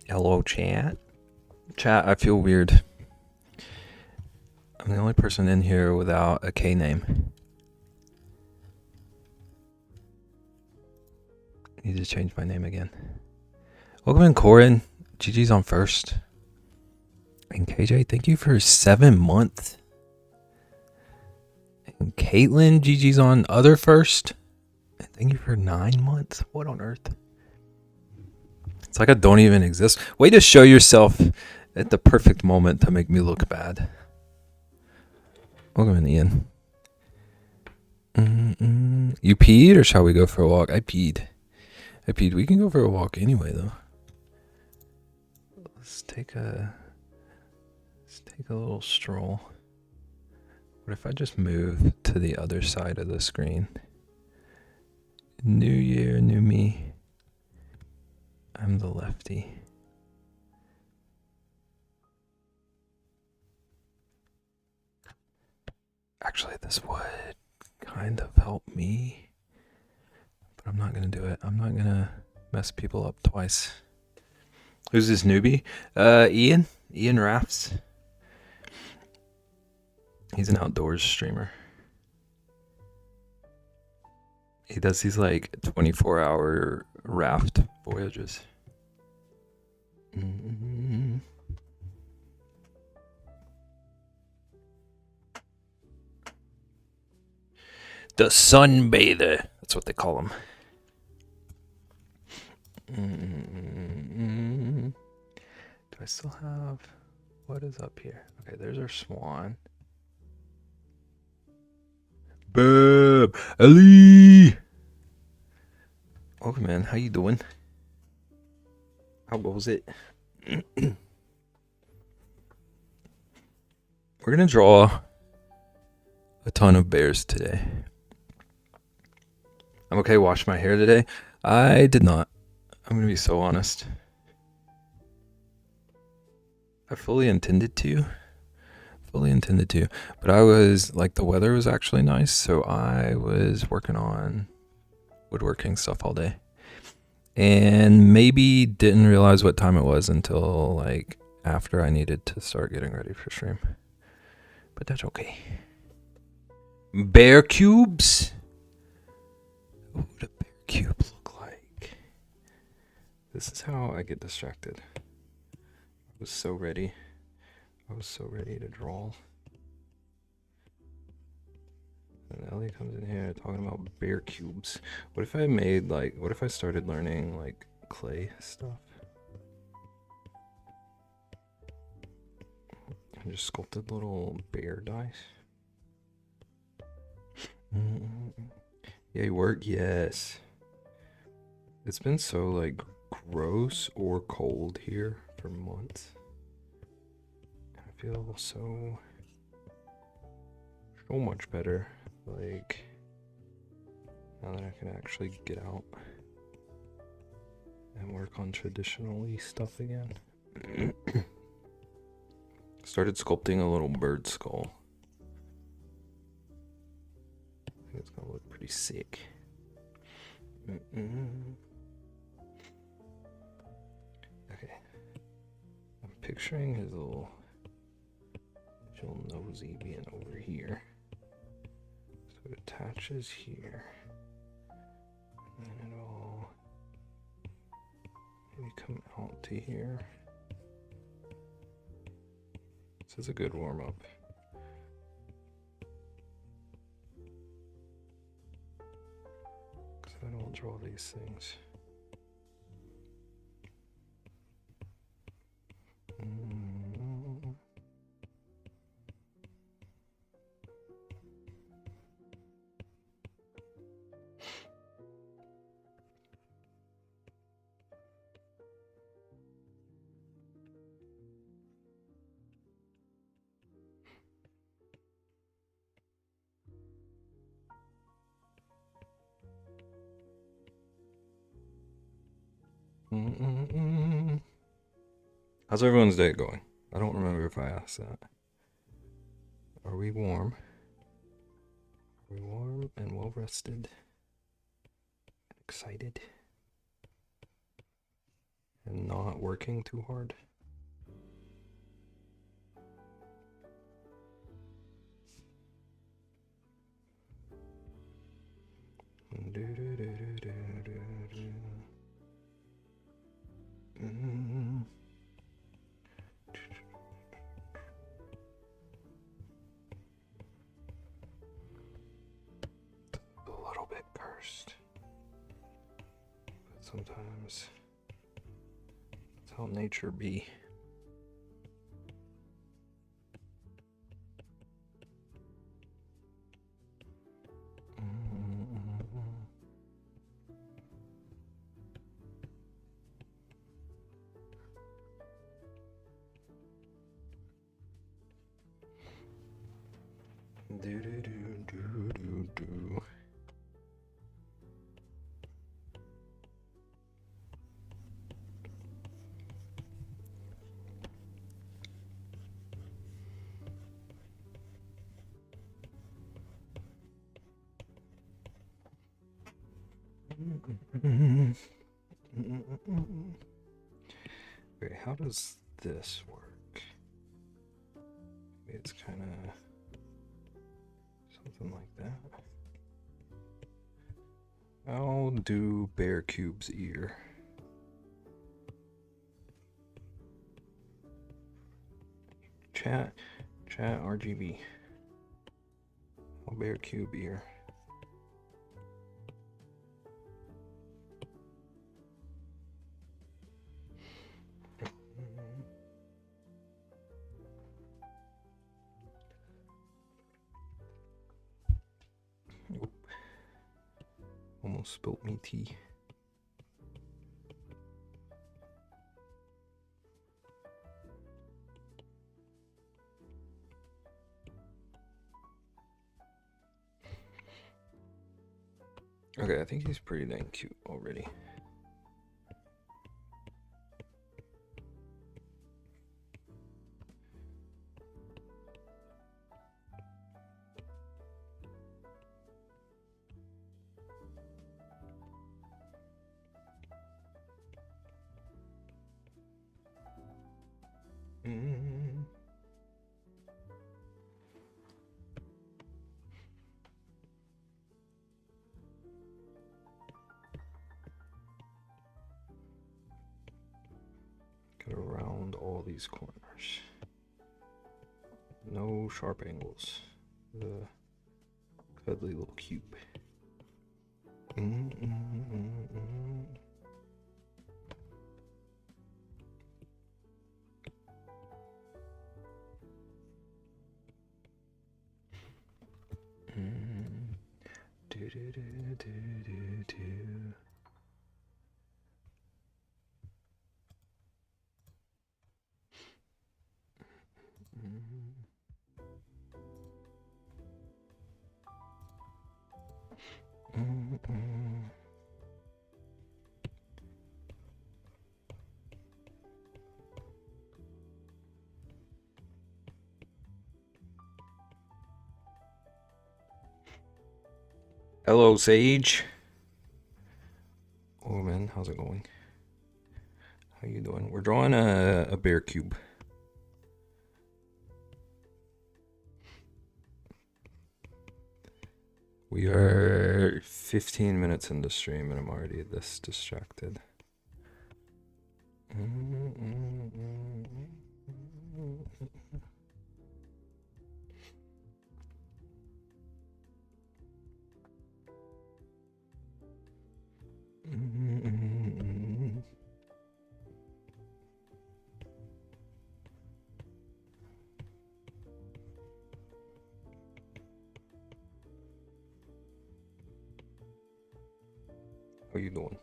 Hello, chat. Chat, I feel weird. I'm the only person in here without a K name. I need to change my name again. Welcome in, Corin. GG's on first. And KJ, thank you for 7 months. And Caitlin, GG's on other first. And thank you for 9 months. What on earth? It's like I don't even exist. Way to show yourself at the perfect moment to make me look bad. Welcome in, Ian. You peed, or shall we go for a walk? I peed. We can go for a walk anyway, though. Let's take a little stroll. What if I just move to the other side of the screen? New year, new me. I'm the lefty. Actually, this would kind of help me, but I'm not gonna do it. I'm not gonna mess people up twice. Who's this newbie? Ian Rafts. He's an outdoors streamer. He does these like 24-hour raft voyages. Mm-hmm. The sunbather. That's what they call him. Mm-hmm. Do I still have... What is up here? Okay, there's our swan. BEB! Ellie! Welcome, man. How you doing? How goes it? We're gonna draw a ton of bears today. I'm okay, wash my hair today. I did not. I'm gonna be so honest. I fully intended to, but I was like, the weather was actually nice, so I was working on woodworking stuff all day, and maybe didn't realize what time it was until like after I needed to start getting ready for stream. But that's okay. Bear cubes. What would a bear cube look like? This is how I get distracted. I was so ready to draw. And Ellie comes in here talking about bear cubes. What if I started learning like clay stuff? And just sculpted little bear dice. Yay, work, yes. It's been so like gross or cold here for months. I feel so much better, like, now that I can actually get out and work on traditionally stuff again. Started sculpting a little bird skull. I think it's gonna look pretty sick. Okay. I'm picturing his little nosy being over here. So it attaches here. And then it'll maybe come out to here. This is a good warm-up. Because I don't draw these things. How's everyone's day going? I don't remember if I asked that. Are we warm? Are we warm and well rested? Excited? and not working too hard. A little bit cursed, but sometimes that's how nature be. Do do do do do do. Wait, how does this work? Maybe it's kind of something like that. I'll do Bear Cube's ear. Chat RGB. I'll Bear Cube ear. Almost spilt me tea. Okay, I think he's pretty dang cute already. Gotta round all these corners. No sharp angles. The cuddly little cube. Do do do do do do. Hello, Sage. Oh man, how's it going? How you doing? We're drawing a bear cube. We are 15 minutes into stream and I'm already this distracted. How you doing?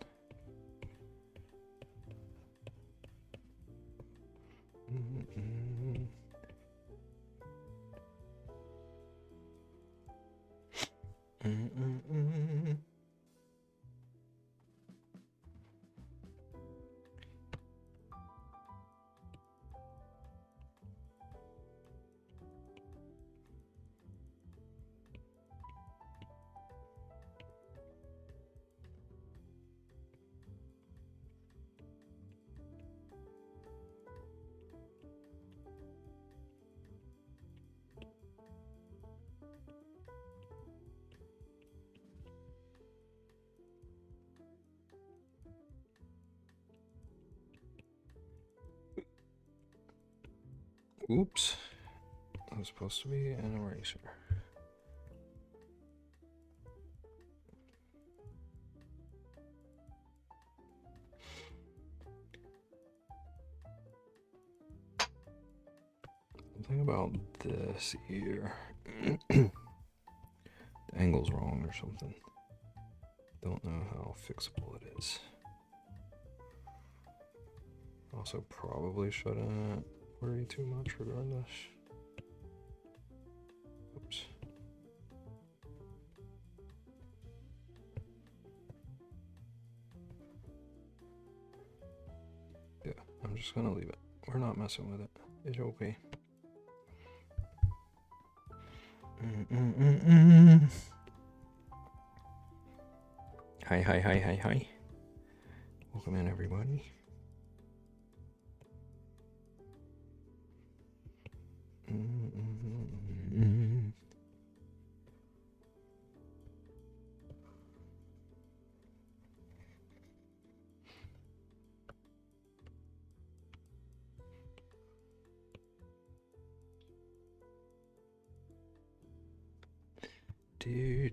Oops. That was supposed to be an eraser. Something about this here. The angle's wrong or something. Don't know how fixable it is. Also probably shouldn't worry too much regardless. Oops. Yeah, I'm just gonna leave it. We're not messing with it. It's okay. Hi. Welcome in, everybody. Do.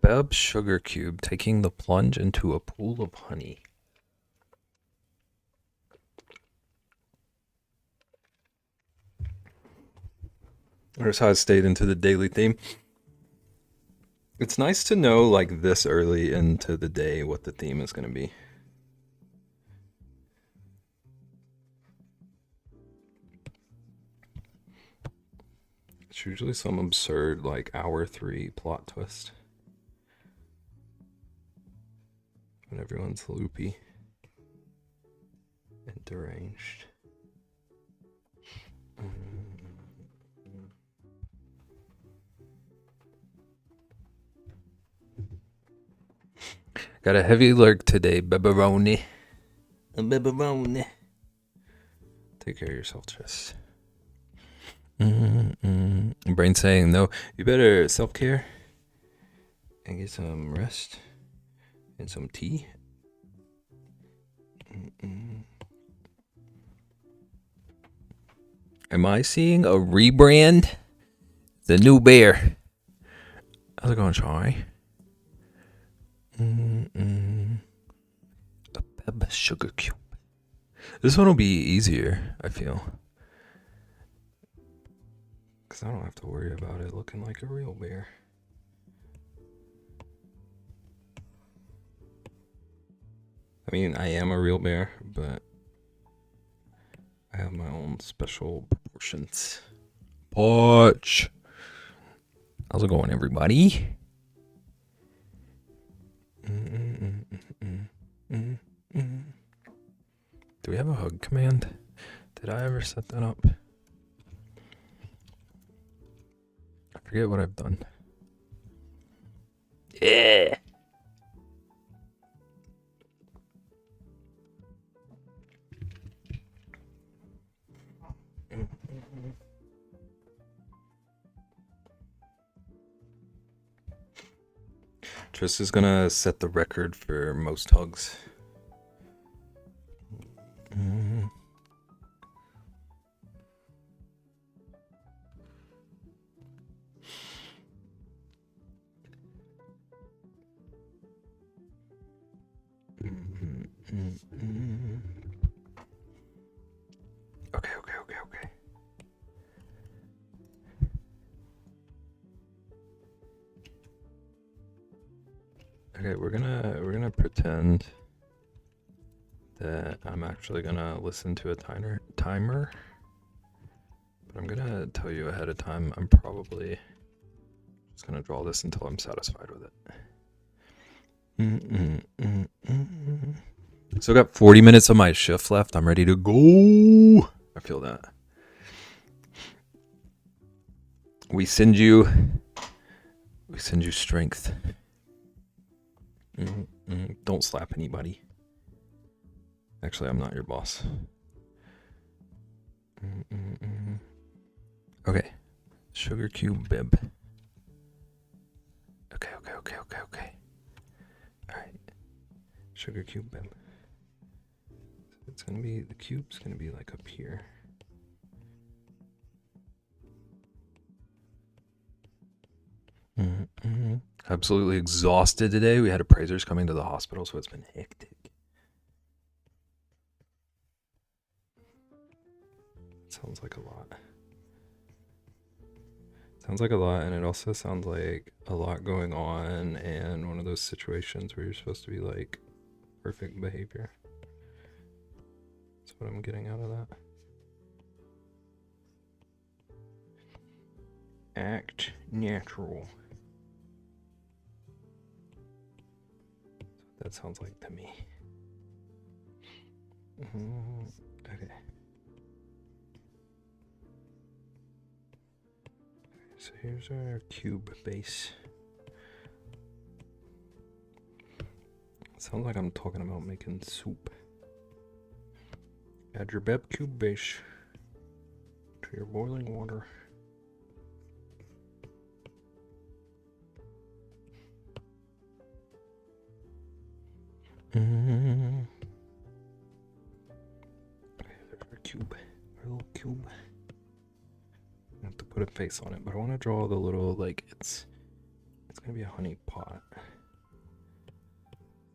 BEB sugar cube taking the plunge into a pool of honey. Here's how I stayed into the daily theme. It's nice to know, like, this early into the day what the theme is going to be. It's usually some absurd, like, hour 3 plot twist. When everyone's loopy and deranged. Got a heavy lurk today, beberoni. A beberoni. Take care of yourself, Tris. Brain saying, no, you better self-care and get some rest and some tea. Am I seeing a rebrand? The new bear. How's it going, Chai? A BEB sugar cube. This one will be easier, I feel. Because I don't have to worry about it looking like a real bear. I mean, I am a real bear, but I have my own special proportions. Potch. How's it going, everybody? Do we have a hug command? Did I ever set that up? I forget what I've done. Yeah. Tris is gonna set the record for most hugs. Okay. Okay, we're gonna pretend that I'm actually gonna listen to a timer. But I'm gonna tell you ahead of time, I'm probably just gonna draw this until I'm satisfied with it. Still got 40 minutes of my shift left. I'm ready to go. I feel that. We send you strength. Don't slap anybody. Actually, I'm not your boss. Okay. Sugar cube bib. Okay. Alright. Sugar cube bib. It's gonna be, the cube's gonna be like up here. Absolutely exhausted today. We had appraisers coming to the hospital, so it's been hectic. Sounds like a lot. Sounds like a lot, and it also sounds like a lot going on, and one of those situations where you're supposed to be like perfect behavior. That's what I'm getting out of that. Act natural. That sounds like to me. Okay. So here's our cube base. Sounds like I'm talking about making soup. Add your BEB cube base to your boiling water. Okay, there's our cube, our little cube. I have to put a face on it, but I want to draw the little, like, it's gonna be a honey pot.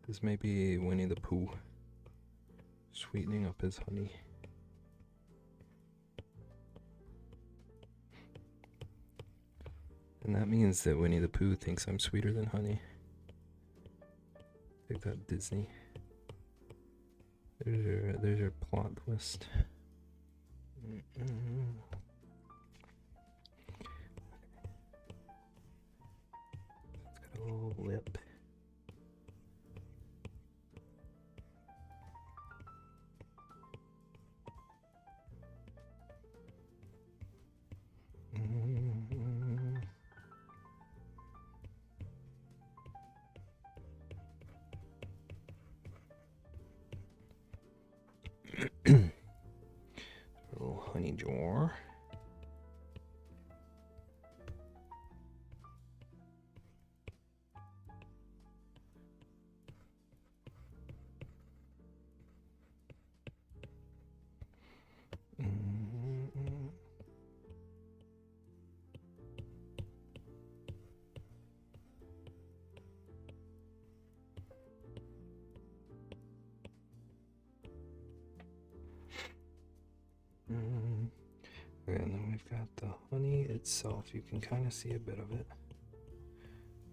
This may be Winnie the Pooh sweetening up his honey. And that means that Winnie the Pooh thinks I'm sweeter than honey. Take that, Disney. There's your plot twist. It's got a little lip. A little honey jar. Okay, and then we've got the honey itself. You can kind of see a bit of it.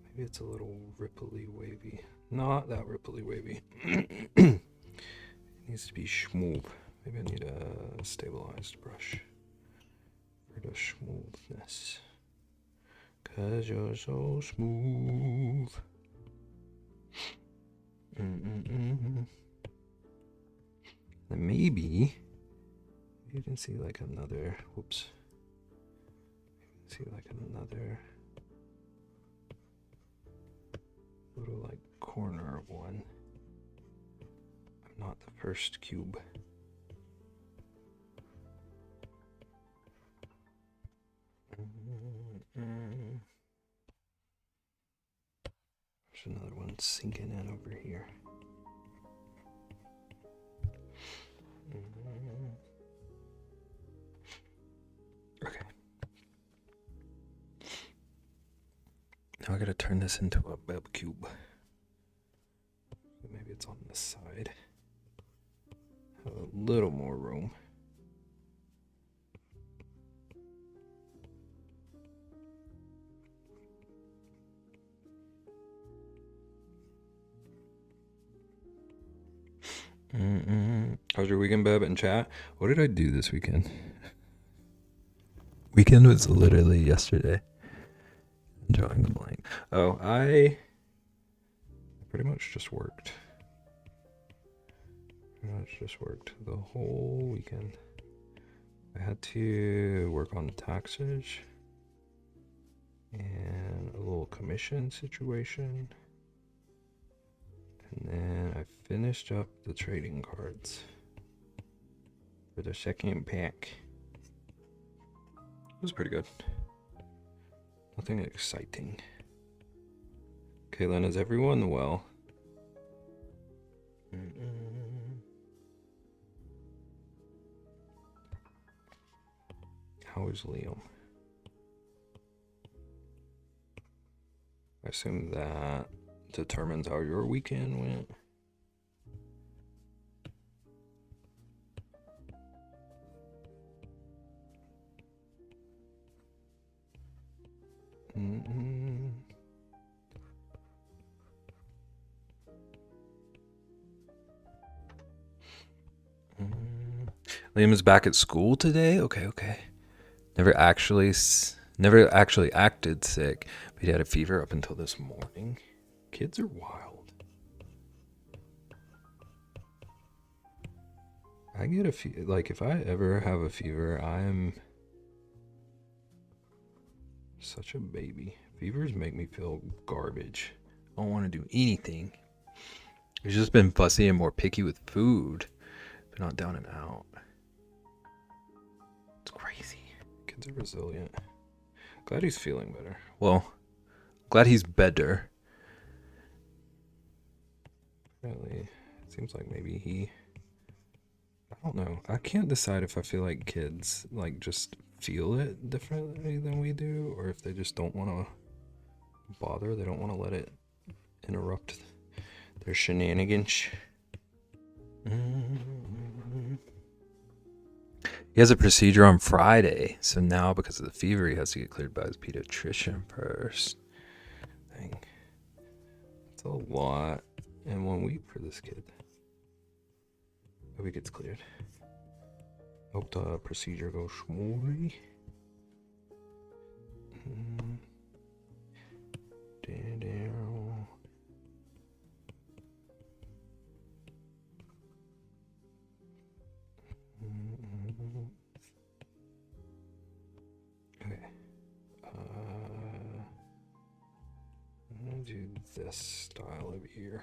Maybe it's a little ripply wavy. Not that ripply wavy. It needs to be smooth. Maybe I need a stabilized brush for the smoothness. 'Cause you're so smooth. And maybe you can see like another, whoops. You can see like another little like corner of one. I'm not the first cube. There's another one sinking in over here. Okay. Now I gotta turn this into a BEB cube. Maybe it's on this side. Have a little more room. How's your weekend, Beb, in chat? What did I do this weekend? Weekend was literally yesterday. Drawing the blank. Oh, I pretty much just worked. Pretty much just worked the whole weekend. I had to work on taxes and a little commission situation. And then I finished up the trading cards for the second pack. It was pretty good. Nothing exciting. Kaylin, is everyone well? How is Liam? I assume that determines how your weekend went. Liam is back at school today? Okay. Never actually acted sick, but he had a fever up until this morning. Kids are wild. I get a fever, like if I ever have a fever, I'm such a baby. Fevers make me feel garbage. I don't want to do anything. He's just been fussy and more picky with food, but not down and out. It's crazy. Kids are resilient. Glad he's feeling better. Well, glad he's better. Apparently, it seems like maybe I don't know. I can't decide if I feel like kids like just feel it differently than we do, or if they just don't want to bother. They don't want to let it interrupt their shenanigans. He has a procedure on Friday, so now because of the fever, he has to get cleared by his pediatrician first. Dang. That's a lot in 1 week for this kid. Hope he gets cleared. Hope the procedure goes smoothly. Okay. I'm gonna do this style of ear.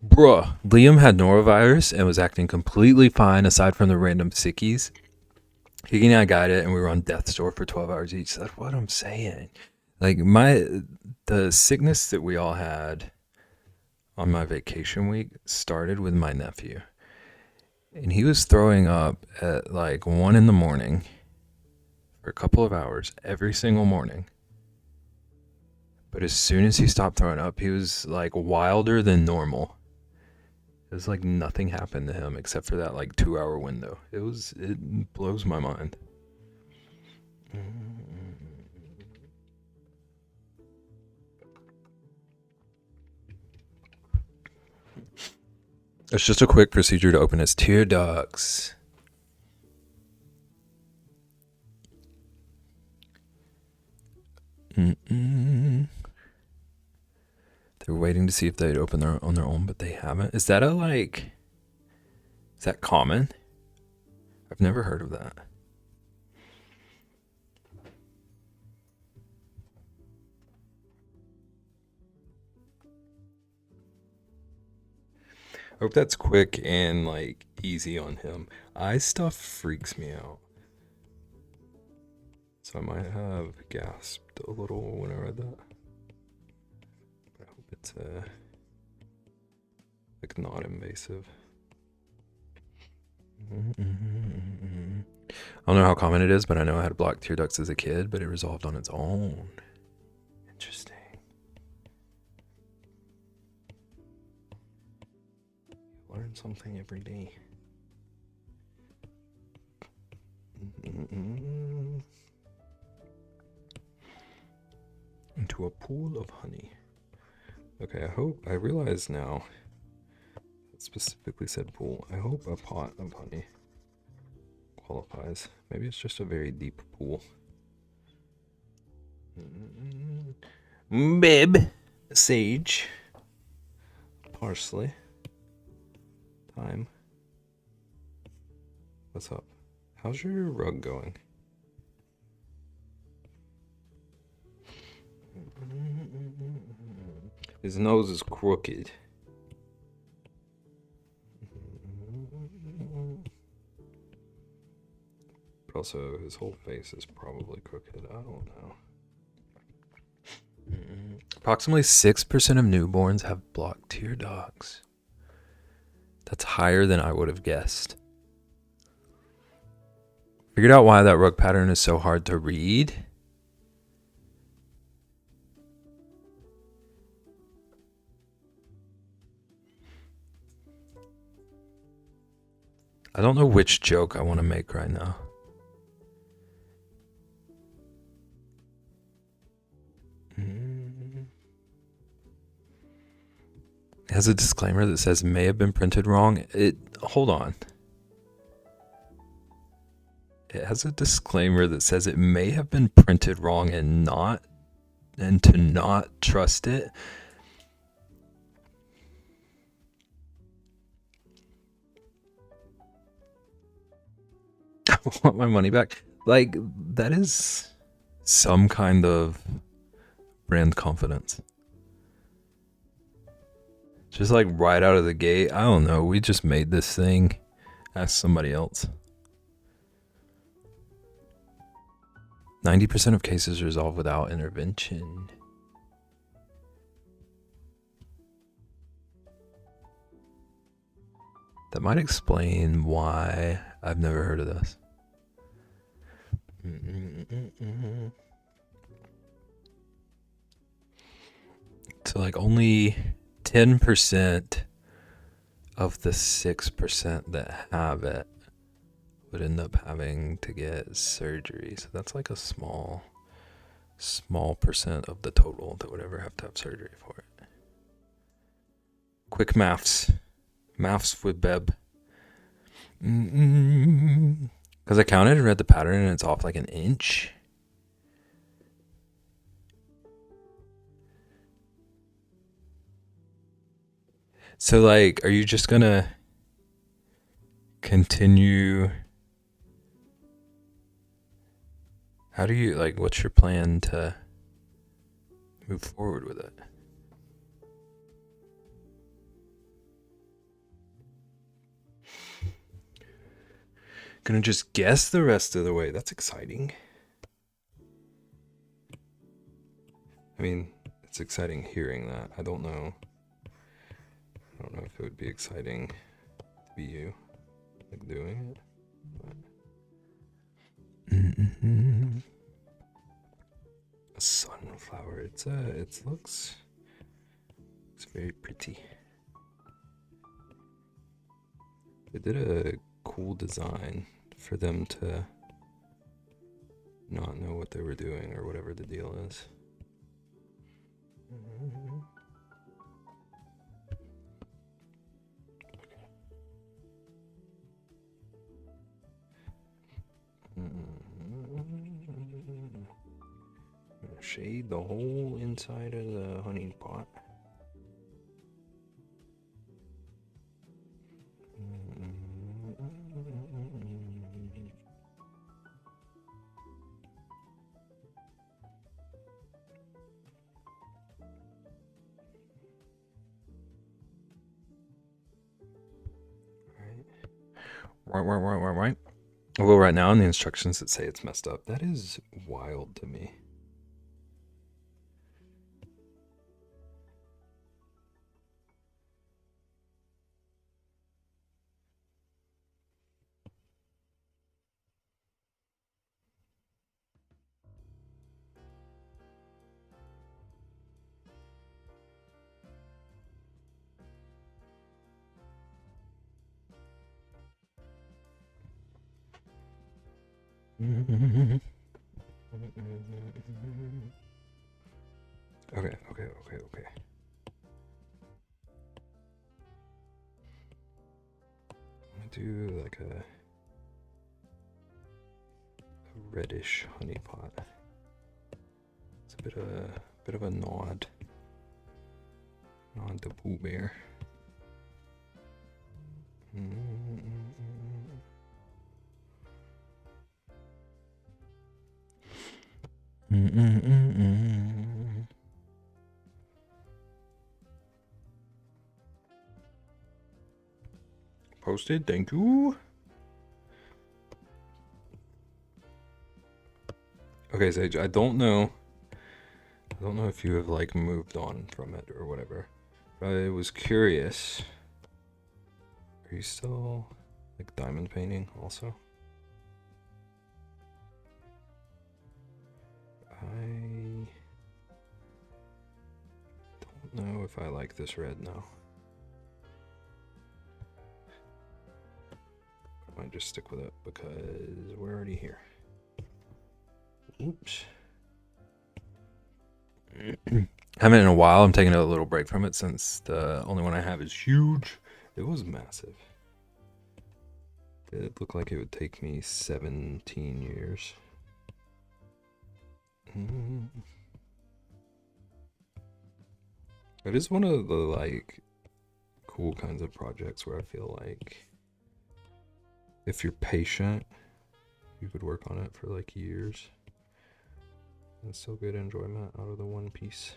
Bruh, Liam had norovirus and was acting completely fine aside from the random sickies. He and I got it and we were on death's door for 12 hours each. That's what I'm saying. Like the sickness that we all had on my vacation week started with my nephew. And he was throwing up at like 1 a.m. for a couple of hours every single morning. But as soon as he stopped throwing up, he was like wilder than normal. It was like nothing happened to him except for that like 2-hour window. It blows my mind. It's just a quick procedure to open his tear ducts. They're waiting to see if they'd open on their own, but they haven't. Is that common? I've never heard of that. I hope that's quick and like easy on him. Eye stuff freaks me out. So I might have gasped a little when I read that. But I hope it's like not invasive. I don't know how common it is, but I know I had blocked tear ducts as a kid, but it resolved on its own. Interesting. Learn something every day. Into a pool of honey. Okay, I realize now it specifically said pool. I hope a pot of honey qualifies. Maybe it's just a very deep pool. BEB, sage, parsley, thyme. What's up? How's your rug going? His nose is crooked. But also, his whole face is probably crooked. I don't know. Approximately 6% of newborns have blocked tear ducts. That's higher than I would have guessed. Figured out why that rug pattern is so hard to read. I don't know which joke I want to make right now. It has a disclaimer that says may have been printed wrong. Hold on. It has a disclaimer that says it may have been printed wrong and to not trust it. I want my money back. Like, that is some kind of brand confidence. Just like right out of the gate. I don't know. We just made this thing. Ask somebody else. 90% of cases resolve without intervention. That might explain why I've never heard of this. So like only 10% of the 6% that have it would end up having to get surgery. So that's like a small percent of the total that would ever have to have surgery for it. Quick maths with BEB. Because I counted and read the pattern and it's off like an inch. So like, are you just gonna continue? How do you, like, what's your plan to move forward with it? Gonna just guess the rest of the way. That's exciting. I mean, it's exciting hearing that. I don't know if it would be exciting to be you, like, doing it. A sunflower. It looks very pretty. They did a cool design for them to not know what they were doing or whatever the deal is. Shade the whole inside of the honey pot. Right. Well, right now in the instructions that say it's messed up, that is wild to me. Okay. I'm gonna do like a reddish honey pot. It's a bit of a nod to Pooh Bear. Posted, thank you. Okay, Sage, I don't know if you have like moved on from it or whatever. But I was curious. Are you still like diamond painting also? I don't know if I like this red now. I might just stick with it because we're already here. Oops. Haven't in a while. I'm taking a little break from it since the only one I have is huge. It was massive. It looked like it would take me 17 years. It is one of the like cool kinds of projects where I feel like if you're patient, you could work on it for like years and still get enjoyment out of the one piece.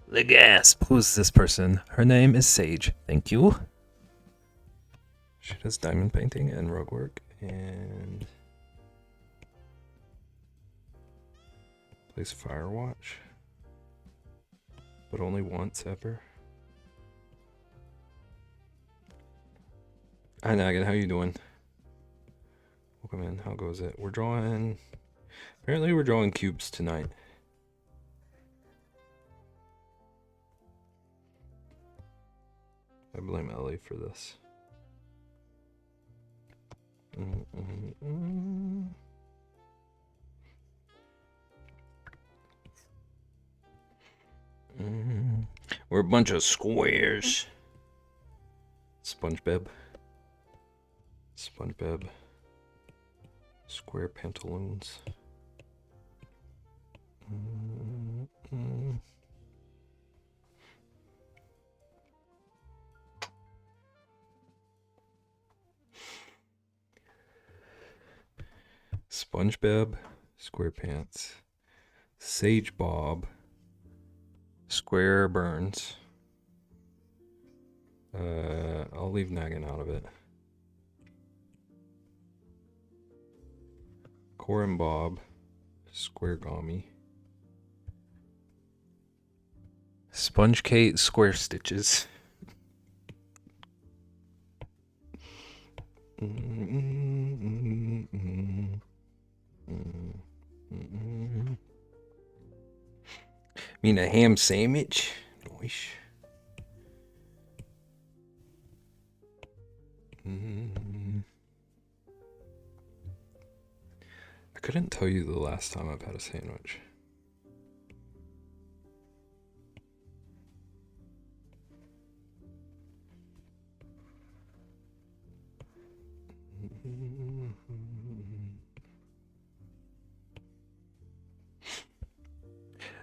The gasp. Who's this person? Her name is Sage. Thank you. She does diamond painting and rug work and plays Firewatch, but only once ever. Hi Nagin, how you doing? Welcome in. How goes it? Apparently we're drawing cubes tonight. I blame Ellie for this. We're a bunch of squares. SpongeBob. Square pantaloons. SpongeBob, square pants. Sage Bob, square burns. I'll leave Naggin out of it. Corin Bob, square gummy. Sponge Kate, square stitches. Mean a ham sandwich? Nice. I couldn't tell you the last time I've had a sandwich.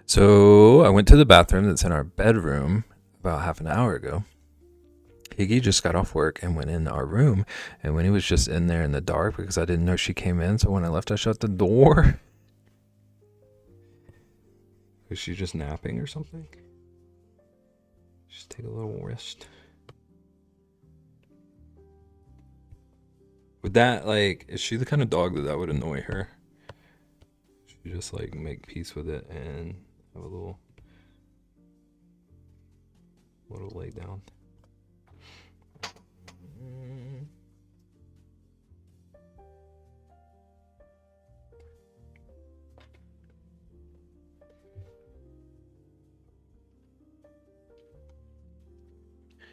So I went to the bathroom that's in our bedroom about half an hour ago. Higgy just got off work and went in our room, and when he was just in there in the dark because I didn't know she came in, so when I left I shut the door. Was she just napping or something? Just take a little rest. Would that, like, is she the kind of dog that would annoy her? She just like make peace with it and have a little lay down.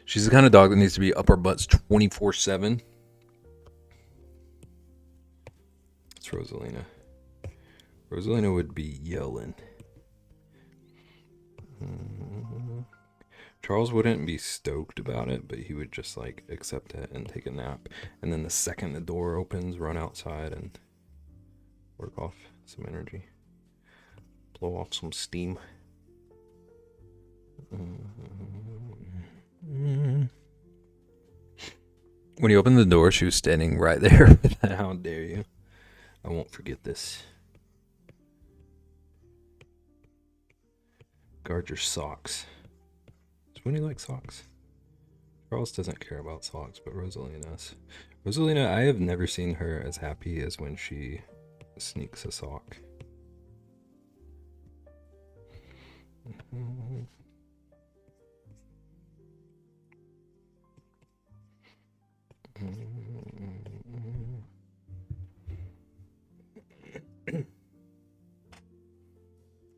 She's the kind of dog that needs to be up her butts 24/7. It's Rosalina. Rosalina would be yelling. Charles wouldn't be stoked about it, but he would just like accept it and take a nap. And then the second the door opens, run outside and work off some energy, blow off some steam. When he opened the door, she was standing right there. How dare you? I won't forget this. Guard your socks. Does Winnie like socks? Charles doesn't care about socks, but Rosalina does. Rosalina, I have never seen her as happy as when she sneaks a sock.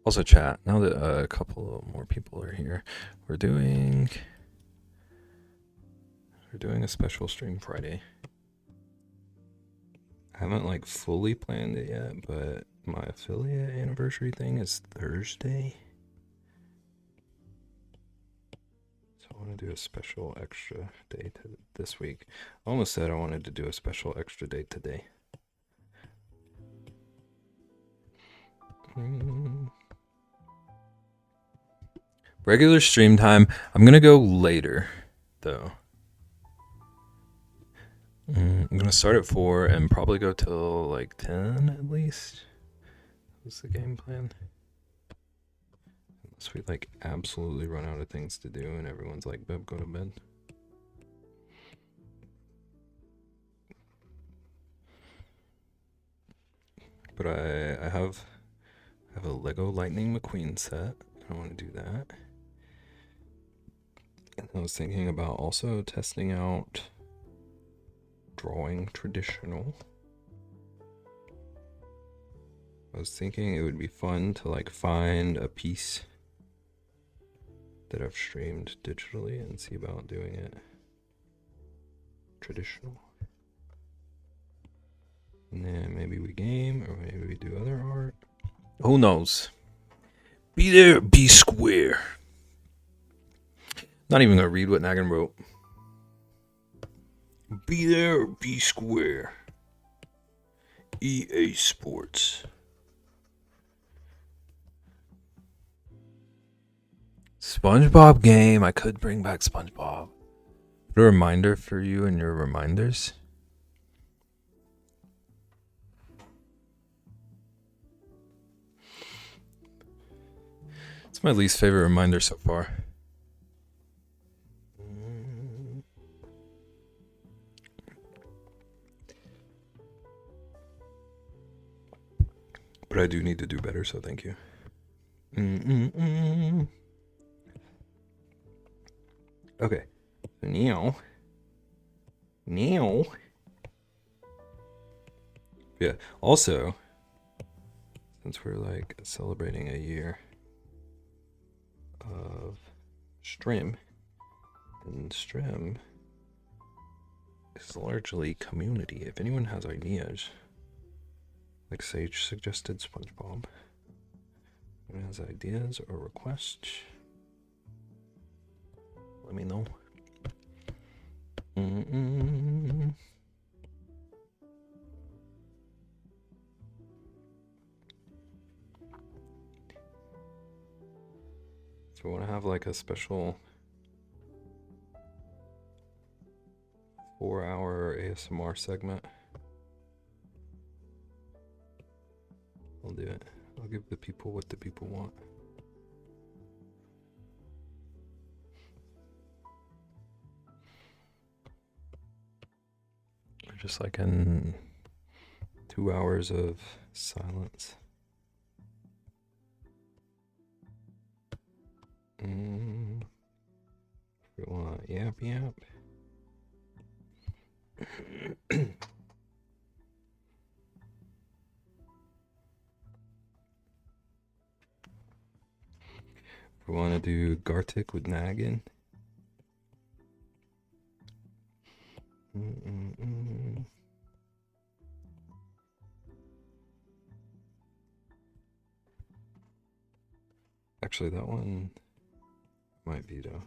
Also, chat, now that a couple more people are here, we're doing a special stream Friday. I haven't like fully planned it yet, but my affiliate anniversary thing is Thursday. So I want to do a special extra day this week. I almost said I wanted to do a special extra day today. Regular stream time. I'm gonna go later, though. I'm gonna start at 4 and probably go till like 10 at least. What's the game plan? Unless we like absolutely run out of things to do and everyone's like, "Beb, go to bed." But I have a Lego Lightning McQueen set. I want to do that. And I was thinking about also testing out drawing traditional. I was thinking it would be fun to like find a piece that I've streamed digitally and see about doing it traditional. And then maybe we game or maybe we do other art. Who knows? Be there, be square. Not even gonna read what Nagan wrote. Be there or be square. EA Sports. SpongeBob game. I could bring back SpongeBob. Put a reminder for you in your reminders. It's my least favorite reminder so far. But I do need to do better, so thank you. Okay. Now. Yeah. Also, since we're like celebrating a year of stream, and stream is largely community. If anyone has ideas, like Sage suggested SpongeBob, anyone has ideas or requests, let me know. If you want to have like a special 4-hour ASMR segment, I'll do it. I'll give the people what the people want. Just like in 2 hours of silence. If we want yap. If we want to do Gartic with Nagan. Actually, that one might veto.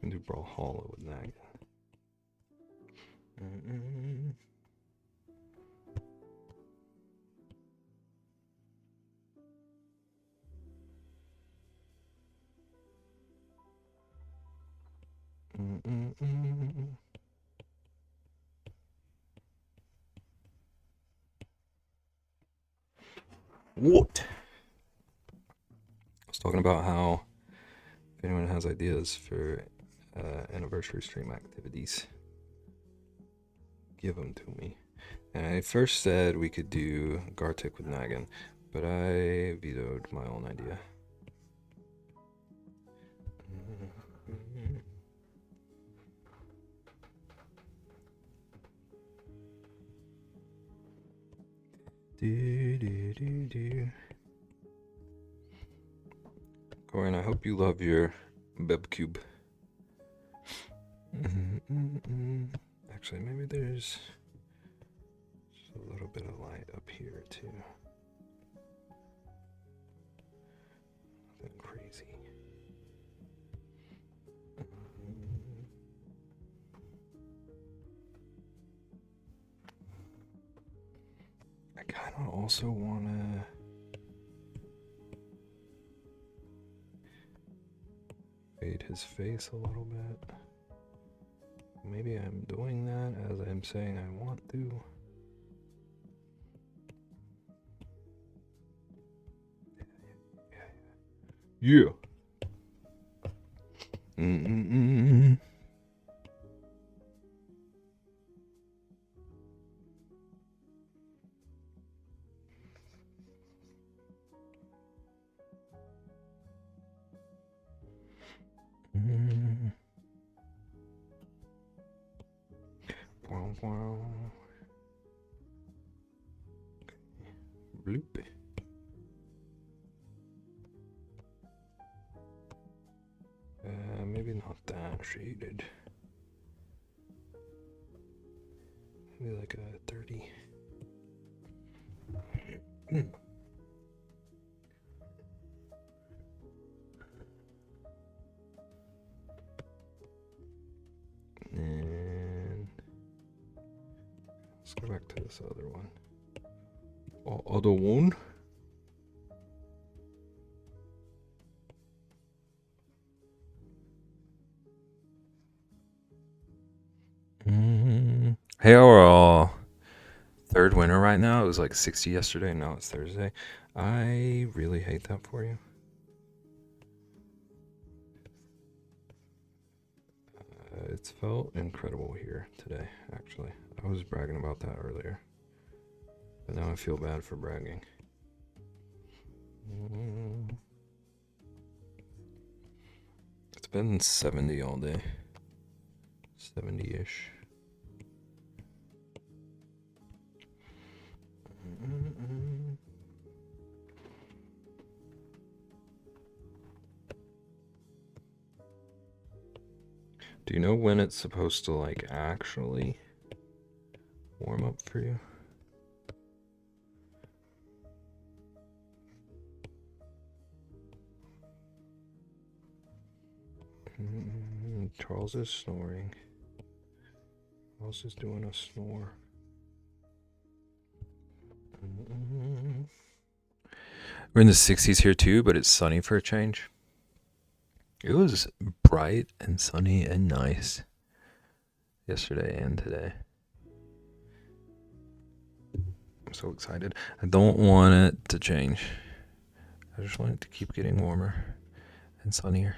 can do Brawlhalla with Nag. What? I was talking about how if anyone has ideas for anniversary stream activities, give them to me. And I first said we could do Gartic with Nagan, but I vetoed my own idea. Corin, I hope you love your BEB cube. Actually, maybe there's a little bit of light up here too. Nothing crazy. I kind of also want to fade his face a little bit. Maybe I'm doing that as I'm saying I want to. Yeah. Bloop. Maybe not that shaded. Maybe like a 30. And let's go back to this other one. Other one. Hey, our third winter right now. It was like 60 yesterday. Now it's Thursday. I really hate that for you. It's felt incredible here today, actually. I was bragging about that earlier. But now I feel bad for bragging. It's been 70 all day. 70-ish. Do you know when it's supposed to like actually warm up for you? Charles is snoring. Charles is doing a snore. We're in the 60s here too, but it's sunny for a change. It was bright and sunny and nice yesterday and today. I'm so excited. I don't want it to change. I just want it to keep getting warmer and sunnier.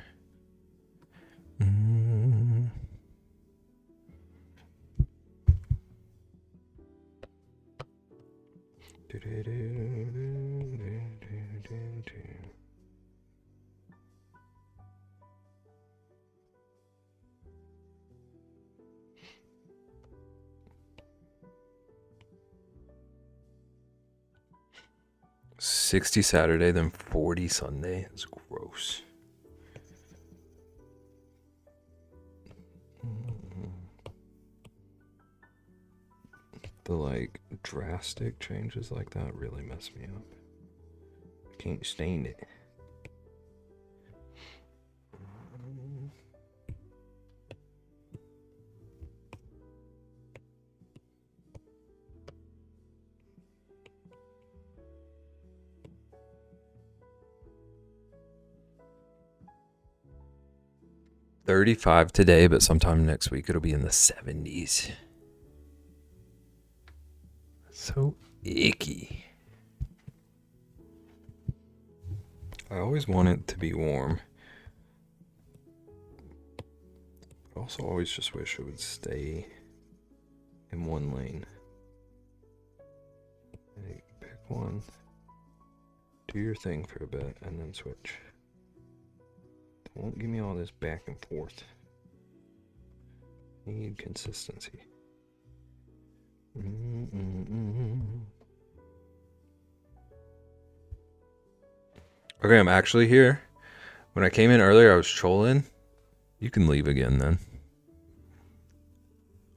$60 Saturday, then $40 Sunday. It's gross. The like drastic changes like that really mess me up. I can't stand it. 35 today, but sometime next week it'll be in the 70s. So icky. I always want it to be warm. I also always just wish it would stay in one lane. Like, pick one, do your thing for a bit, and then switch. Don't give me all this back and forth. I need consistency. Okay, I'm actually here. When I came in earlier, I was trolling. You can leave again then.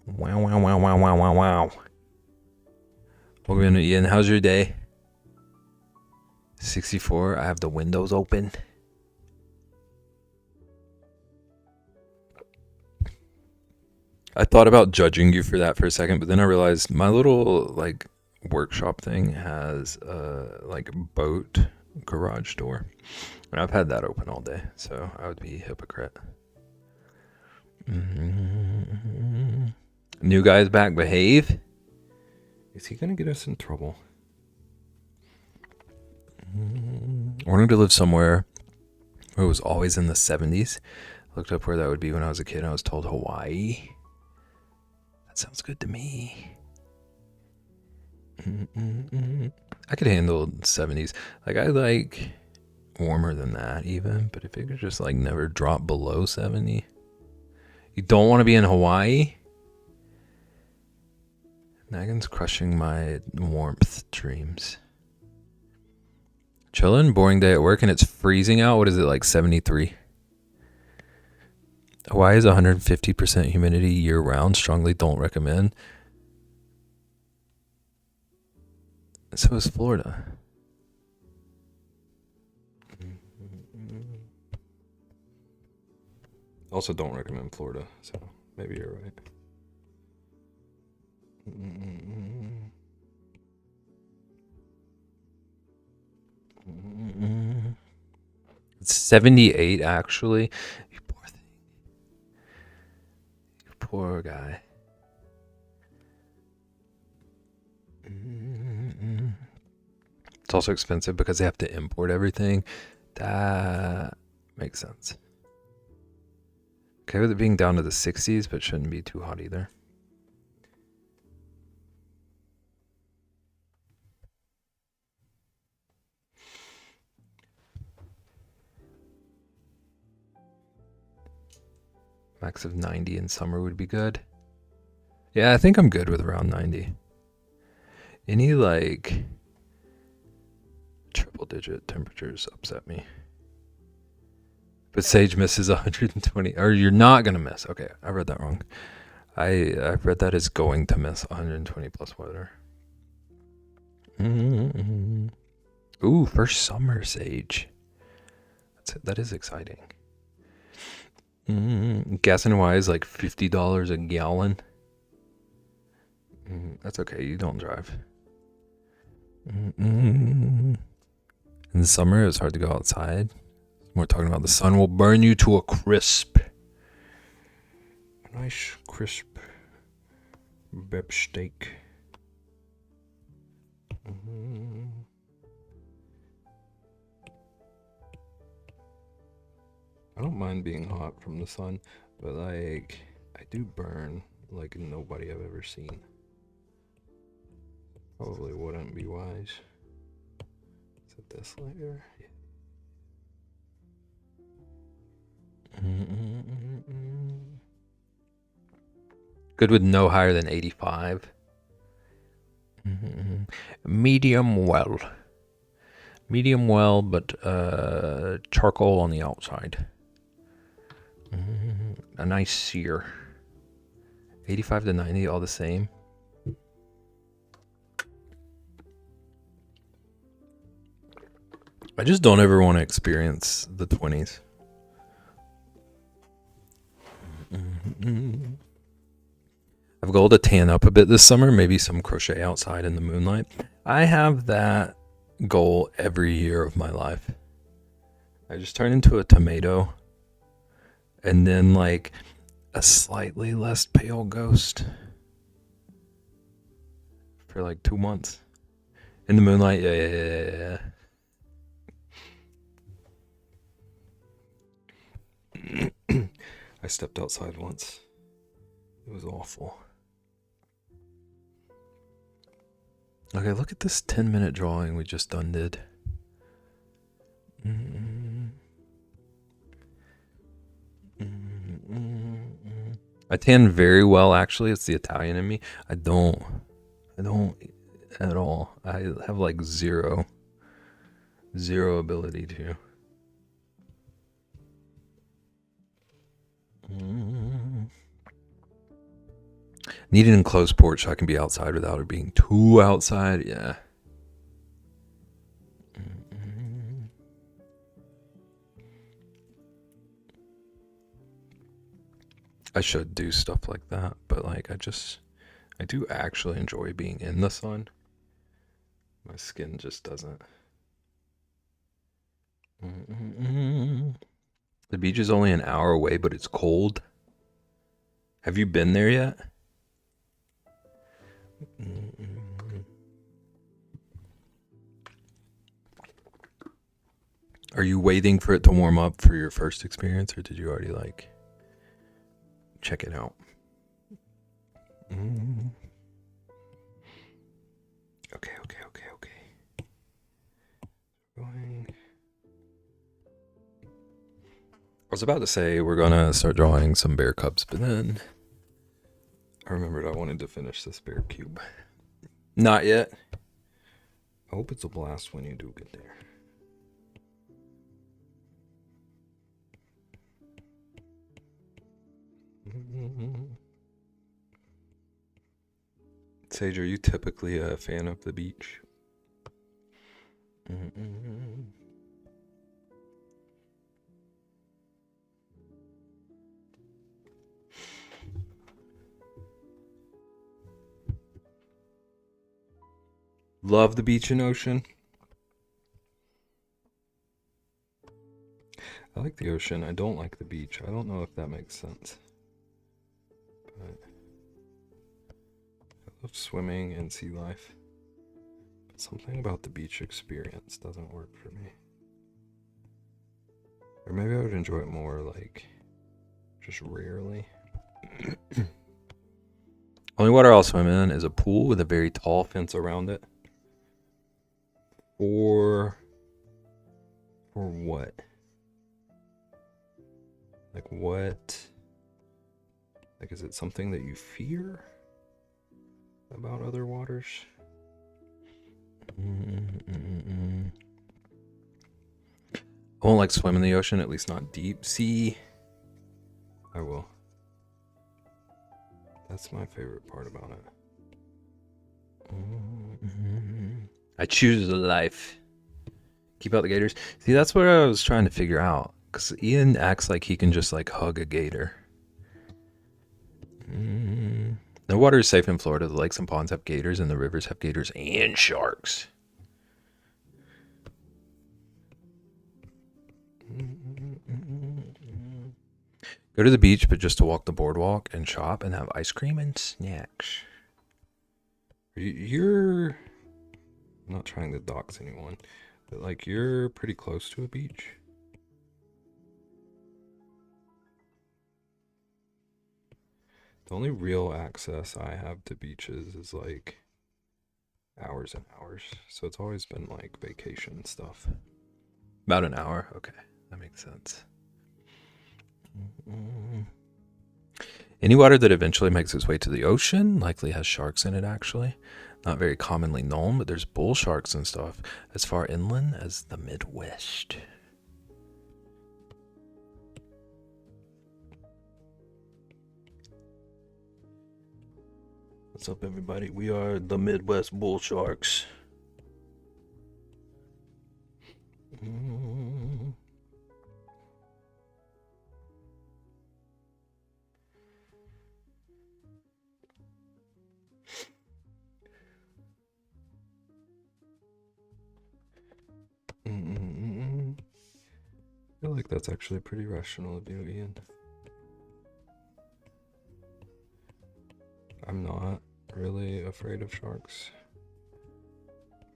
Wow, wow, wow, wow, wow, wow, wow. Welcome in, Ian. How's your day? 64. I have the windows open. I thought about judging you for that for a second, but then I realized my little like workshop thing has a like boat garage door, and I've had that open all day, so I would be a hypocrite. New guy's back. Behave. Is he gonna get us in trouble? I wanted to live somewhere where it was always in the 70s. I looked up where that would be when I was a kid, and I was told Hawaii. That sounds good to me. I could handle 70s. Like, I like warmer than that even, but if it could just like never drop below 70. You don't want to be in Hawaii? Nagin's crushing my warmth dreams. Chillin', boring day at work, and it's freezing out. What is it, like 73? Hawaii is 150% humidity year round. Strongly don't recommend. So is Florida. Also don't recommend Florida, so maybe you're right. It's 78 actually. You poor thing. You poor guy. It's also expensive because they have to import everything. That makes sense. Okay with it being down to the 60s, but shouldn't be too hot either. Max of 90 in summer would be good. Yeah, I think I'm good with around 90. Any like triple digit temperatures upset me. But Sage misses 120, or you're not gonna miss. Okay, I read that wrong. I read that as going to miss 120 plus weather. Ooh, first summer Sage. That is exciting. Gas in Hawaii is like $50 a gallon. That's okay, you don't drive. In the summer, it's hard to go outside. We're talking about the sun will burn you to a crisp. A nice crisp BEB steak. I don't mind being hot from the sun, but like I do burn like nobody I've ever seen. Probably wouldn't be wise. Is it this layer? Good with no higher than 85. Medium well. Medium well, but charcoal on the outside. A nice sear. 85 to 90, all the same. I just don't ever want to experience the 20s. I've goal to tan up a bit this summer, maybe some crochet outside in the moonlight. I have that goal every year of my life. I just turn into a tomato and then like a slightly less pale ghost for like 2 months in the moonlight. Yeah. I stepped outside once. It was awful. Okay, look at this 10-minute drawing we just undid. I tan very well, actually. It's the Italian in me. I don't at all. I have like zero ability to. Need an enclosed porch so I can be outside without it being too outside. Yeah. I should do stuff like that, but like I do actually enjoy being in the sun. My skin just doesn't. The beach is only an hour away, but it's cold. Have you been there yet? Are you waiting for it to warm up for your first experience, or did you already like check it out? Okay. Going. I was about to say we're gonna start drawing some bear cubs, but then I remembered I wanted to finish this bear cube. Not yet. I hope it's a blast when you do get there. Sage, are you typically a fan of the beach? Love the beach and ocean. I like the ocean. I don't like the beach. I don't know if that makes sense. But I love swimming and sea life. But something about the beach experience doesn't work for me. Or maybe I would enjoy it more like just rarely. Only water I'll swim in is a pool with a very tall fence around it. For what? Like what? Like, is it something that you fear about other waters? I won't like swim in the ocean, at least not deep sea. I will. That's my favorite part about it. I choose life. Keep out the gators. See, that's what I was trying to figure out. Because Ian acts like he can just like hug a gator. The water is safe in Florida. The lakes and ponds have gators, and the rivers have gators and sharks. Go to the beach, but just to walk the boardwalk and shop and have ice cream and snacks. You're I'm not trying to dox anyone, but like you're pretty close to a beach. The only real access I have to beaches is like hours and hours. So it's always been like vacation stuff. About an hour? Okay, that makes sense. Any water that eventually makes its way to the ocean likely has sharks in it, actually. Not very commonly known, but there's bull sharks and stuff as far inland as the Midwest. What's up, everybody? We are the Midwest bull sharks. I feel like that's actually pretty rational of you, Ian. I'm not really afraid of sharks,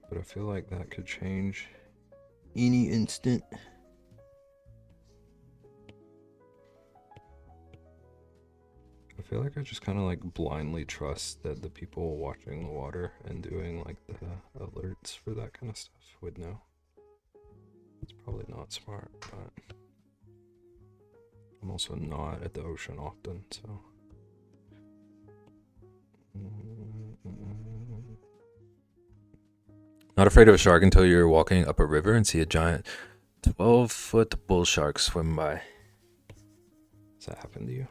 but I feel like that could change any instant. I feel like I just kind of like blindly trust that the people watching the water and doing like the alerts for that kind of stuff would know. It's probably not smart, but I'm also not at the ocean often, so. Not afraid of a shark until you're walking up a river and see a giant 12-foot bull shark swim by. Does that happen to you?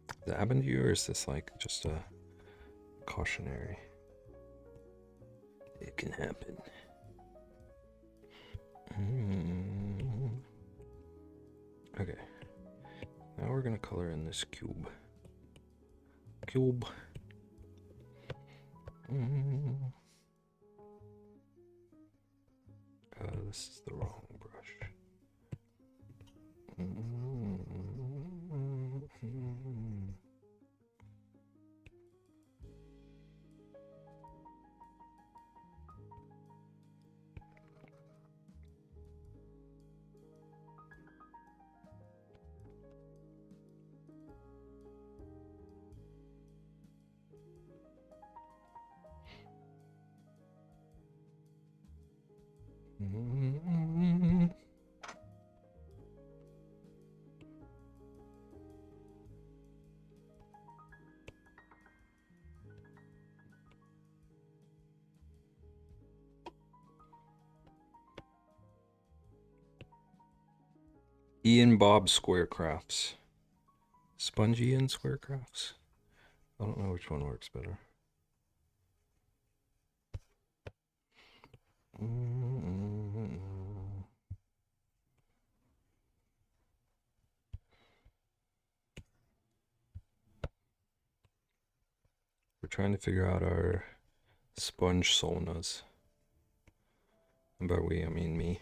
Does that happen to you, or is this like just a cautionary? It can happen. Okay. Now we're gonna color in this cube. This is the wrong brush. Ian Bob Square Crafts. Spongy and Square Crafts. I don't know which one works better. We're trying to figure out our sponge sonas. And by we, I mean me.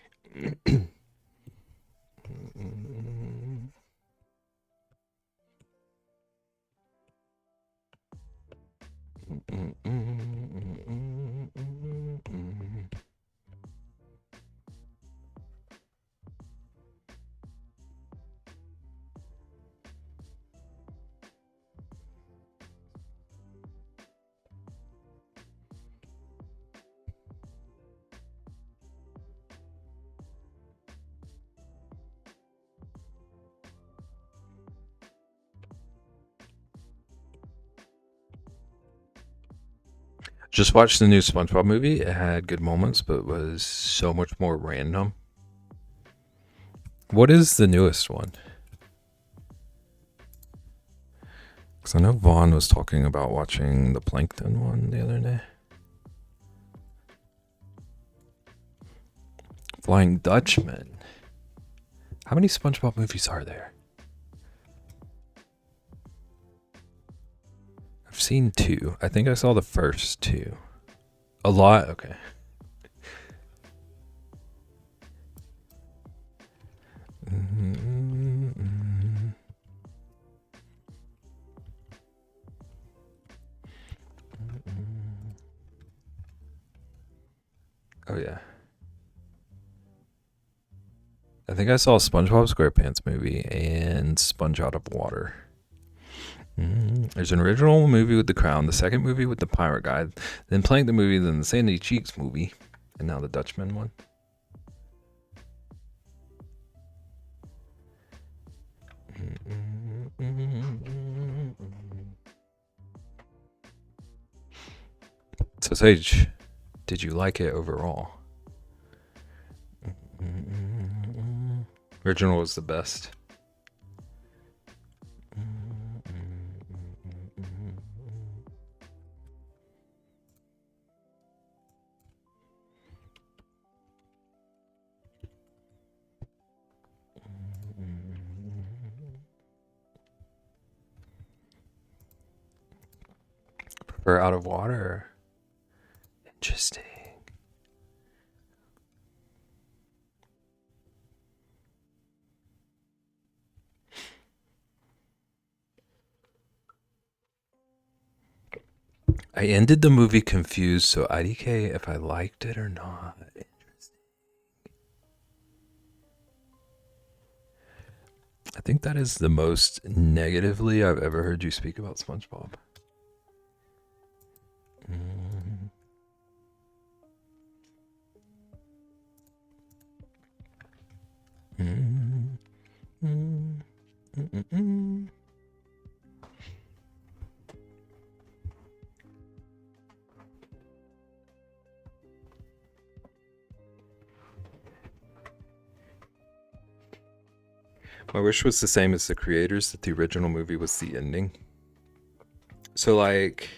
Just watched the new SpongeBob movie. It had good moments, but was so much more random. What is the newest one? Because I know Vaughn was talking about watching the Plankton one the other day. Flying Dutchman. How many SpongeBob movies are there? I've seen 2. I think I saw the first 2. A lot? Okay. Oh yeah. I think I saw SpongeBob SquarePants movie and Sponge Out of Water. There's an original movie with the Crown, the second movie with the Pirate Guy, then playing the movie, then the Sandy Cheeks movie, and now the Dutchman one. So Sage, did you like it overall? Original was the best. Prefer Out of Water. Interesting. I ended the movie confused, so IDK if I liked it or not. I think that is the most negatively I've ever heard you speak about SpongeBob. Mm. Mm. Mm. Mm. My wish was the same as the creators, that the original movie was the ending. So, like,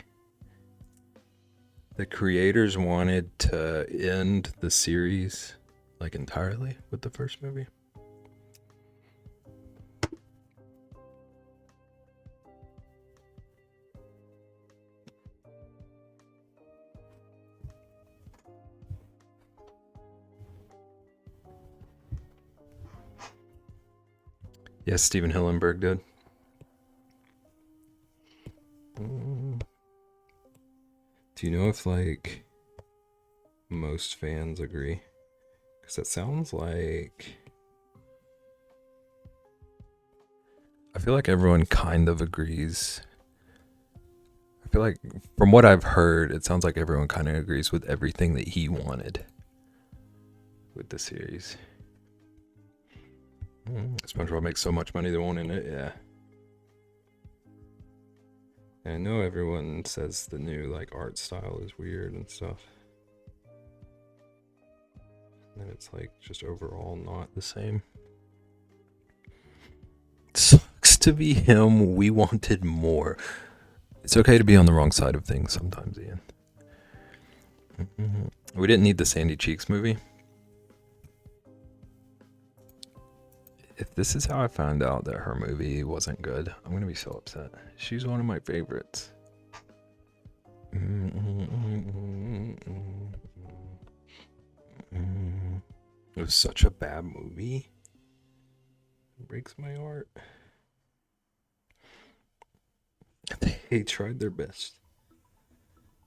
the creators wanted to end the series, like, entirely with the first movie. Yes, Steven Hillenburg did. Do you know if, like, most fans agree? Because it sounds like... I feel like everyone kind of agrees. I feel like, from what I've heard, it sounds like everyone kind of agrees with everything that he wanted with the series. SpongeBob makes so much money they won't end it, yeah. I know everyone says the new, like, art style is weird and stuff. And it's, like, just overall not the same. It sucks to be him. We wanted more. It's okay to be on the wrong side of things sometimes, Ian. We didn't need the Sandy Cheeks movie. If this is how I found out that her movie wasn't good, I'm going to be so upset. She's one of my favorites. It was such a bad movie. It breaks my heart. They tried their best.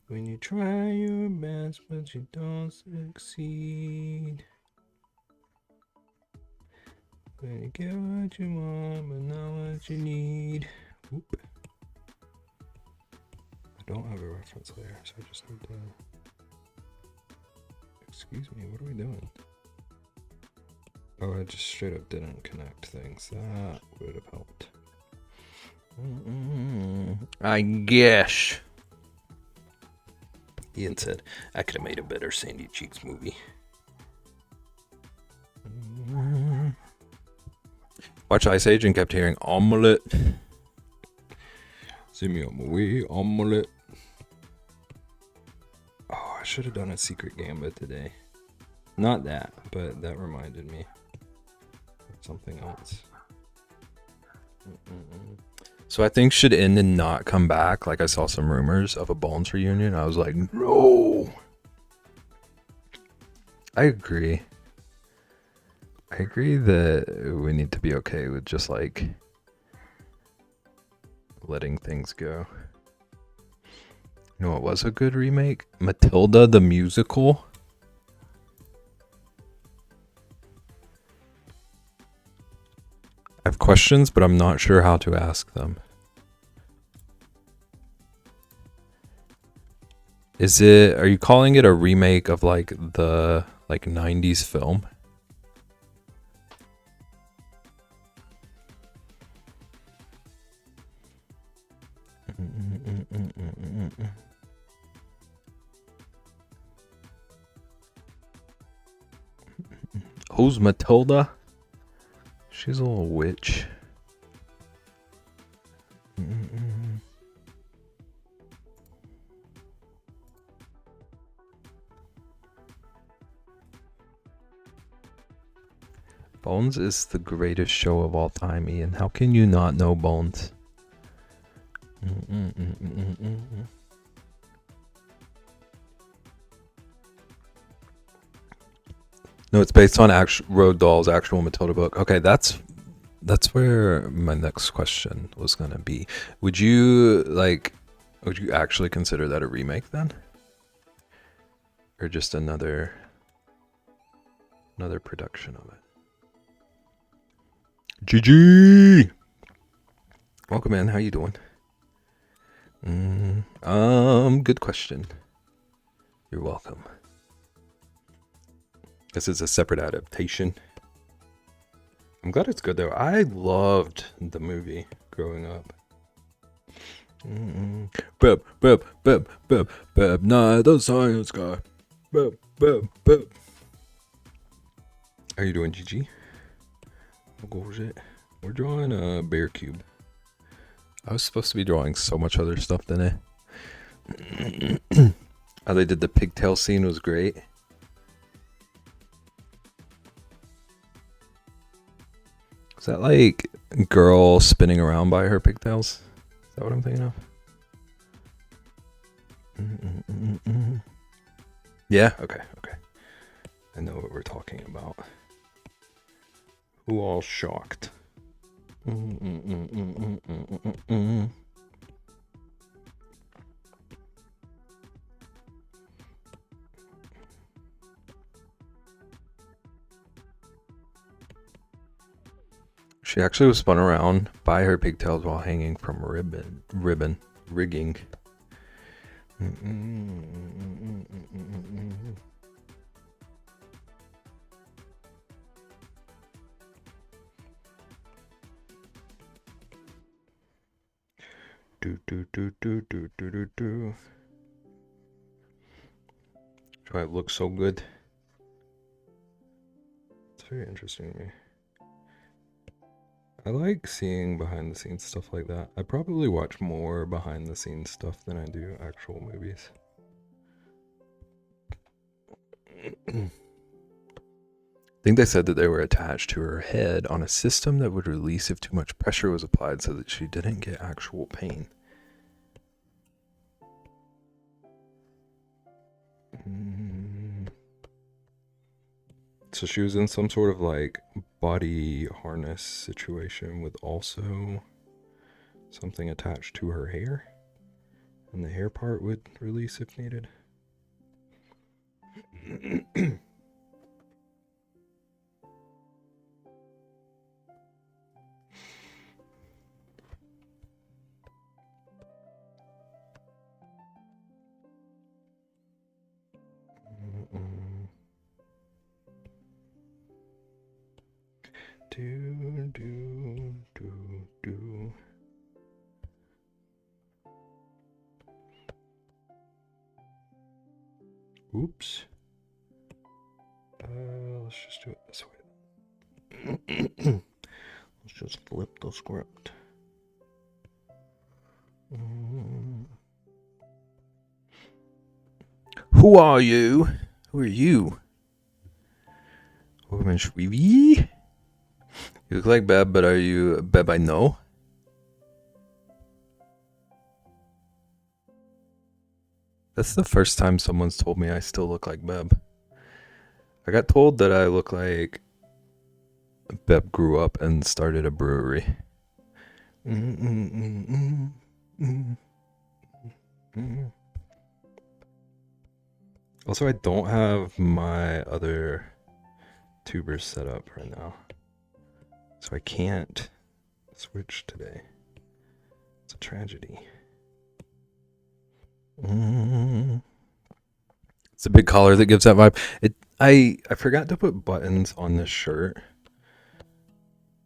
When you try your best, but you don't succeed. When you get what you want, but not what you need. Oop. I don't have a reference layer, so I just need to... Excuse me, what are we doing? Oh, I just straight up didn't connect things. That would have helped. I guess. Ian said, I could have made a better Sandy Cheeks movie. Watch Ice Age and kept hearing omelette. See me on my way, omelette. Oh, I should have done a Secret Gambit today. Not that, but that reminded me of something else. So I think should end and not come back. Like I saw some rumors of a Bones reunion. I was like, no. I agree. I agree that we need to be okay with just like letting things go. You know what was a good remake? Matilda the musical. I have questions, but I'm not sure how to ask them. Are you calling it a remake of like the 90s film? Who's Matilda? She's a little witch. Bones is the greatest show of all time, Ian. How can you not know Bones? No, it's based on Roald Dahl's actual Matilda book. Okay, that's where my next question was gonna be. Would you like Would you actually consider that a remake then? Or just another production of it? GG! Welcome in, how you doing? Good question. You're welcome. This is a separate adaptation. I'm glad it's good though. I loved the movie growing up. Beb, not the science guy. Beb. How you doing, GG? We're drawing a bear cube. I was supposed to be drawing so much other stuff today. How they did the pigtail scene was great. Is that like girl spinning around by her pigtails? Is that what I'm thinking of? Yeah, okay. I know what we're talking about. Who all shocked? She actually was spun around by her pigtails while hanging from ribbon rigging. Do. Why it looks so good. It's very interesting to me. I like seeing behind the scenes stuff like that. I probably watch more behind the scenes stuff than I do actual movies. I think they said that they were attached to her head on a system that would release if too much pressure was applied so that she didn't get actual pain. So she was in some sort of like body harness situation with also something attached to her hair, and the hair part would release if needed. Do. Oops. Let's just do it this way. Let's just flip the script. Who are you? Who are you? You look like Beb, but are you Beb I know? That's the first time someone's told me I still look like Beb. I got told that I look like Beb grew up and started a brewery. Also, I don't have my other tubers set up right now, so I can't switch today. It's a tragedy. It's a big collar that gives that vibe. I forgot to put buttons on this shirt,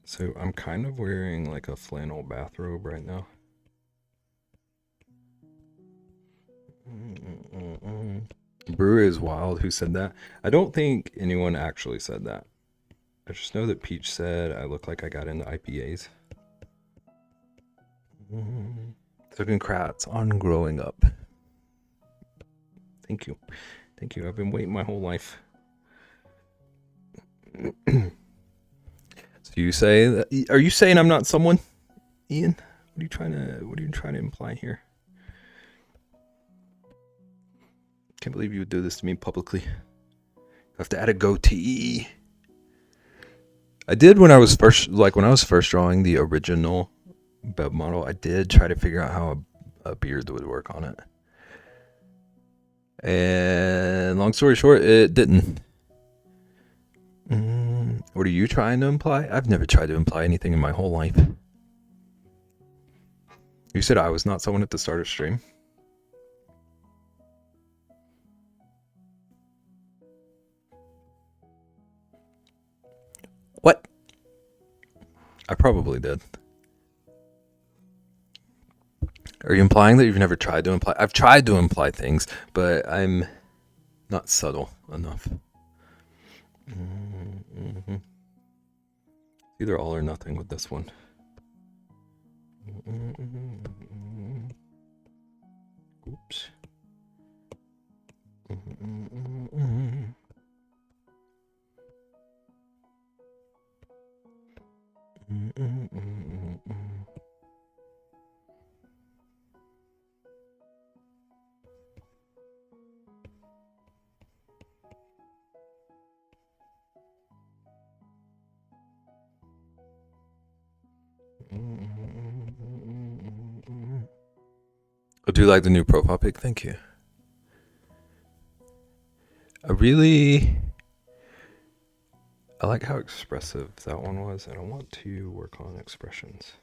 so I'm kind of wearing like a flannel bathrobe right now. Brewer is wild. Who said that? I don't think anyone actually said that. I just know that Peach said I look like I got into IPAs. So congrats on growing up. Thank you. I've been waiting my whole life. So you say that? Are you saying I'm not someone, Ian? What are you trying to imply here? Can't believe you would do this to me publicly. I have to add a goatee. I did when I was first drawing the original Beb model. I did try to figure out how a beard would work on it. And long story short, it didn't. What are you trying to imply? I've never tried to imply anything in my whole life. You said I was not someone at the start of stream. What? I probably did. Are you implying that you've never tried to imply? I've tried to imply things, but I'm not subtle enough. Mm-hmm. Either all or nothing with this one. Oops. I do like the new profile pic. Thank you. I like how expressive that one was, and I want to work on expressions.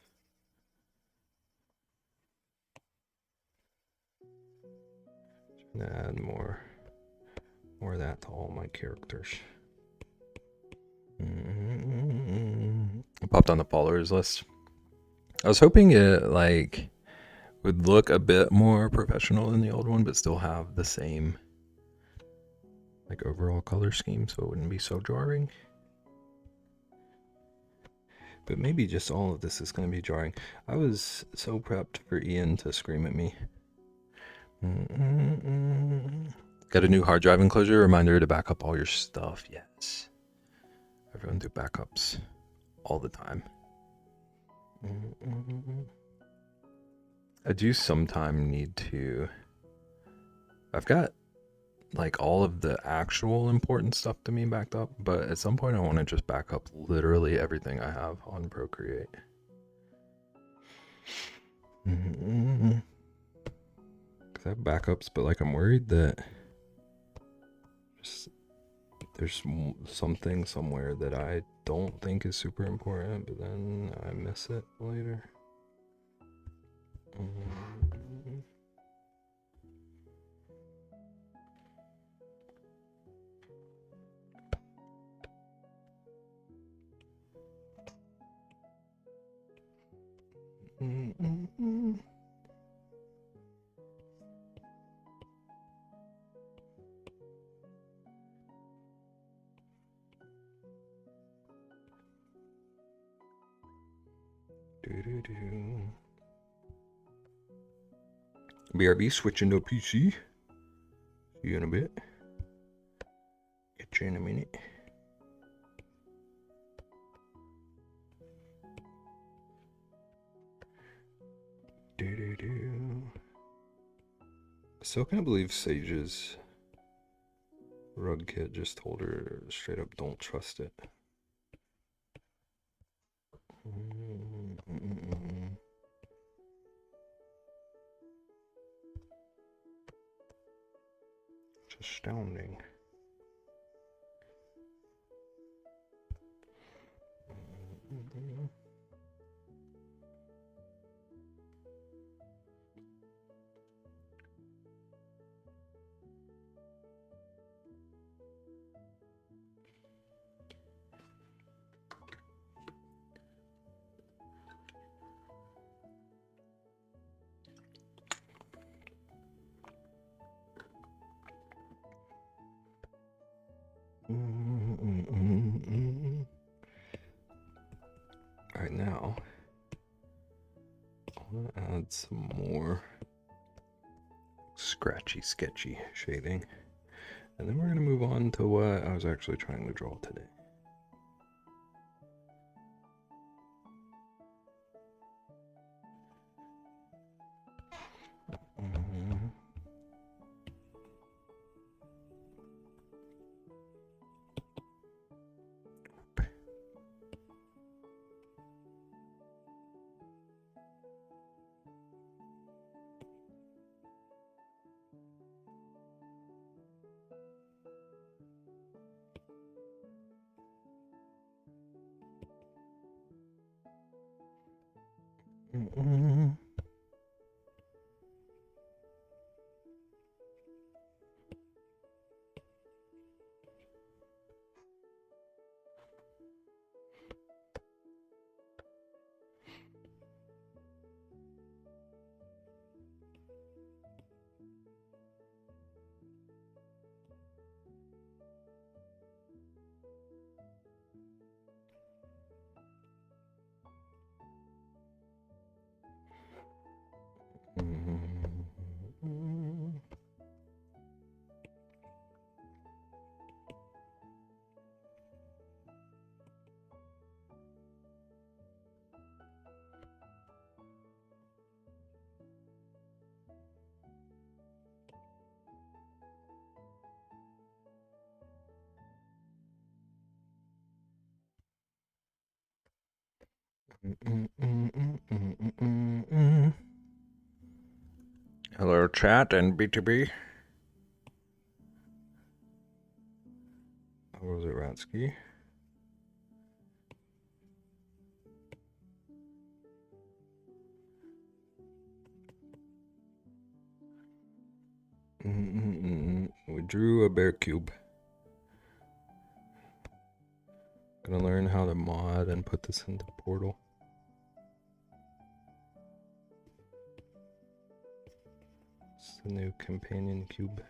Add more of that to all my characters. I popped on the followers list. I was hoping it would look a bit more professional than the old one, but still have the same overall color scheme, so it wouldn't be so jarring. But maybe just all of this is going to be jarring. I was so prepped for Ian to scream at me. Got a new hard drive enclosure. Reminder to back up all your stuff. Yes. Everyone do backups all the time. I do sometime need to... I've got all of the actual important stuff to me backed up, but at some point I want to just back up literally everything I have on Procreate. Because I have backups, but I'm worried that there's something somewhere that I don't think is super important, but then I miss it later. BRB switching to PC. See you in a bit. Get you in a minute. I still can't believe Sage's rug kit just told her straight up, don't trust it. It's astounding. All right, now I want to add some more scratchy, sketchy shading, and then we're going to move on to what I was actually trying to draw today. Mm-mm. Hello, chat and B2B. How was it, Ratsky? We drew a bear cube. Gonna learn how to mod and put this into Portal. It's the new companion cube.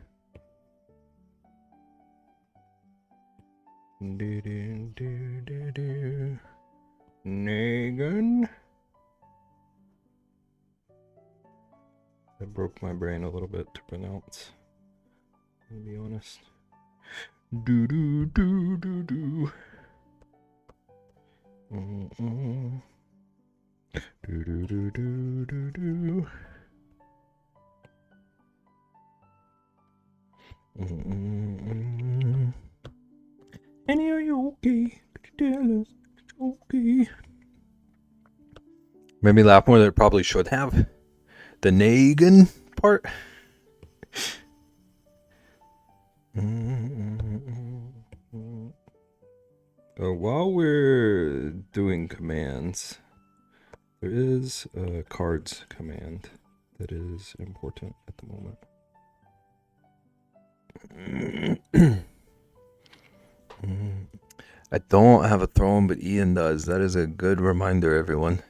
Negan. That broke my brain a little bit to pronounce, to be honest. Do do do do do. Do do do do do do. Annie, are you okay? Could you tell us it's okay? Made me laugh more than it probably should have. The Negan part. While we're doing commands, there is a cards command that is important at the moment. I don't have a throne, but Ian does. That is a good reminder, everyone.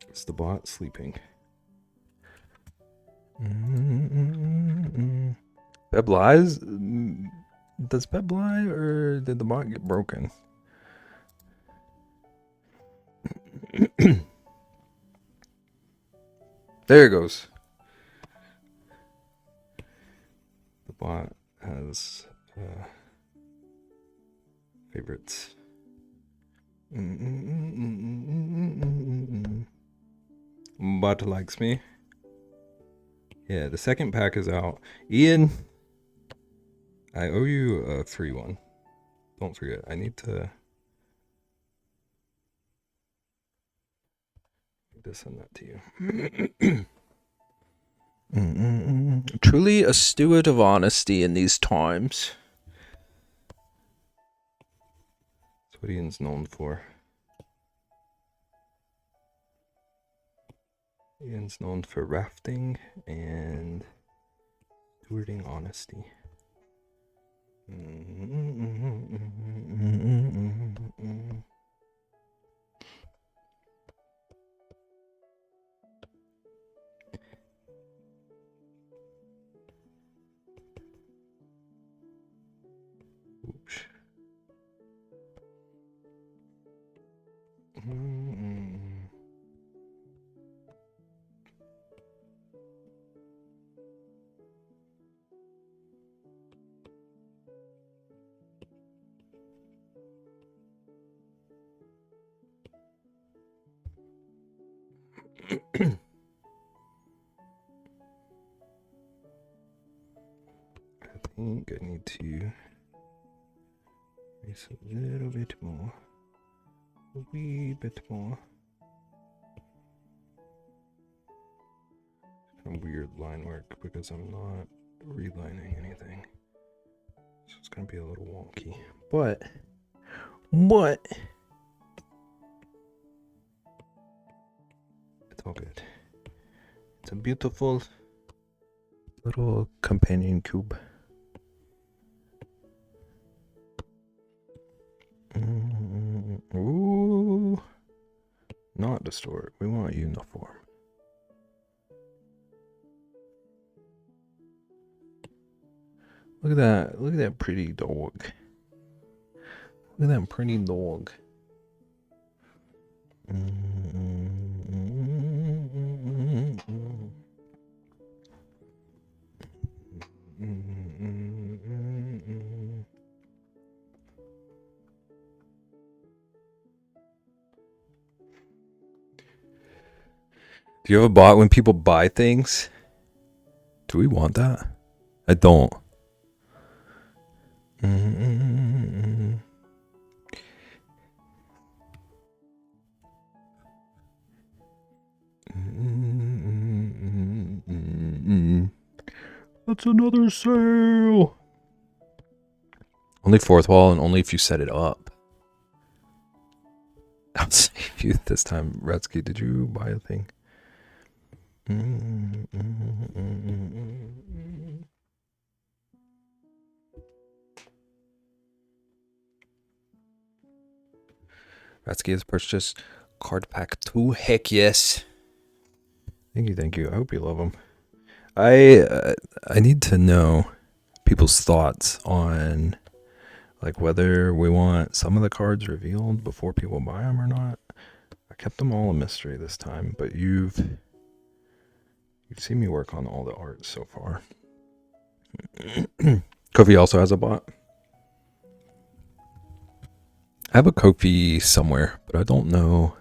It's the bot sleeping. Beb lies? Does Beb lie, or did the bot get broken? There it goes. The bot has favorites. Bot likes me. Yeah, the second pack is out. Ian, I owe you a free one. Don't forget, I need to send that to you. Truly a steward of honesty in these times. That's what Ian's known for. Ian's known for rafting and stewarding honesty. Oops. I think I need to raise a little bit more. A wee bit more. Kind of weird line work because I'm not relining anything. So it's gonna be a little wonky. But What? It's all good. It's a beautiful little companion cube. Ooh. Not distort. We want uniform. Look at that. Look at that pretty dog. Look at that pretty dog. Do you have a bot when people buy things? Do we want that? I don't. That's another sale. Only fourth wall and only if you set it up. I'll save you this time. Retsky, did you buy a thing? Retsky has purchased card pack 2. Heck yes. Thank you, thank you. I hope you love them. I need to know people's thoughts on like whether we want some of the cards revealed before people buy them or not. I kept them all a mystery this time, but you've seen me work on all the art so far. Kofi also has a bot. I have a Kofi somewhere, but I don't know.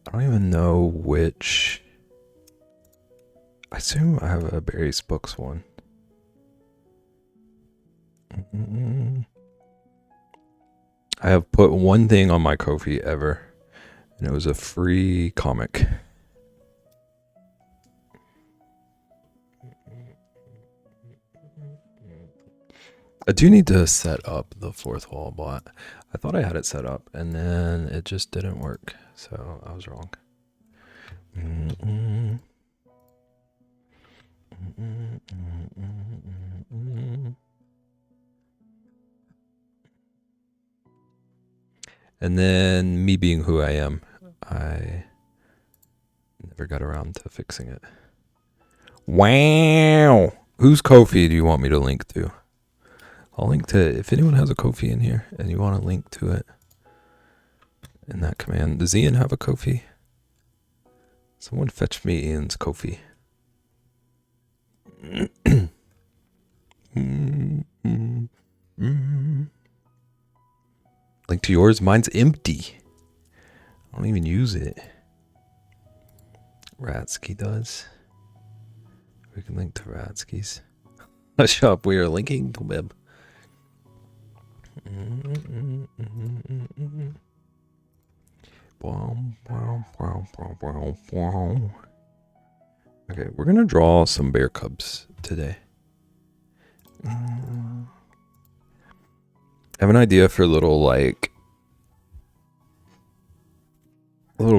I don't even know which. I assume I have a Barry's Books one. I have put one thing on my Kofi ever, and it was a free comic. I do need to set up the fourth wall bot. I thought I had it set up, and then it just didn't work, so I was wrong. And then me being who I am, I never got around to fixing it. Wow! Whose Kofi do you want me to link to? I'll link to, if anyone has a Kofi in here and you want to link to it in that command. Does Ian have a Kofi? Someone fetch me Ian's Kofi. Link to yours? Mine's empty. I don't even use it. Ratsky does. We can link to Ratsky's. Shop, we are linking to web. Okay, we're gonna draw some bear cubs today. I have an idea for little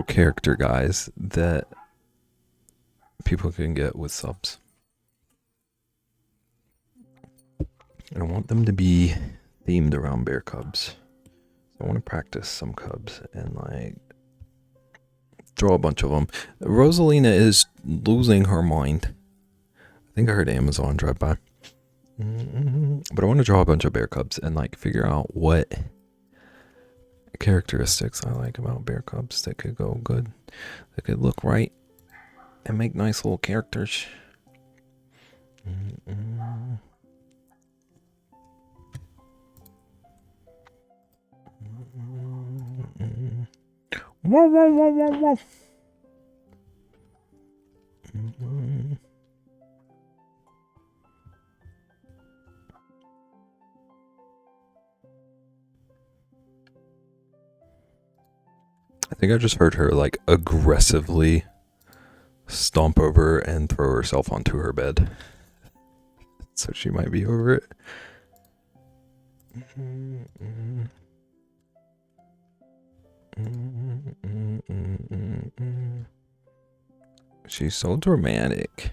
character guys that people can get with subs. And I want them to be themed around bear cubs. So I want to practice some cubs and draw a bunch of them. Rosalina is losing her mind. I think I heard Amazon drive by. But I want to draw a bunch of bear cubs and figure out what characteristics I like about bear cubs that could go good, that could look right and make nice little characters. I think I just heard her aggressively stomp over and throw herself onto her bed. So she might be over it. She's so dramatic.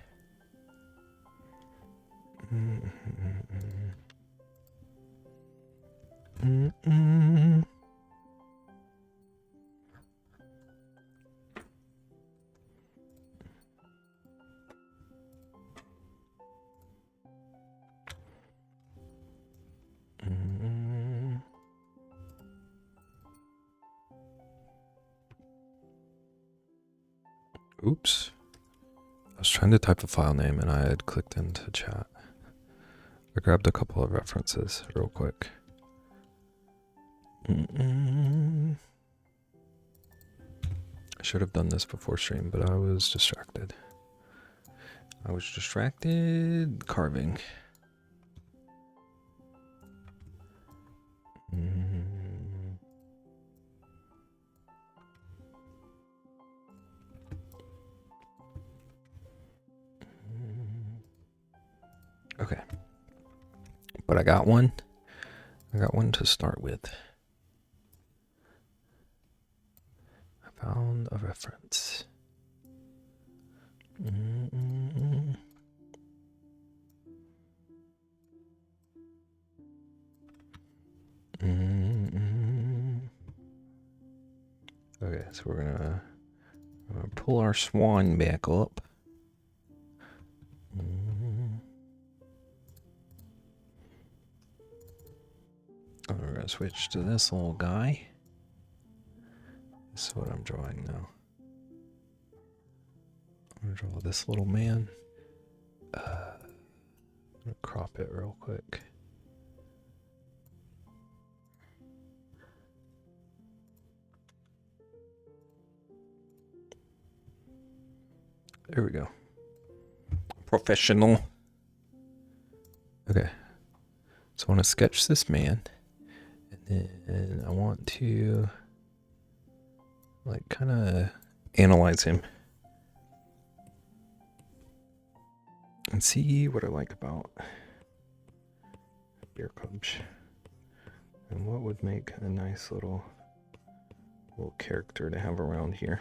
Oops. I was trying to type a file name and I had clicked into chat. I grabbed a couple of references real quick. I should have done this before stream, but I was distracted. Carving. Okay. But I got one. I got one to start with. I found a reference. Okay, so we're gonna pull our swan back up. We're gonna switch to this little guy. This is what I'm drawing now. I'm gonna draw this little man. I'm gonna crop it real quick. There we go. Professional. Okay. So I want to sketch this man. And then I want to like kind of analyze him. And see what I like about bear cubs. And what would make a nice little character to have around here.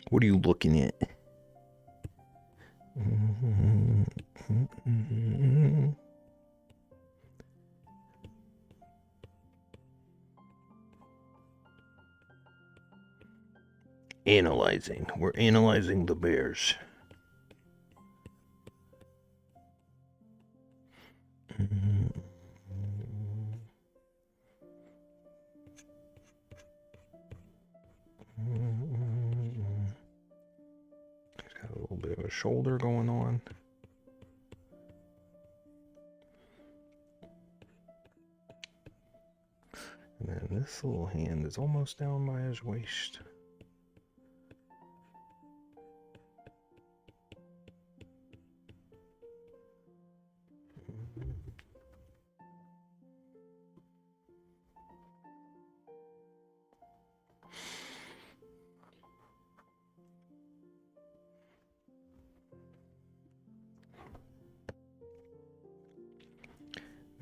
What are you looking at? Analyzing. We're analyzing the bears. He's got a little bit of a shoulder going on. And then this little hand is almost down by his waist.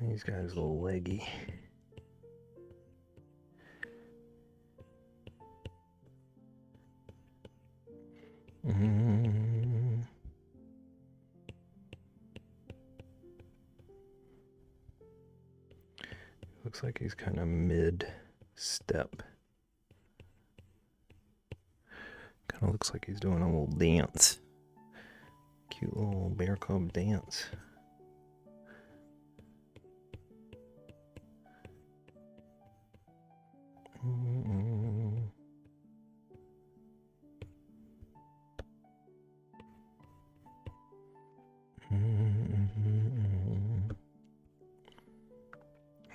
He's got his little leggy. Looks like he's kind of mid-step. Kind of looks like he's doing a little dance. Cute little bear cub dance.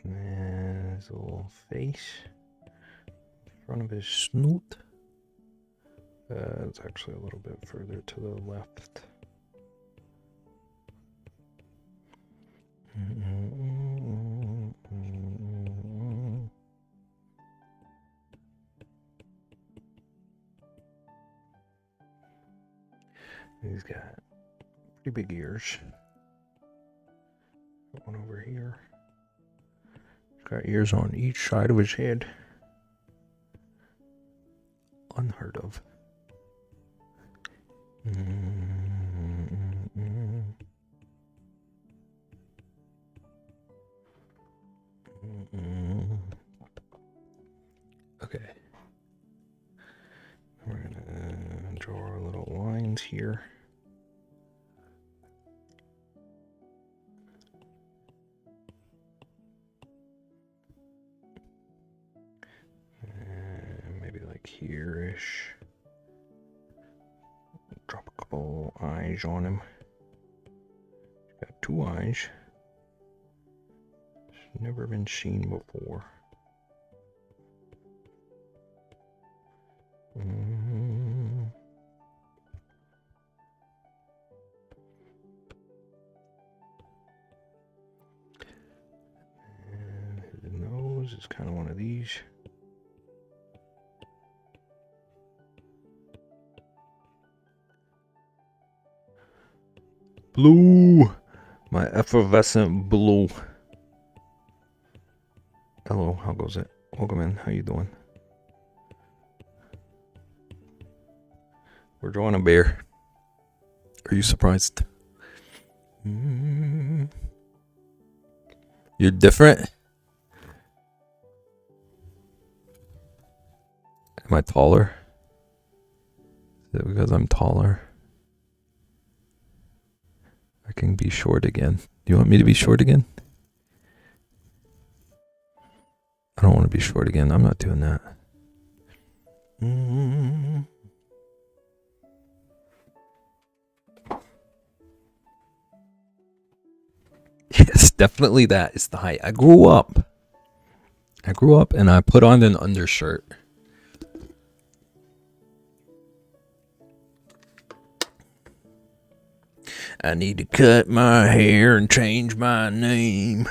And then his little face, front of his snoot. It's actually a little bit further to the left. He's got pretty big ears. one over here. He's got ears on each side of his head. Unheard of. Okay. We're gonna draw our little lines here. Maybe like here-ish. Drop a couple eyes on him. He's got 2 eyes. It's never been seen before. And his nose is kind of one of these. Blue! My effervescent blue. Hello, how goes it? Welcome in, how you doing? We're drawing a bear. Are you surprised? You're different? Am I taller? Is it because I'm taller? I can be short again. Do you want me to be short again? I don't want to be short again. I'm not doing that. Yes, definitely that is the height. I grew up and I put on an undershirt. I need to cut my hair and change my name.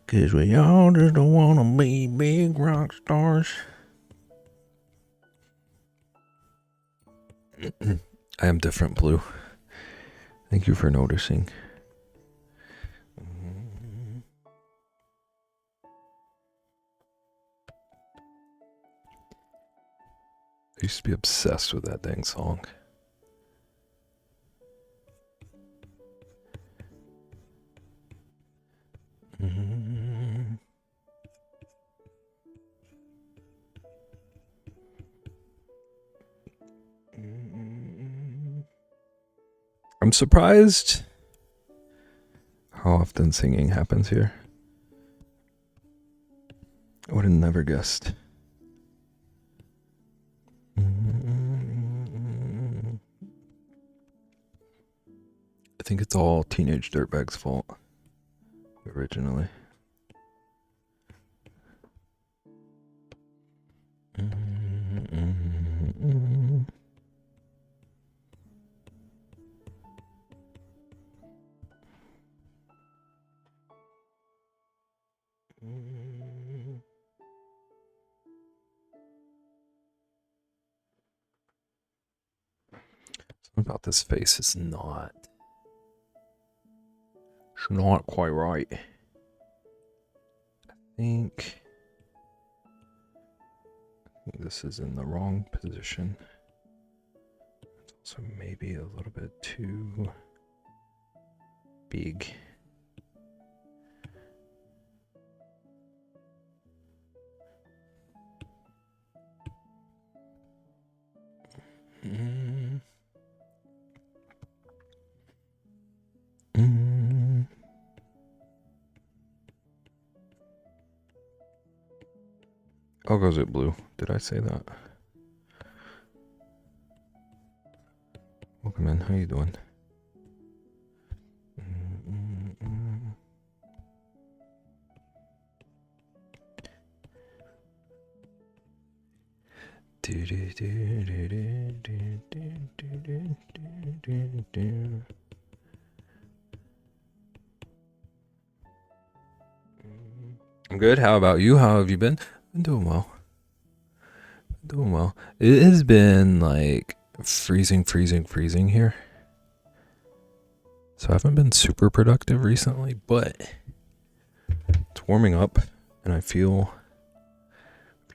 'Cause we all just don't want to be big rock stars. I am different, Blue. Thank you for noticing. I used to be obsessed with that dang song. I'm surprised how often singing happens here. I would have never guessed. I think it's all Teenage Dirtbag's fault, originally. Something about this face is not. It's not quite right. I think this is in the wrong position. It's also maybe a little bit too big. How goes it, Blue? Did I say that? Welcome in. How you doing? I'm good. How about you? How have you been? Been doing well. Doing well. It has been like freezing here. So I haven't been super productive recently, but it's warming up and I feel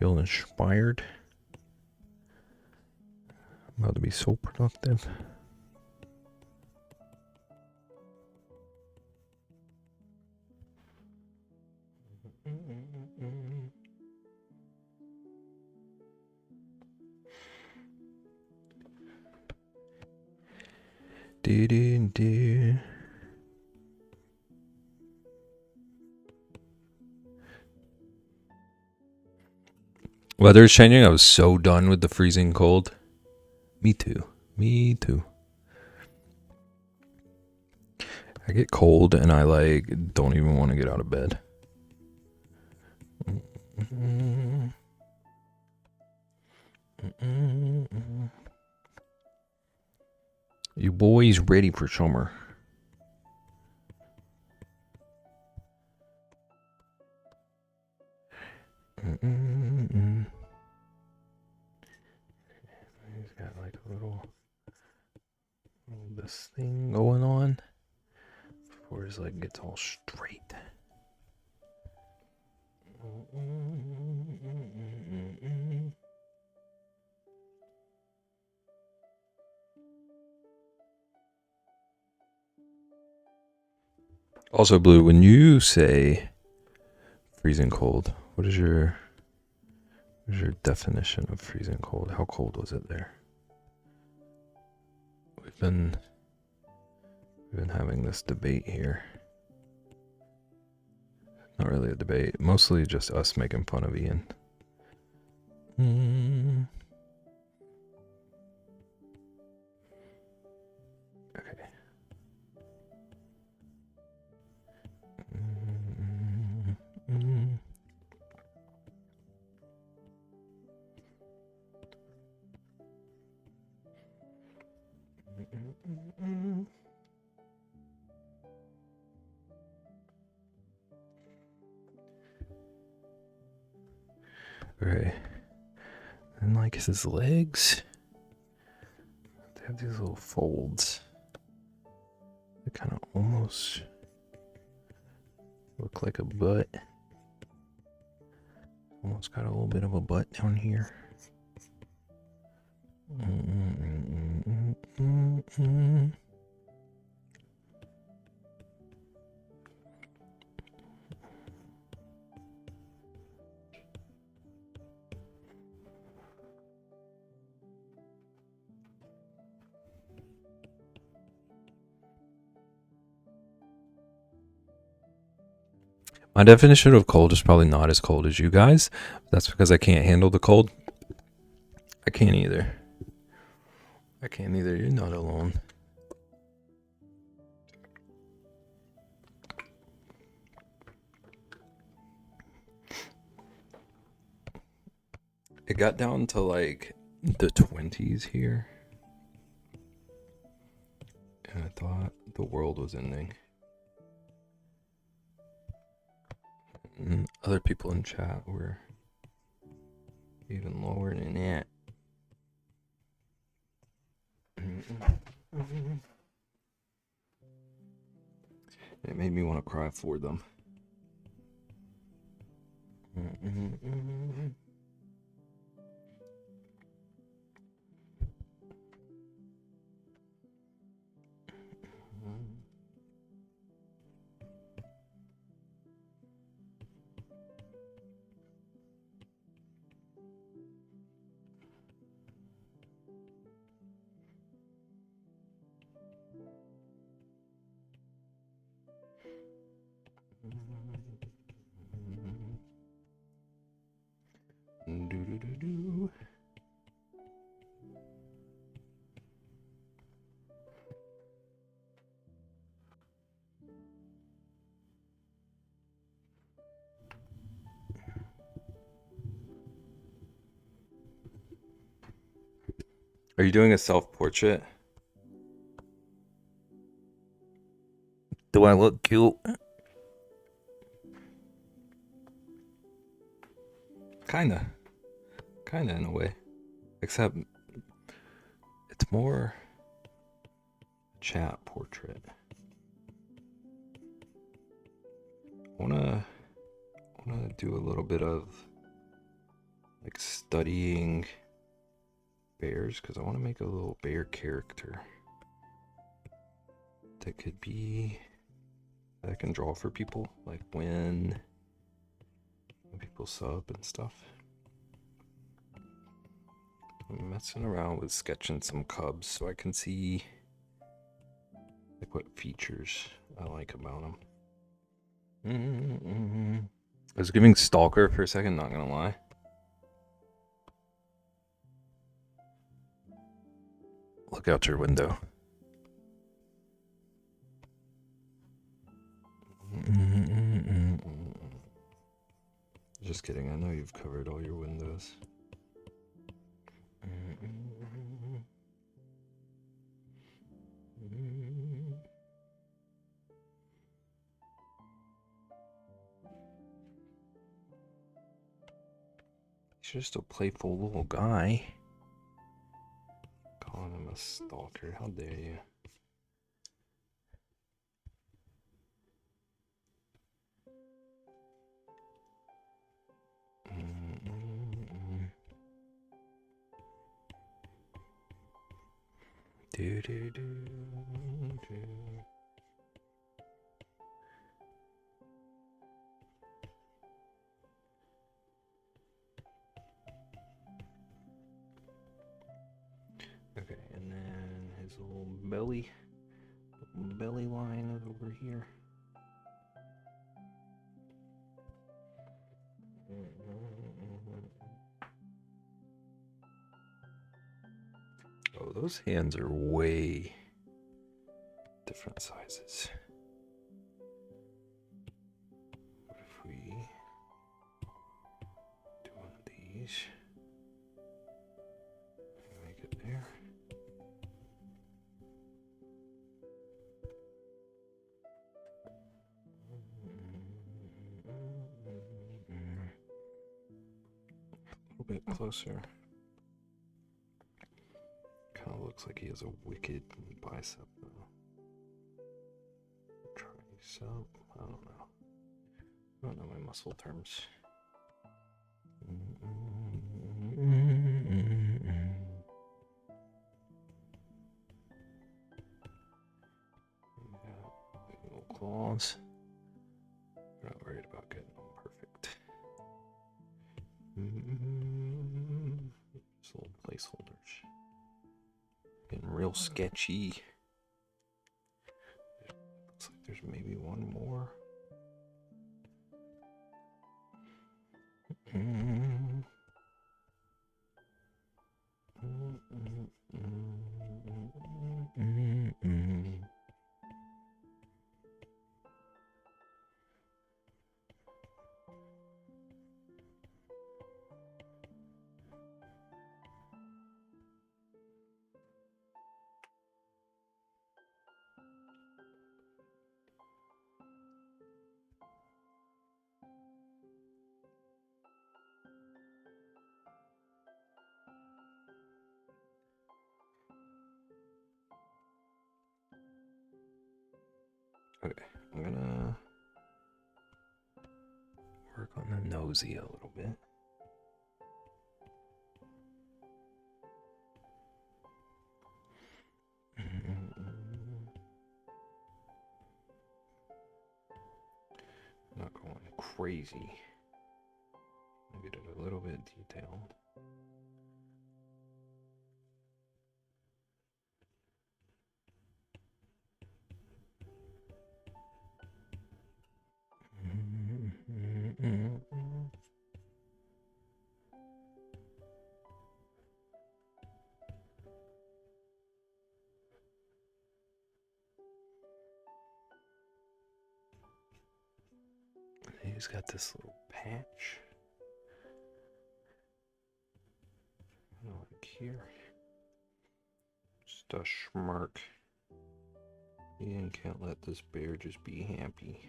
inspired. I'm about to be so productive. Do. Weather's changing. I was so done with the freezing cold. Me too. I get cold and I like don't even want to get out of bed. You boys ready for summer? He's got like a little this thing going on before his leg gets all straight. Also, Blue, when you say freezing cold, what is your definition of freezing cold? How cold was it there? We've been having this debate here. Not really a debate, mostly just us making fun of Ian. Okay. Okay. And like his legs, they have these little folds. They kind of almost look like a butt. Almost got a little bit of a butt down here. My definition of cold is probably not as cold as you guys. That's because I can't handle the cold. I can't either. You're not alone. It got down to like the 20s here. And I thought the world was ending. And other people in chat were even lower than that. It made me want to cry for them. Are you doing a self-portrait? Do I look cute? Kinda in a way. Except it's more chat portrait. wanna do a little bit of like studying bears because I want to make a little bear character that could be that I can draw for people, like when people sub and stuff. I'm messing around with sketching some cubs so I can see like what features I like about them. I was giving Stalker for a second, not gonna lie. Look out your window. Just kidding, I know you've covered all your windows. He's just a playful little guy. Calling him a stalker, how dare you? Do, do, do, do. Okay, and then his little belly line is over here. Oh, those hands are way different sizes. What if we do one of these? Make it there. A little bit closer. Kind of looks like he has a wicked bicep though. Tricep? I don't know. I don't know my muscle terms. Little claws. We're not worried about getting them perfect. Just little placeholders. Getting real sketchy. Looks like there's maybe one more. Okay, I'm gonna work on the nosy a little bit. Not going crazy. Maybe get it a little bit detailed. He's got this little patch. Like here. Just a schmark. Ian can't let this bear just be happy.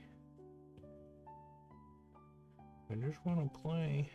I just want to play.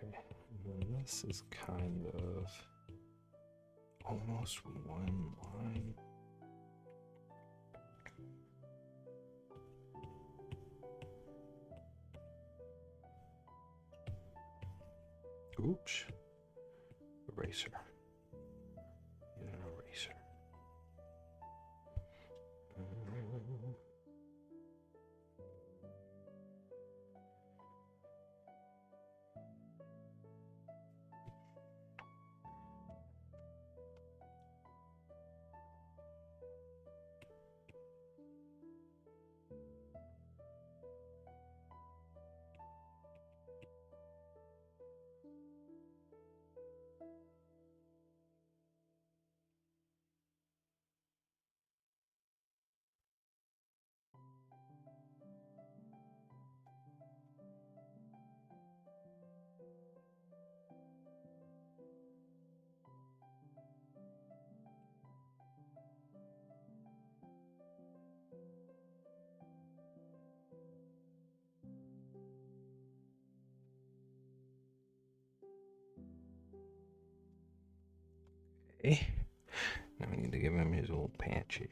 Okay, and then this is kind of almost one line. Oops. Eraser. Get an eraser. Okay. Now we need to give him his little patches.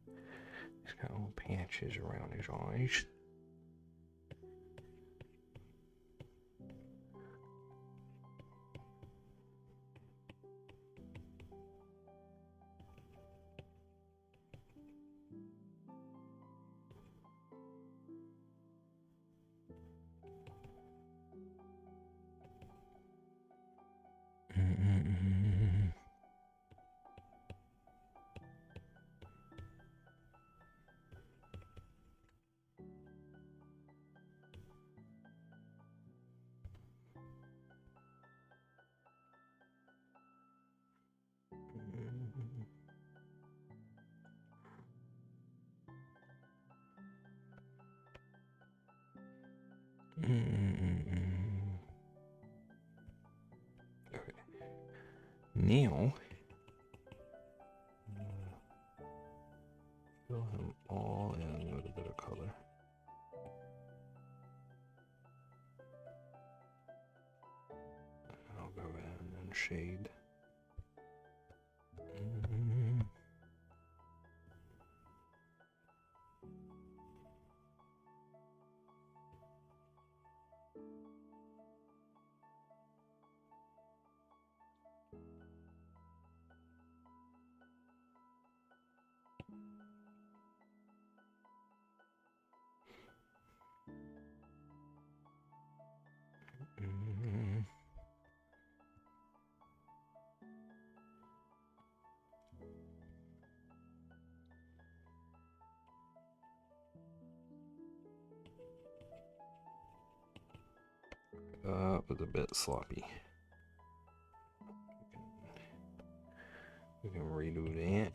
He's got little patches around his eyes. Okay. Now, fill him all in with a bit of color. I'll go in and shade. It was a bit sloppy. We can redo that.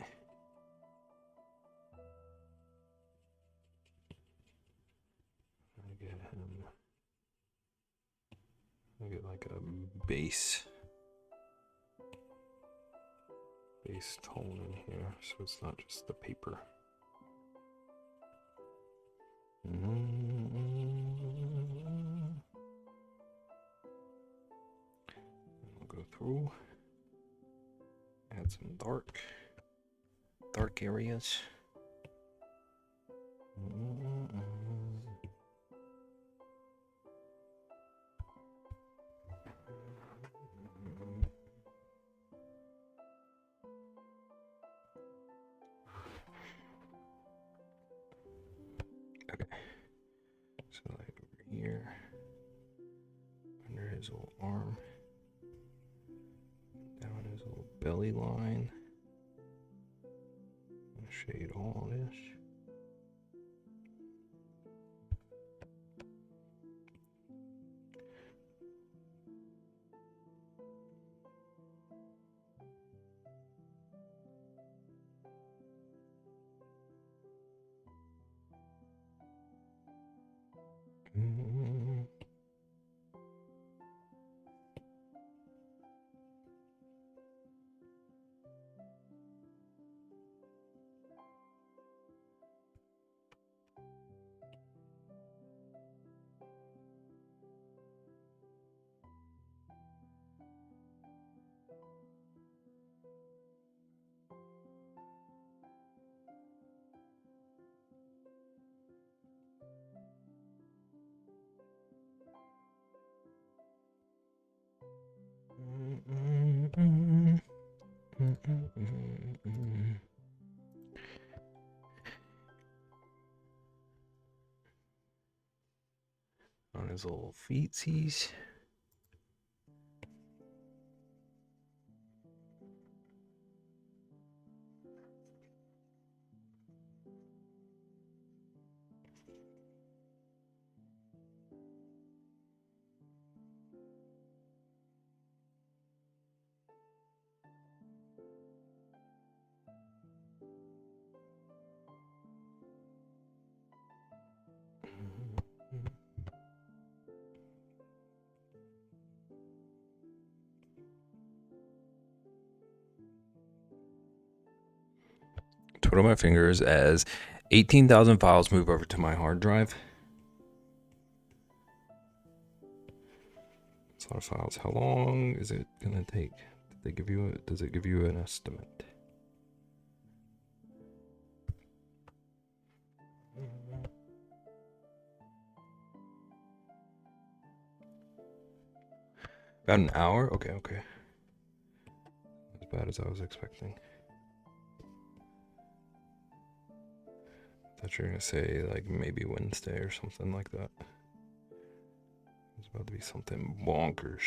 I get like a base tone in here, so it's not just the paper. I'll go through, add some dark areas. Okay, so like over here, under his little arm, down his little belly line, I'll shade all this. his little feetsies. Twiddle my fingers as 18,000 files move over to my hard drive. It's a lot of files. How long is it gonna take? Does it give you an estimate? About an hour? Okay. As bad as I was expecting. I thought you were gonna say like maybe Wednesday or something like that. It's about to be something bonkers.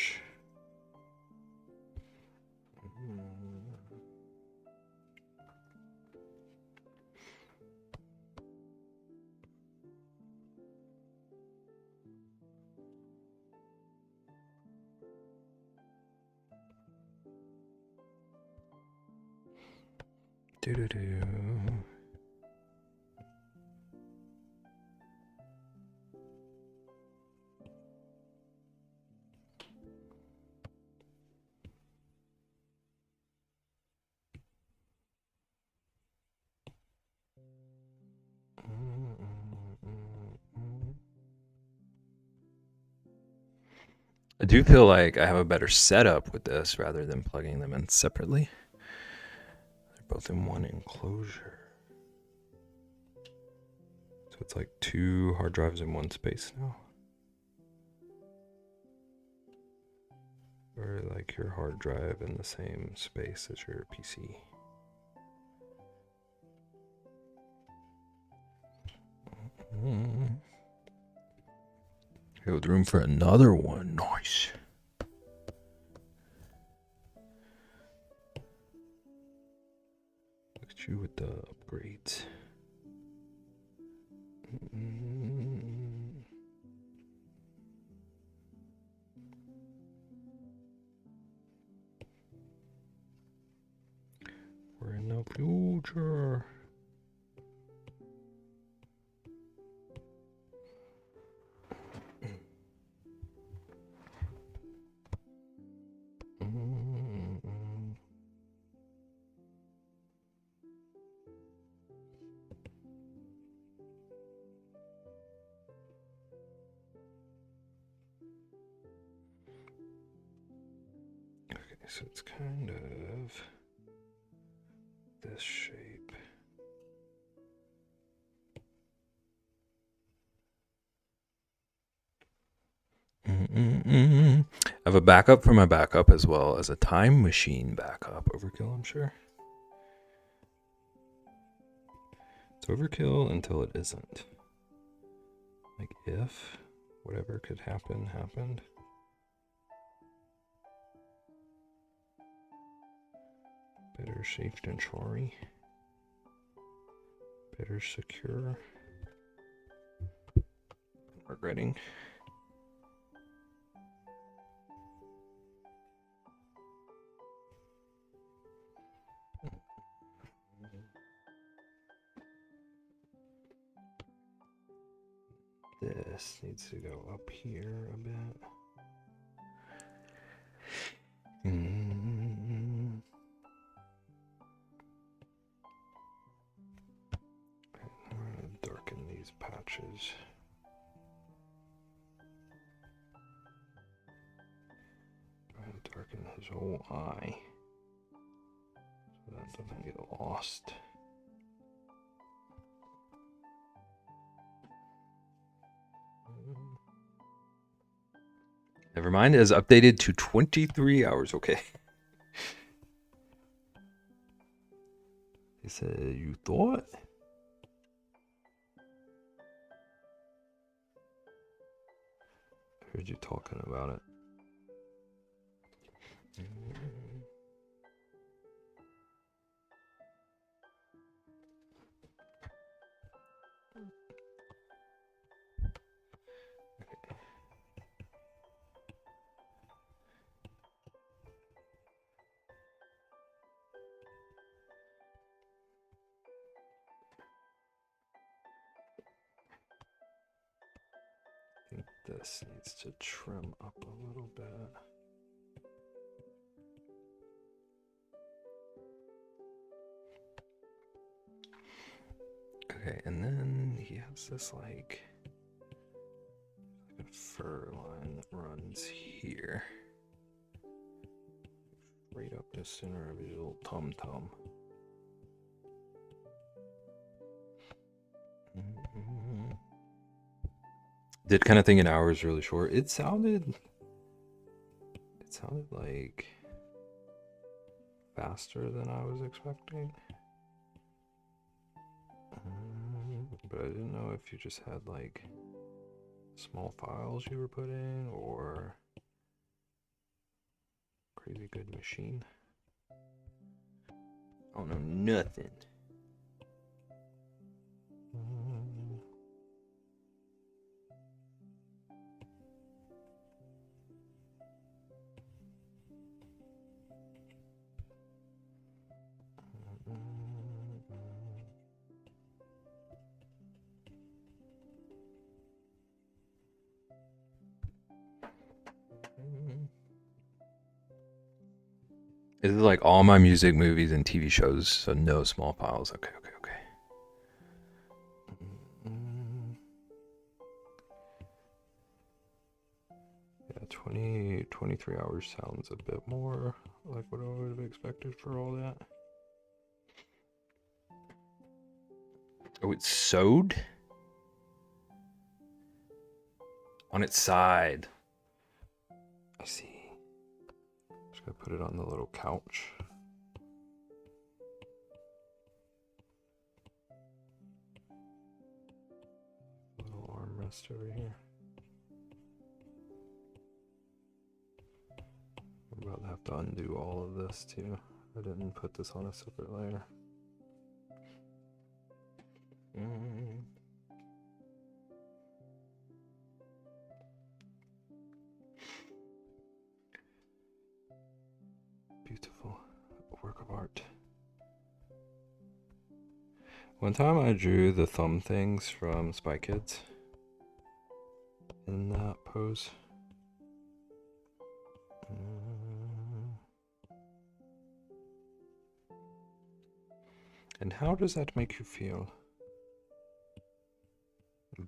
Do-do-do. I do feel like I have a better setup with this rather than plugging them in separately. They're both in one enclosure. So it's like 2 hard drives in one space now. Or like your hard drive in the same space as your PC. Here with room for another one. Nice. Look at you with the upgrades. We're in the future. So it's kind of this shape. I have a backup for my backup as well as a time machine backup. Overkill, I'm sure. It's overkill until it isn't. Like if whatever could happen happened. Better safe than sorry. Better secure. Regretting. This needs to go up here a bit. I'm going to darken these patches. I'm going to darken his whole eye so that doesn't get lost. Never mind, it is updated to 23 hours. Okay. He said, you thought? Heard you talking about it. I think this needs to trim up a little bit. Okay, and then he has this like a fur line that runs here, right up the center of his little tum-tum. Did kind of think an hour is really short. It sounded like faster than I was expecting. But I didn't know if you just had like small files you were putting or crazy good machine. I don't know nothing. This is like all my music, movies, and TV shows, so no small files. Okay. Yeah, 23 hours sounds a bit more like what I would have expected for all that. Oh, it's sewed? On its side. I see. Just gonna put it on the little couch. Little armrest over here. I'm about to have to undo all of this too. I didn't put this on a separate layer. Beautiful work of art. One time I drew the thumb things from Spy Kids in that pose. And how does that make you feel? I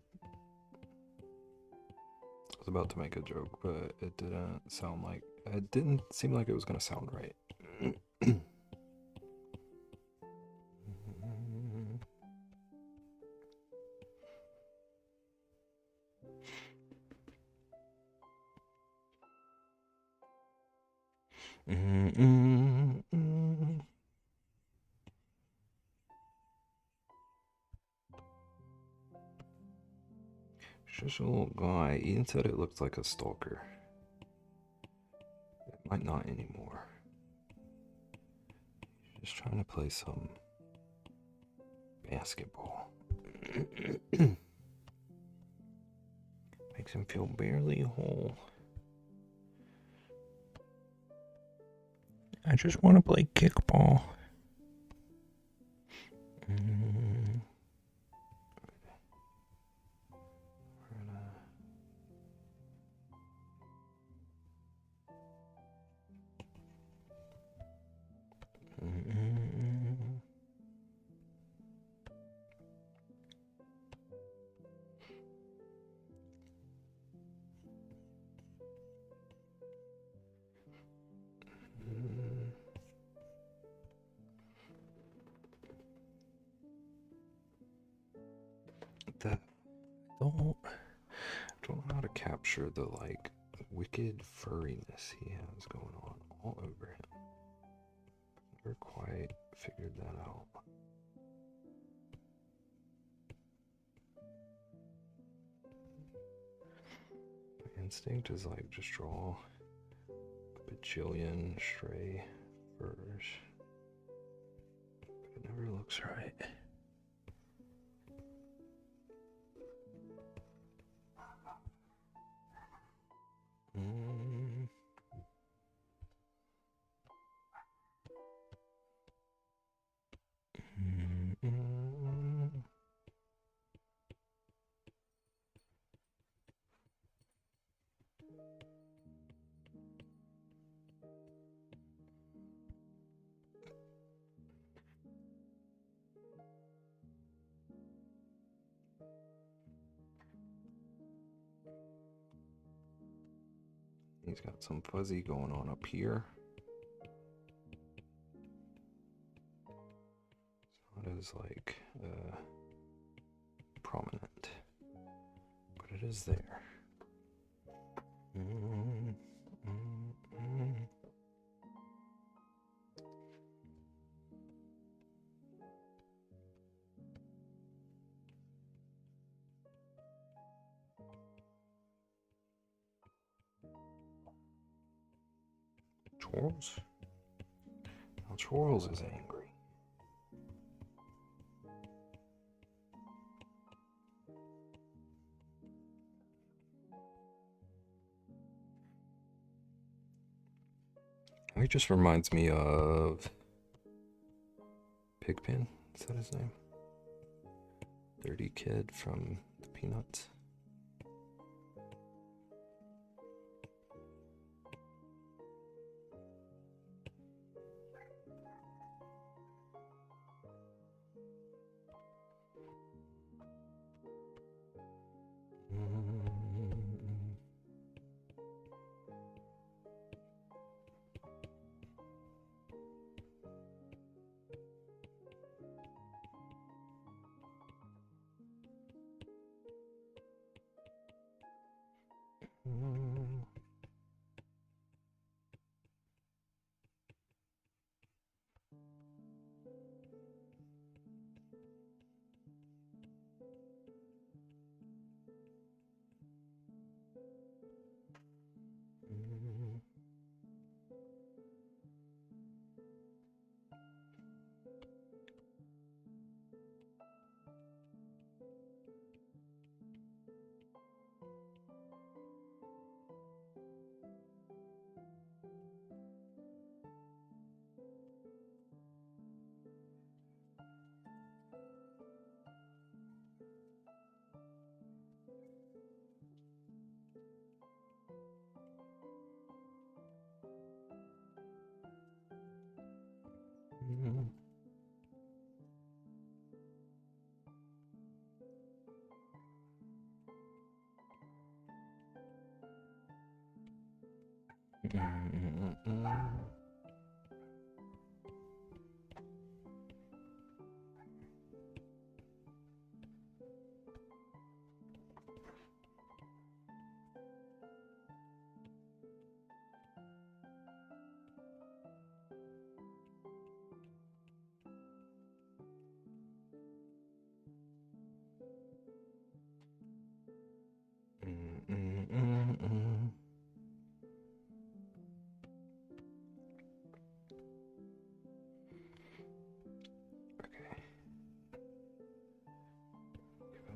was about to make a joke, but it didn't seem like it was gonna sound right. Just a little guy. Ian said it looked like a stalker. It might not anymore. Just trying to play some basketball. Makes him feel barely whole. I just want to play kickball. That don't know how to capture the like wicked furriness he has going on all over him. Never quite figured that out. And instinct is like just draw a bajillion stray furs, but it never looks right. He's got some fuzzy going on up here. It's not as like prominent, but it is there. Charles? Now Charles is angry. He just reminds me of Pigpen. Is that his name? Dirty Kid from the Peanuts.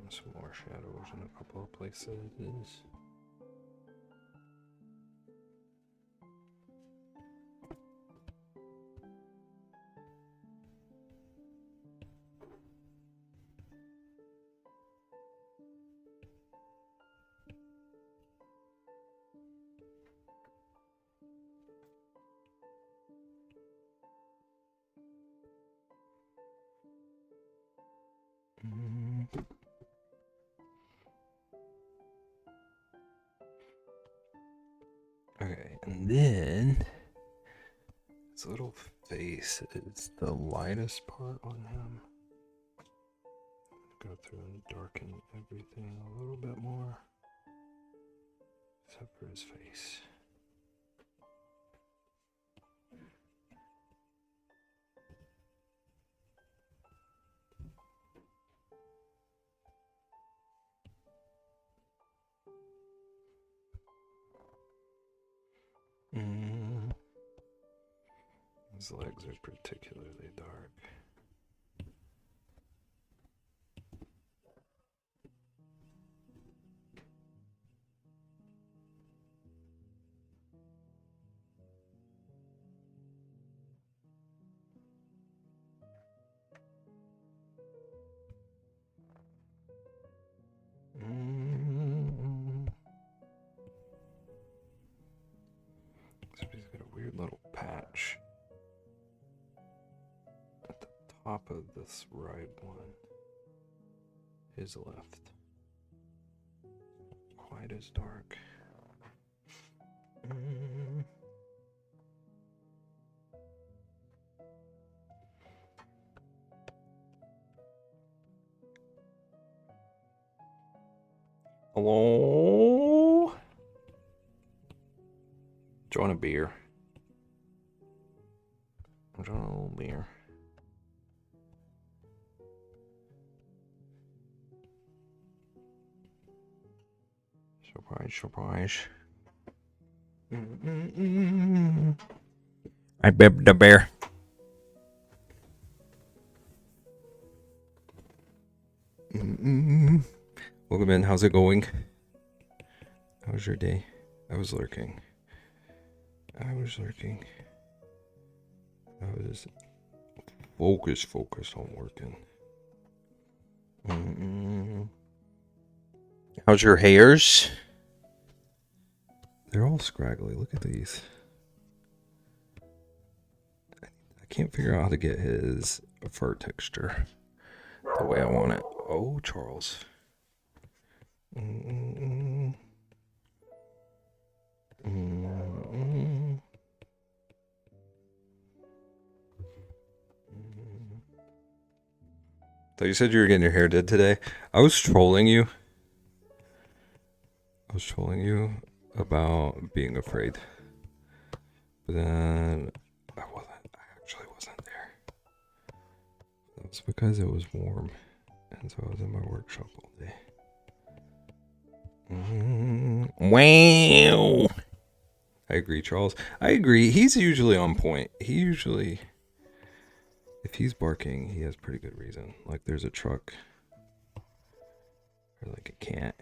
Some more shadows in a couple of places. Okay, and then his little face is the lightest part on him. Go through and darken everything a little bit more, except for his face. His legs are particularly dark. He's got a weird little patch at the top of this right one. His left. Quite as dark. Hello? Do you want a beer? I don't want a little beer. Surprise, surprise. I BEB the bear. Welcome in. How's it going? How was your day? I was lurking. I was focused on working. How's your hairs? They're all scraggly. Look at these. I can't figure out how to get his fur texture the way I want it. Oh, Charles. So you said you were getting your hair did today. I was trolling you. About being afraid. But then I actually wasn't there. That was because it was warm. And so I was in my workshop all day. Wow. I agree, Charles. I agree. He's usually on point. If he's barking, he has pretty good reason. Like there's a truck or like a cat.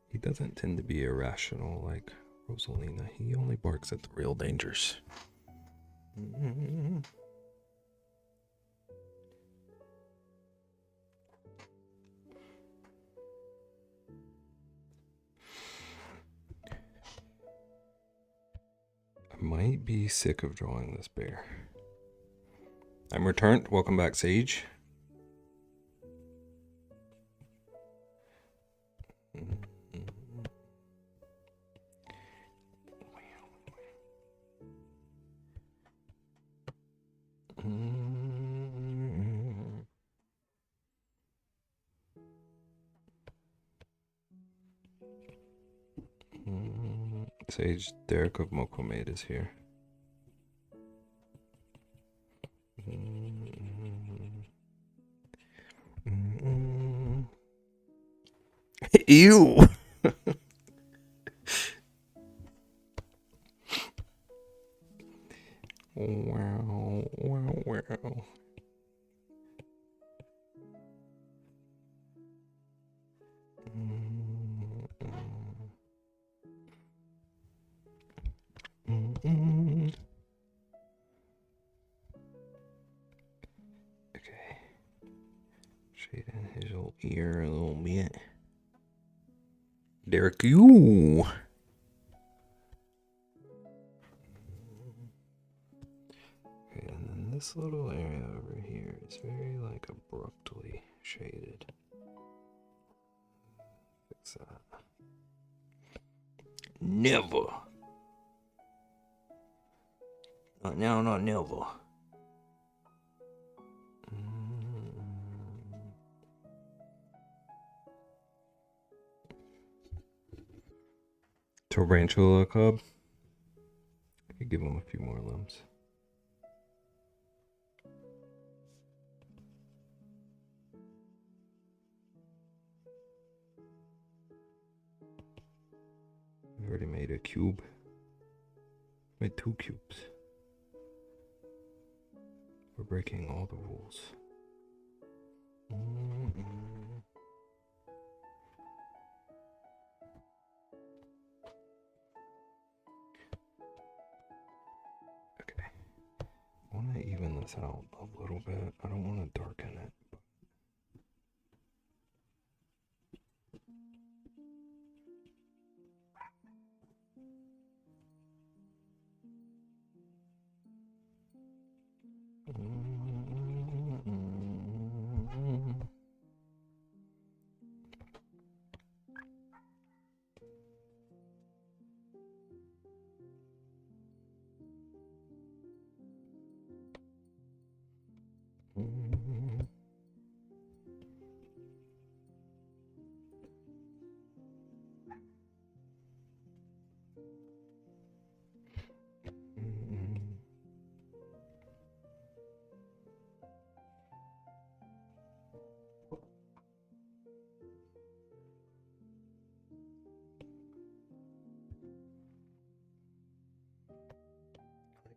He doesn't tend to be irrational like Rosalina. He only barks at the real dangers. I might be sick of drawing this bear. I'm returned. Welcome back, Sage. Sage, Derek of Mokomate is here. Ew. Wow. Okay. Shading his little ear a little bit. Derek, you. Okay, and then this little area over here is very like abruptly shaded. Fix that. Never. Not now, not never. Tarantula Cub. I could give him a few more limbs. We already made a cube. with 2 cubes. We're breaking all the rules. Okay. I want to even this out a little bit. I don't want to darken it.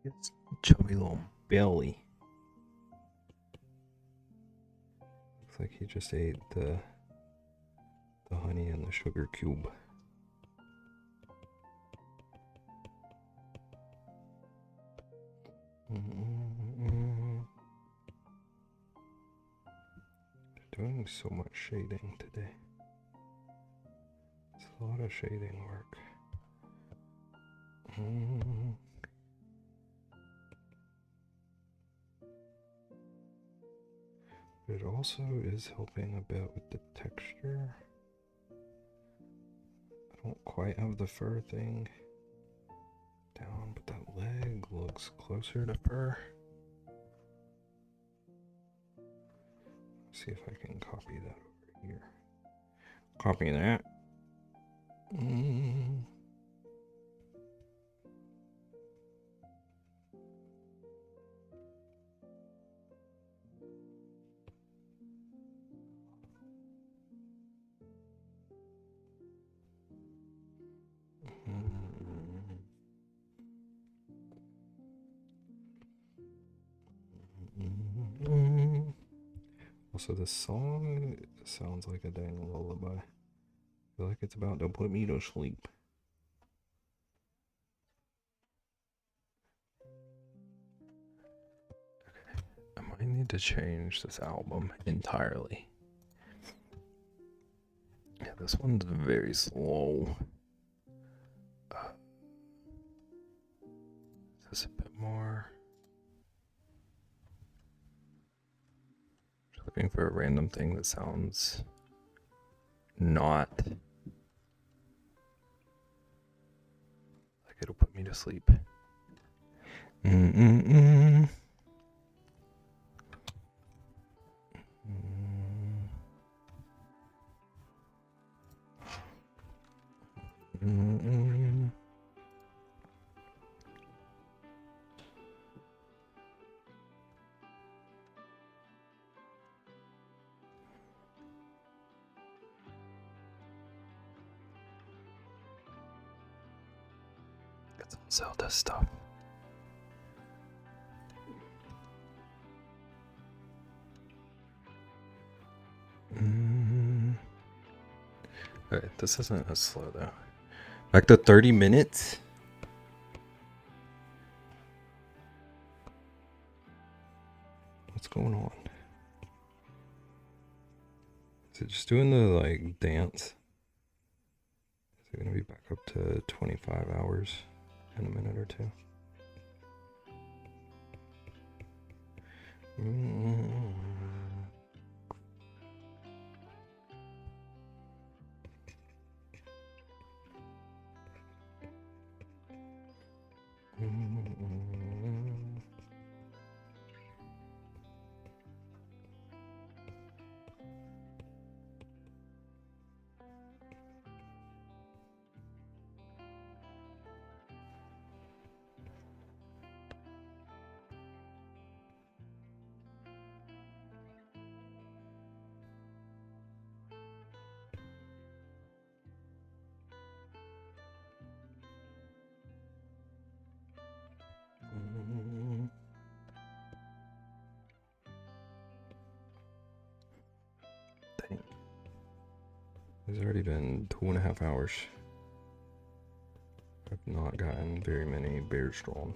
It's chubby little belly. Looks like he just ate the honey and the sugar cube. Doing so much shading today. It's a lot of shading work. But it also is helping a bit with the texture. I don't quite have the fur thing down, but that leg looks closer to fur. See if I can copy that over here. Copy that. Also, this song sounds like a dang lullaby. I feel like it's about to put me to sleep. Okay, I might need to change this album entirely. Yeah, this one's very slow. Is this a bit more? Just looking for a random thing that sounds not like it'll put me to sleep. It's all Zelda stuff. Alright, this isn't as slow though. Back to 30 minutes. What's going on? Is it just doing the like dance? Is it gonna be back up to 25 hours in a minute or two? It's already been 2.5 hours. I've not gotten very many bears drawn.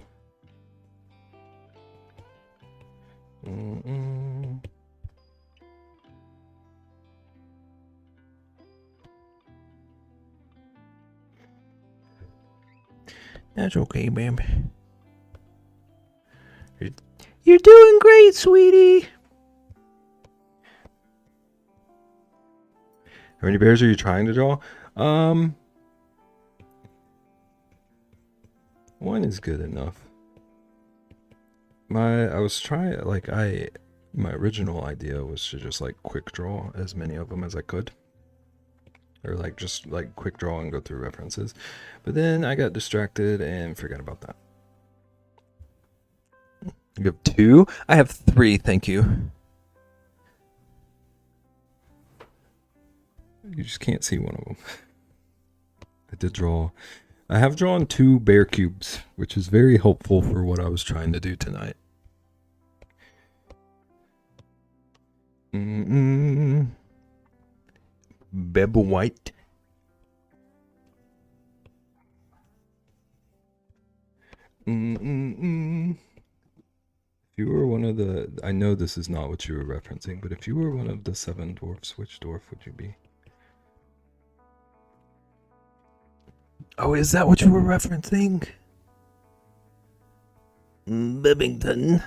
That's okay, babe. You're doing great, sweetie. How many bears are you trying to draw? One is good enough. My original idea was to just like quick draw as many of them as I could. Or like just like quick draw and go through references. But then I got distracted and forgot about that. You have 2? I have 3, thank you. You just can't see one of them. I have drawn 2 bear cubes, which is very helpful for what I was trying to do tonight. BEB White. If you were one of the... I know this is not what you were referencing, but if you were one of the 7 dwarfs, which dwarf would you be? Oh, is that what you were referencing? Bebington.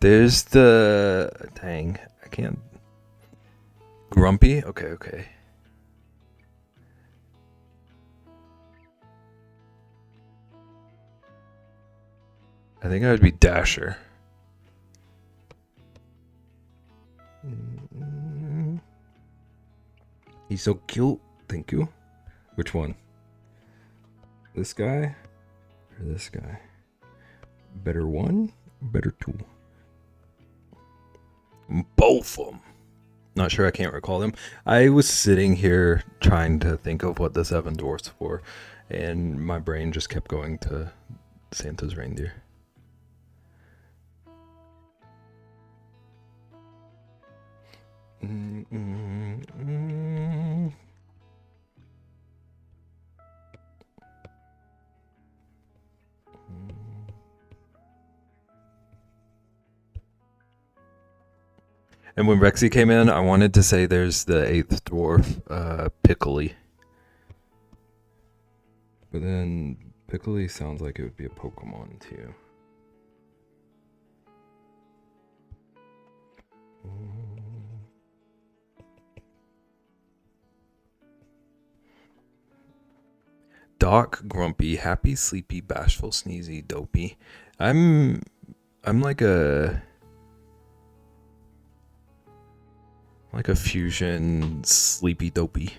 There's the... Dang, I can't... Grumpy? Okay. I think I would be Dasher. He's so cute. Thank you. Which one? This guy or this guy? Better 1, better 2? Both of them. Not sure, I can't recall them. I was sitting here trying to think of what the 7 dwarfs were, and my brain just kept going to Santa's reindeer. And when Rexy came in, I wanted to say there's the 8th dwarf, Piccoli. But then Piccoli sounds like it would be a Pokemon too. Doc, Grumpy, Happy, Sleepy, Bashful, Sneezy, Dopey. I'm like a fusion Sleepy Dopey.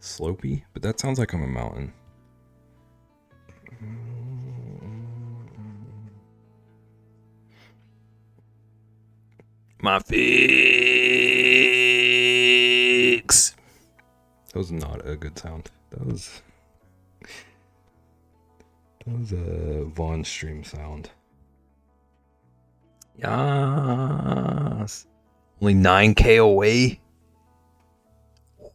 Slopey? But that sounds like I'm a mountain. My fix. That was not a good sound. That was a Vaughn stream sound. Yes. Only 9K away. Look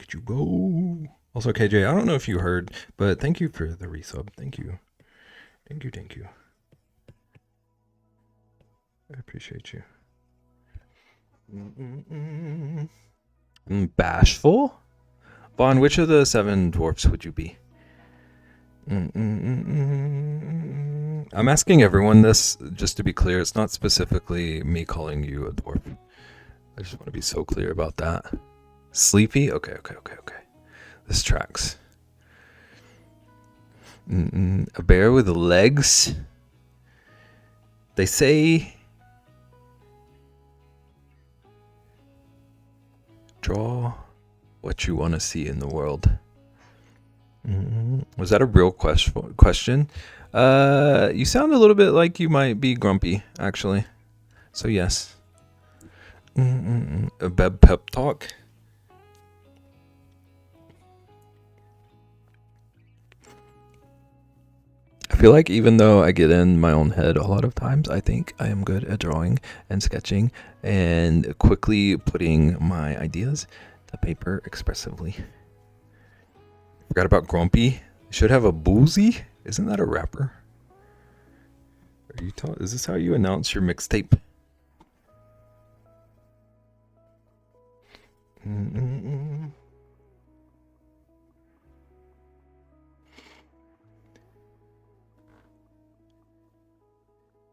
at you go. Also, KJ, I don't know if you heard, but thank you for the resub. Thank you. Thank you. I appreciate you. Bashful? Vaughn, which of the 7 dwarfs would you be? I'm asking everyone this, just to be clear. It's not specifically me calling you a dwarf. I just want to be so clear about that. Sleepy? Okay. This tracks. A bear with legs? They say... Draw what you want to see in the world. Was that a real question? You sound a little bit like you might be grumpy, actually. So yes. A BEB pep talk. I I feel like even though I get in my own head a lot of times, I think I am good at drawing and sketching and quickly putting my ideas to paper expressively. Forgot about Grumpy. Should have a boozy. Isn't that a rapper? Is this how you announce your mixtape?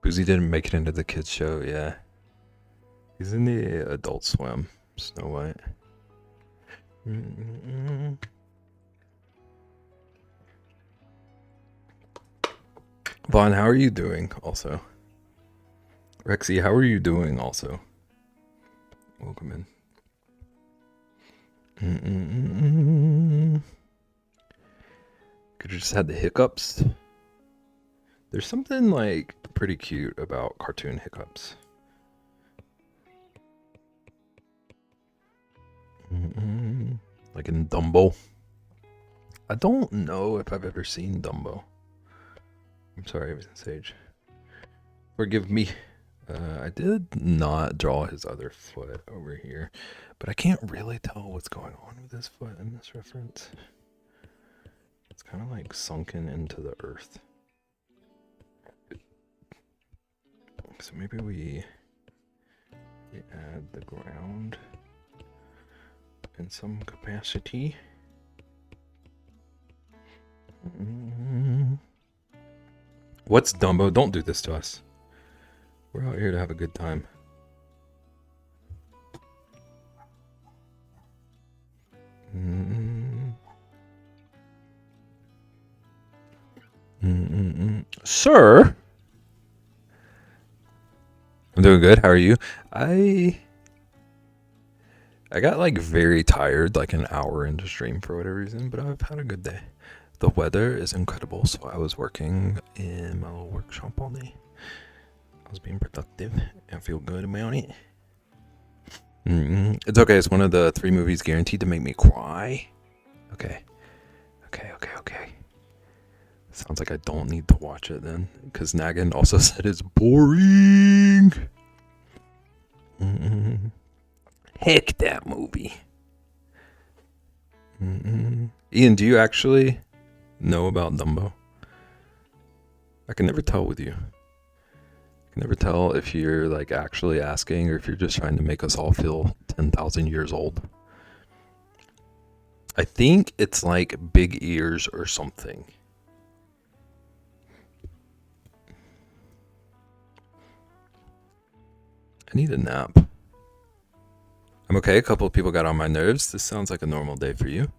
Boozy didn't make it into the kids show, yeah. He's in the Adult Swim, Snow White. Vaughn, how are you doing also? Rexy, how are you doing also? Welcome in. Could have just had the hiccups. There's something like pretty cute about cartoon hiccups. Like in Dumbo. I don't know if I've ever seen Dumbo. I'm sorry, Sage. Forgive me. I did not draw his other foot over here, but I can't really tell what's going on with his foot in this reference. It's kind of like sunken into the earth. So maybe we add the ground in some capacity. What's Dumbo? Don't do this to us. We're out here to have a good time. Sir? I'm doing good. How are you? I got like very tired like an hour into stream for whatever reason, but I've had a good day. The weather is incredible, so I was working in my little workshop all day. I was being productive and feel good about it. It's okay. It's one of the 3 movies guaranteed to make me cry. Okay. Sounds like I don't need to watch it then, because Nagin also said it's boring. Heck that movie. Ian, do you actually know about Dumbo? I can never tell with you. I can never tell if you're like actually asking or if you're just trying to make us all feel 10,000 years old. I think it's like big ears or something. I need a nap. I'm okay. A couple of people got on my nerves. This sounds like a normal day for you.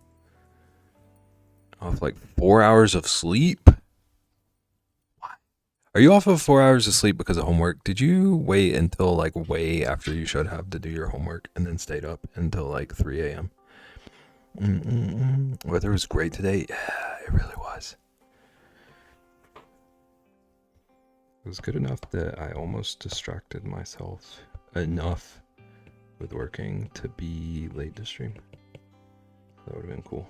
Off like 4 hours of sleep? Are you off of 4 hours of sleep because of homework? Did you wait until like way after you should have to do your homework and then stayed up until like 3 a.m.? Weather was great today. Yeah, it really was. It was good enough that I almost distracted myself enough with working to be late to stream. That would have been cool.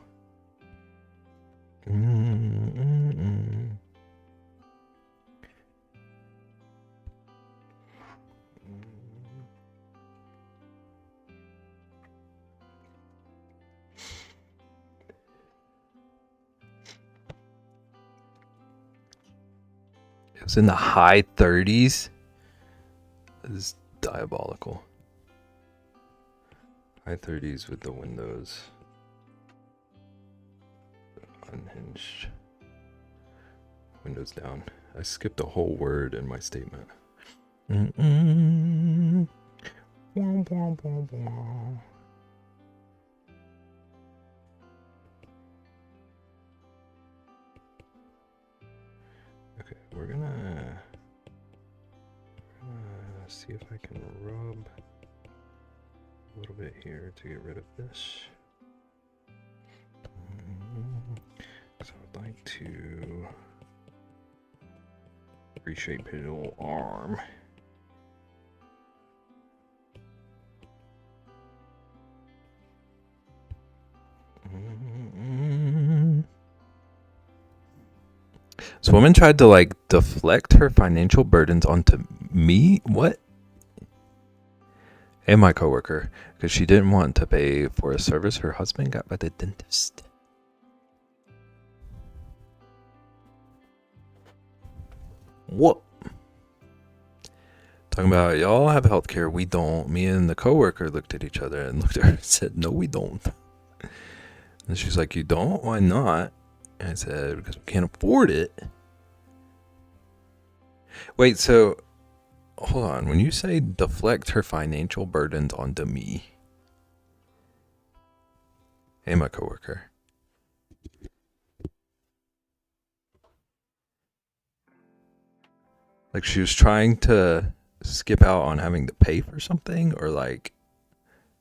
It was in the high 30s. This is diabolical. High 30s with the windows unhinged. Windows down. I skipped a whole word in my statement. Okay, we're gonna see if I can rub a little bit here to get rid of this. So I'd like to reshape his little arm. This woman tried to like deflect her financial burdens onto me. What? And my coworker, because she didn't want to pay for a service her husband got by the dentist. What? Talking about y'all have healthcare, we don't. Me and the coworker looked at each other and looked at her and said, "No, we don't." And she's like, "You don't? Why not?" And I said, "Because we can't afford it." Wait, so hold on. When you say deflect her financial burdens onto me and my coworker, like she was trying to skip out on having to pay for something, or like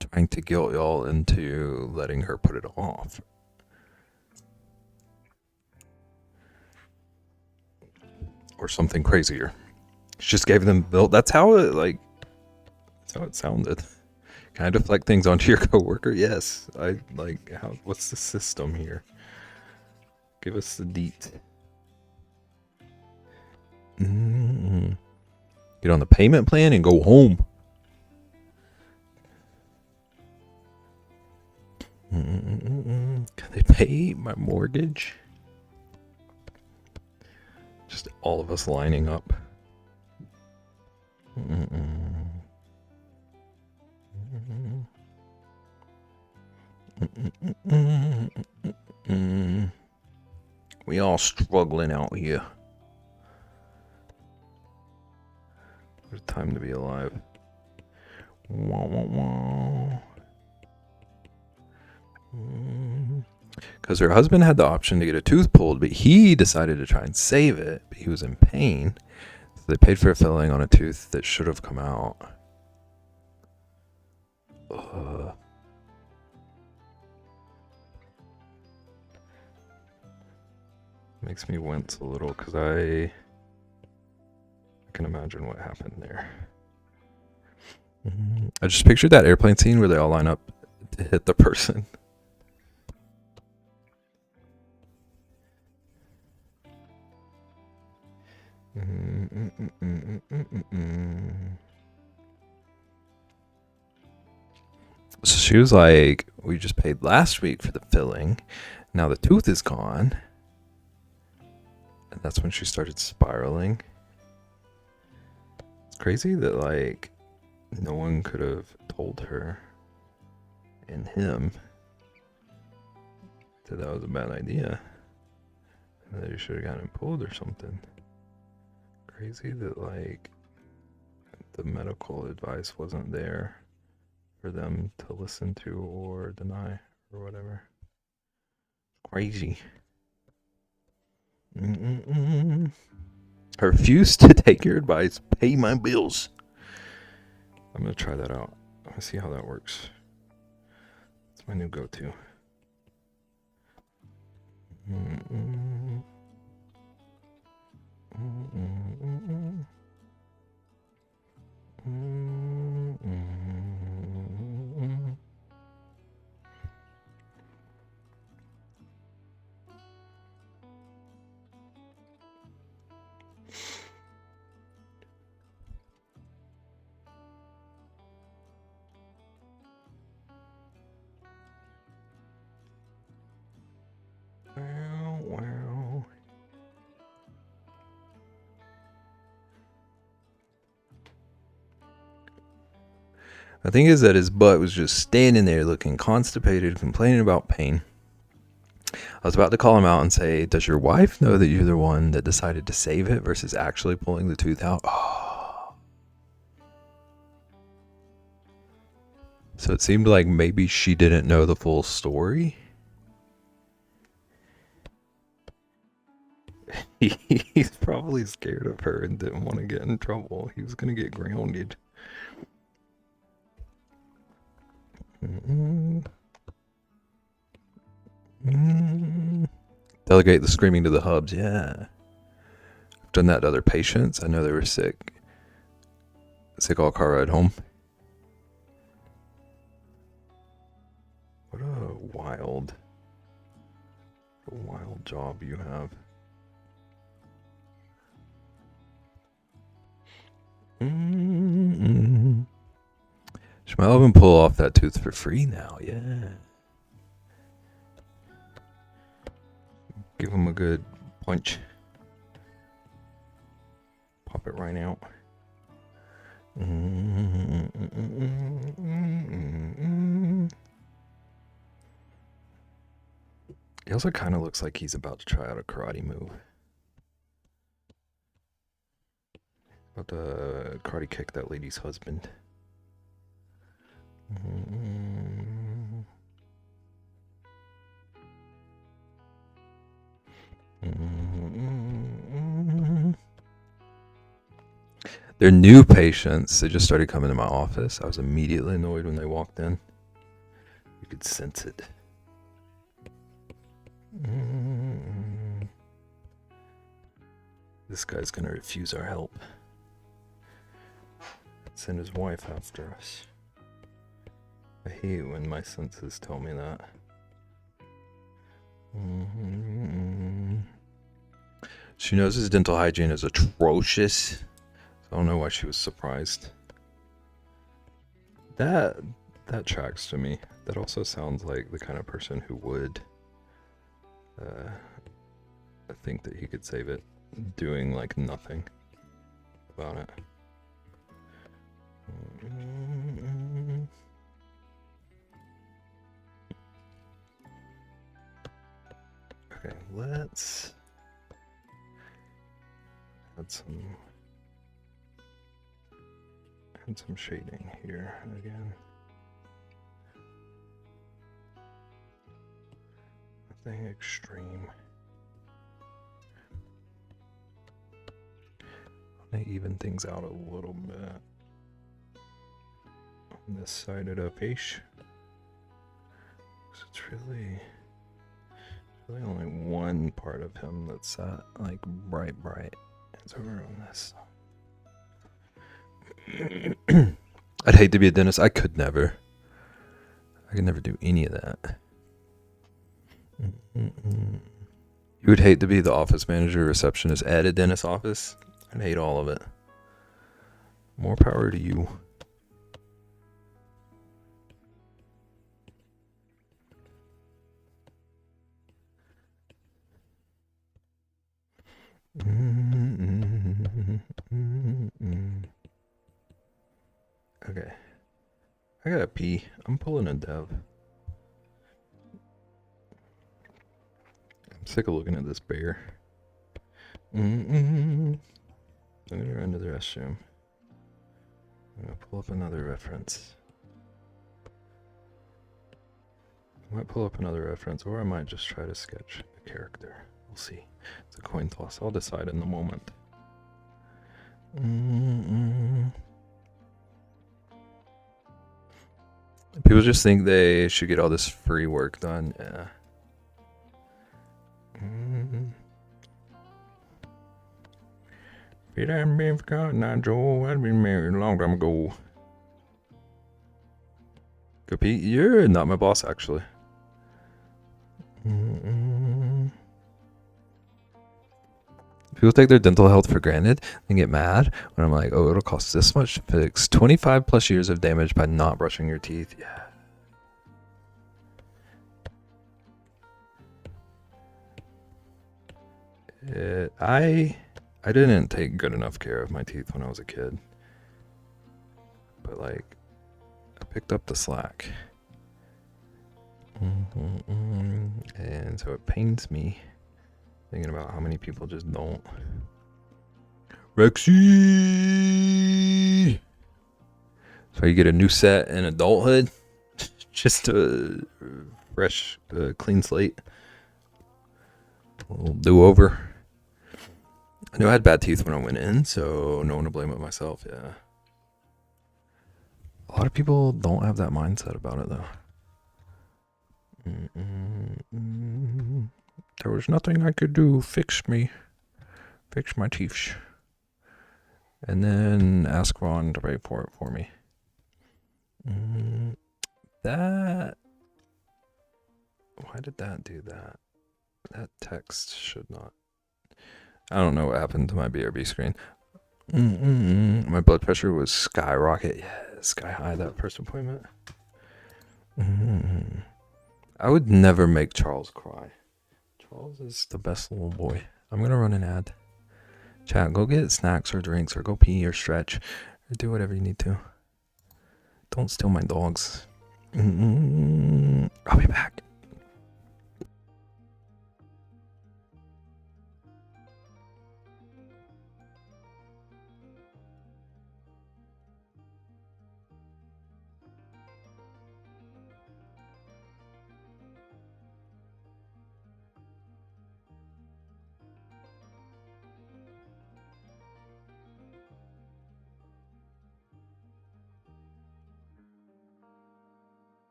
trying to guilt y'all into letting her put it off, or something crazier. She just gave them bill. That's how it sounded. Can I deflect things onto your coworker? Yes. I like how. What's the system here? Give us the deet. Mm-hmm. Get on the payment plan and go home. Mm-hmm. Can they pay my mortgage? Just all of us lining up. Mm-mm. Mm-mm. We all struggling out here. What a time to be alive. Wah, wah, wah. Because her husband had the option to get a tooth pulled, but he decided to try and save it, but he was in pain. So they paid for a filling on a tooth that should have come out. Makes me wince a little because I can imagine what happened there. I just pictured that airplane scene where they all line up to hit the person. So she was like, "We just paid last week for the filling. Now the tooth is gone." And that's when she started spiraling. It's crazy that like no one could have told her and him that that was a bad idea. And that you should have gotten it pulled or something. Crazy that like the medical advice wasn't there for them to listen to or deny or whatever. Crazy. I refuse to take your advice. Pay my bills. I'm gonna try that out. Let's see how that works. It's my new go-to. Wow. The thing is that his butt was just standing there looking constipated, complaining about pain. I was about to call him out and say, "Does your wife know that you're the one that decided to save it versus actually pulling the tooth out?" Oh. So it seemed like maybe she didn't know the full story. He's probably scared of her and didn't want to get in trouble. He was going to get grounded. Delegate the screaming to the hubs. Yeah. I've done that to other patients. I know they were sick. Sick all car ride home. What a wild job you have. Should my even pull off that tooth for free now? Yeah. Give him a good punch. Pop it right out. He also kind of looks like he's about to try out a karate move. About to karate kick that lady's husband. They're new patients. They just started coming to my office. I was immediately annoyed when they walked in. You could sense it. This guy's gonna refuse our help. Send his wife after us. I hate when my senses tell me that. She knows his dental hygiene is atrocious. I don't know why she was surprised. That tracks to me. That also sounds like the kind of person who would think that he could save it, doing like nothing about it. Okay, let's add some shading here again. Nothing extreme. I'm gonna even things out a little bit on this side of the face. It's really only one part of him that's like bright. It's over on this. I'd hate to be a dentist. I could never do any of that. You would hate to be the office manager, receptionist at a dentist office. I'd hate all of it. More power to you. Okay. I gotta pee. I'm pulling a Dev. I'm sick of looking at this bear. I'm gonna run to the restroom. I'm gonna pull up another reference. I might pull up another reference, or I might just try to sketch a character. We'll see. It's a coin toss. I'll decide in the moment. People just think they should get all this free work done. Yeah. If it hadn't been for Cotton Eye Joe, I'd been married a long time ago. Go Pete, you're not my boss, actually. People take their dental health for granted and get mad when I'm like, oh, it'll cost this much to fix 25 plus years of damage by not brushing your teeth. Yeah. I didn't take good enough care of my teeth when I was a kid. But like, I picked up the slack. And so it pains me thinking about how many people just don't. Rexy! So you get a new set in adulthood. Just a fresh, clean slate. A little do-over. I knew I had bad teeth when I went in, so no one to blame but myself, yeah. A lot of people don't have that mindset about it, though. There was nothing I could do. Fix my teeth. And then ask Ron to pay for it for me. Why did that do that? That text should not. I don't know what happened to my BRB screen. My blood pressure was skyrocket. Yeah, sky high that first appointment. I would never make Charles cry. Charles is the best little boy. I'm gonna run an ad. Chat, go get snacks or drinks or go pee or stretch or do whatever you need to. Don't steal my dogs. I'll be back.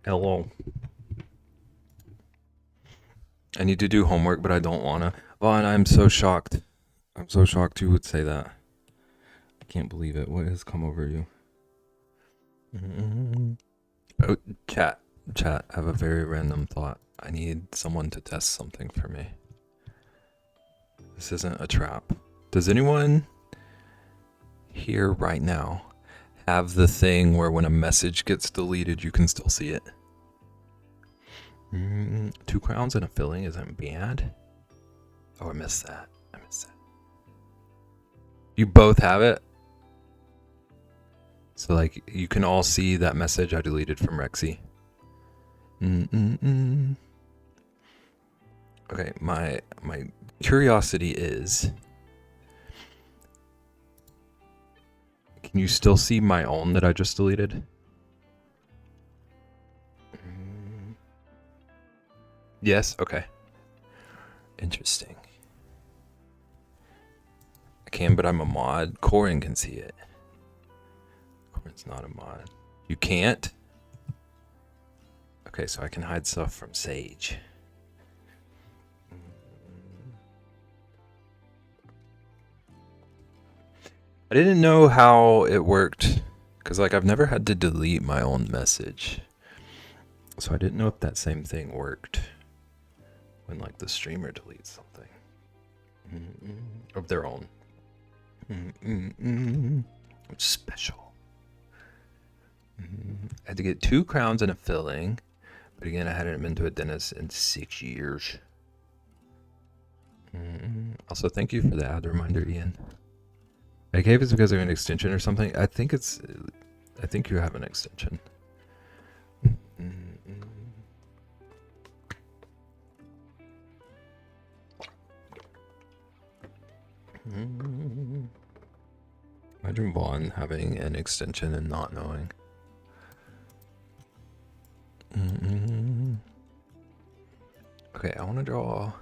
Hello. I need to do homework, but I don't wanna. Vaughn, I'm so shocked. I'm so shocked you would say that. I can't believe it. What has come over you? Oh, chat. Chat. I have a very random thought. I need someone to test something for me. This isn't a trap. Does anyone here right now have the thing where when a message gets deleted, you can still see it? 2 crowns and a filling isn't bad. Oh, I missed that. You both have it? So, like, you can all see that message I deleted from Rexy. Okay, my curiosity is, can you still see my own that I just deleted? Yes? Okay. Interesting. I can, but I'm a mod. Corin can see it. Corin's not a mod. You can't? Okay, so I can hide stuff from Sage. I didn't know how it worked, because like I've never had to delete my own message. So I didn't know if that same thing worked when like the streamer deletes something. Of their own. It's special. I had to get 2 crowns and a filling, but again, I hadn't been to a dentist in 6 years. Also, thank you for the ad reminder, Ian. I gave it because of an extension or something. I think you have an extension. Imagine Vaughn having an extension and not knowing. Okay, I want to draw.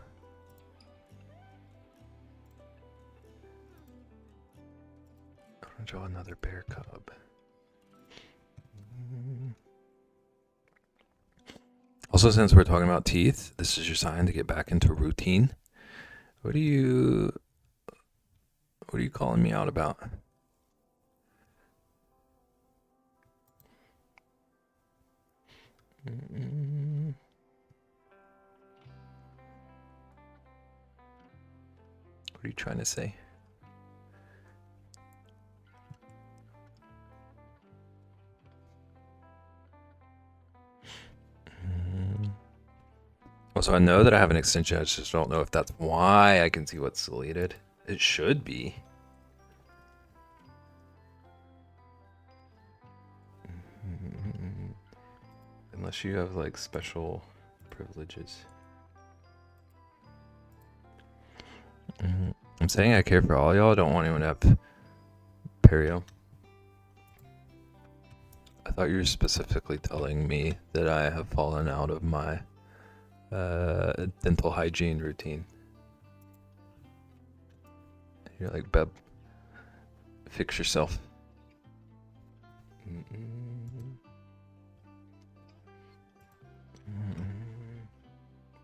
Draw another bear cub. Also, since we're talking about teeth, this is your sign to get back into routine. What are you calling me out about? What are you trying to say? Also, I know that I have an extension. I just don't know if that's why I can see what's deleted. It should be. Unless you have like special privileges. I'm saying I care for all y'all. I don't want anyone to have perio. I thought you were specifically telling me that I have fallen out of my dental hygiene routine. You're like, Beb, fix yourself.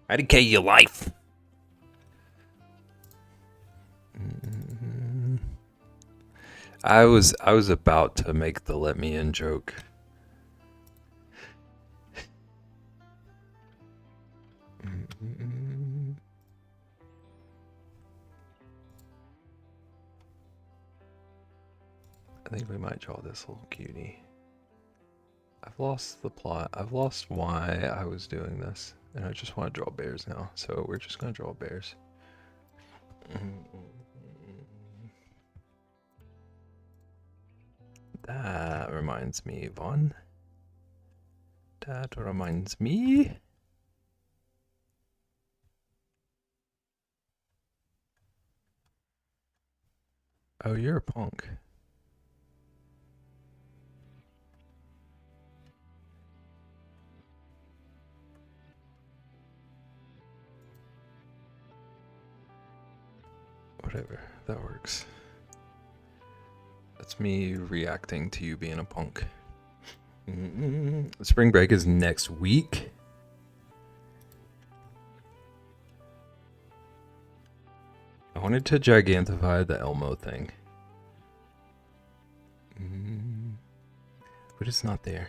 I decay your life. I was about to make the let me in joke. I think we might draw this little cutie. I've lost the plot. I've lost why I was doing this. And I just want to draw bears now. So we're just going to draw bears. That reminds me, Vaughn. That reminds me. Oh, you're a punk. Whatever, that works. That's me reacting to you being a punk. Spring break is next week. I wanted to gigantify the Elmo thing. But it's not there.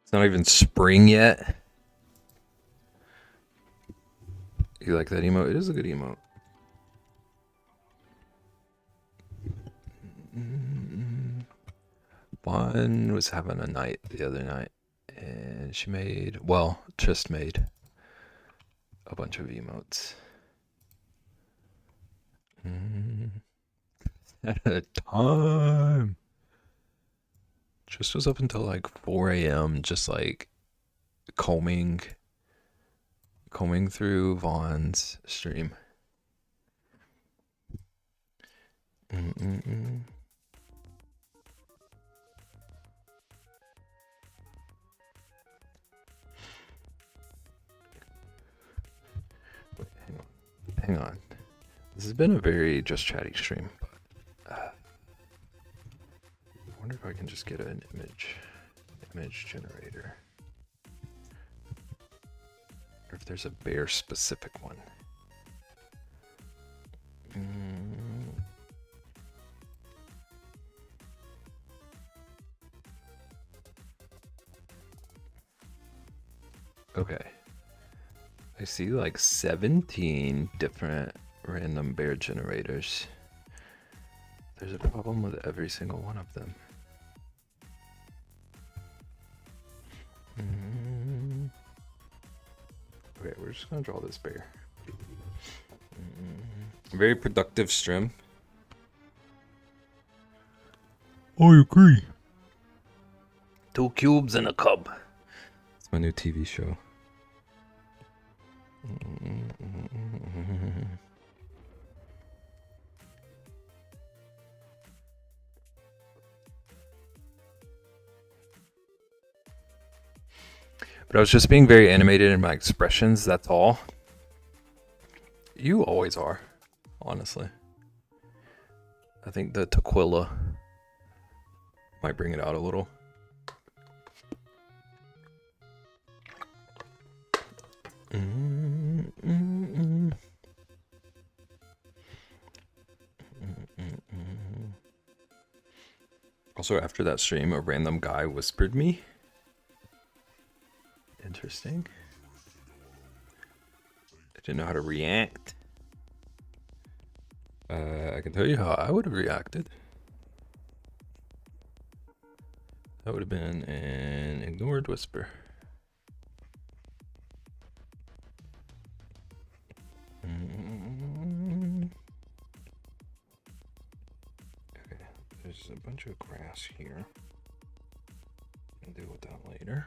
It's not even spring yet. You like that emote? It is a good emote. One was having a night the other night, and she made, well, Trist made a bunch of emotes. At a time. Trist was up until like 4 a.m. just like combing through Vaughn's stream. Mm-mm-mm. Wait, hang on. Hang on. This has been a very just chatty stream, but I wonder if I can just get an image generator. Or if there's a bear specific one. Okay. I see like 17 different random bear generators. There's a problem with every single one of them. Okay, we're just gonna draw this bear. Very productive stream. I agree. 2 cubes and a cub. It's my new TV show. But I was just being very animated in my expressions, that's all. You always are, honestly. I think the tequila might bring it out a little. Also, after that stream, a random guy whispered me. Interesting. I didn't know how to react. I can tell you how I would have reacted. That would have been an ignored whisper. Okay, there's a bunch of grass here. I'll deal with that later.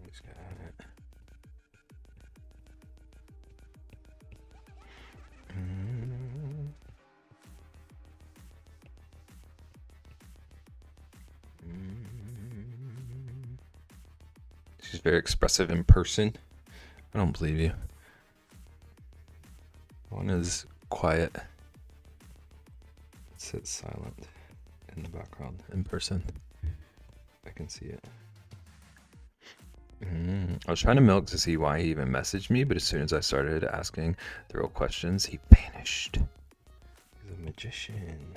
He's got it. She's very expressive in person. I don't believe you. One is quiet. It sits silent in the background in person. I can see it. I was trying to milk to see why he even messaged me, but as soon as I started asking the real questions, he vanished. He's a magician.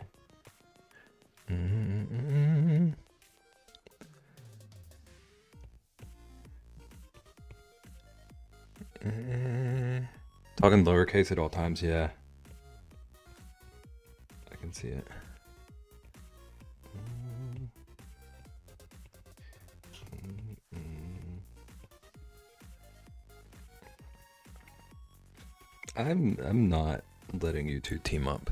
Talking lowercase at all times, yeah. I can see it. I'm not letting you two team up.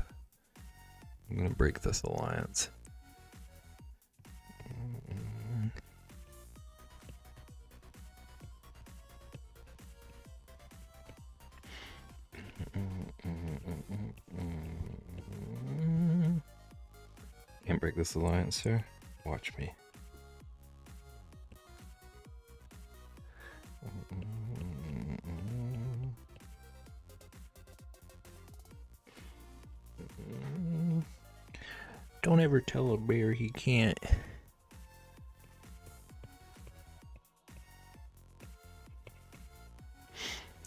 I'm gonna break this alliance. Can't break this alliance, sir. Watch me. Don't ever tell a bear he can't.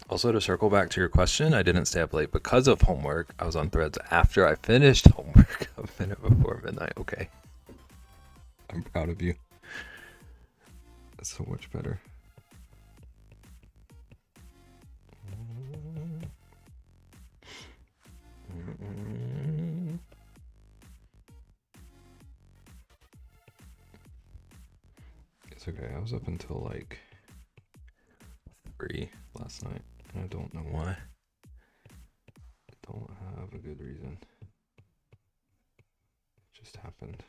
Also, to circle back to your question, I didn't stay up late because of homework. I was on Threads after I finished homework a minute before midnight. Okay. I'm proud of you. That's so much better. It's okay. I was up until like 3 last night, and I don't know why. I don't have a good reason. It just happened.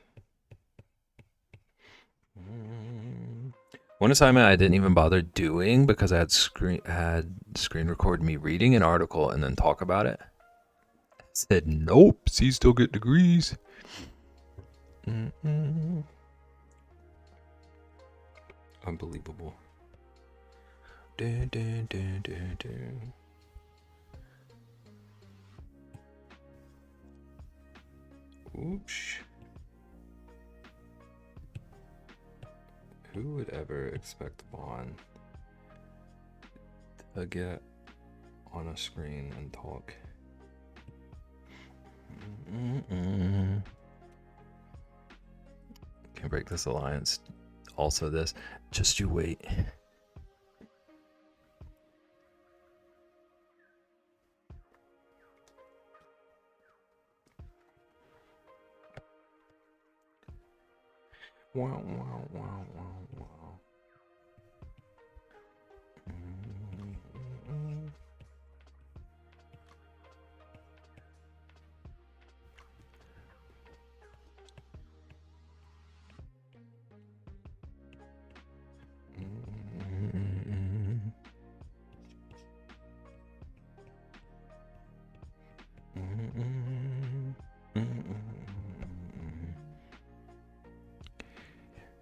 One assignment I didn't even bother doing because I had screen record me reading an article and then talk about it. I said nope. See, still get degrees. Unbelievable. Oops. Who would ever expect Vaughn to get on a screen and talk? Can't break this alliance. Also this. Just you wait. Wow, wow, wow, wow, wow.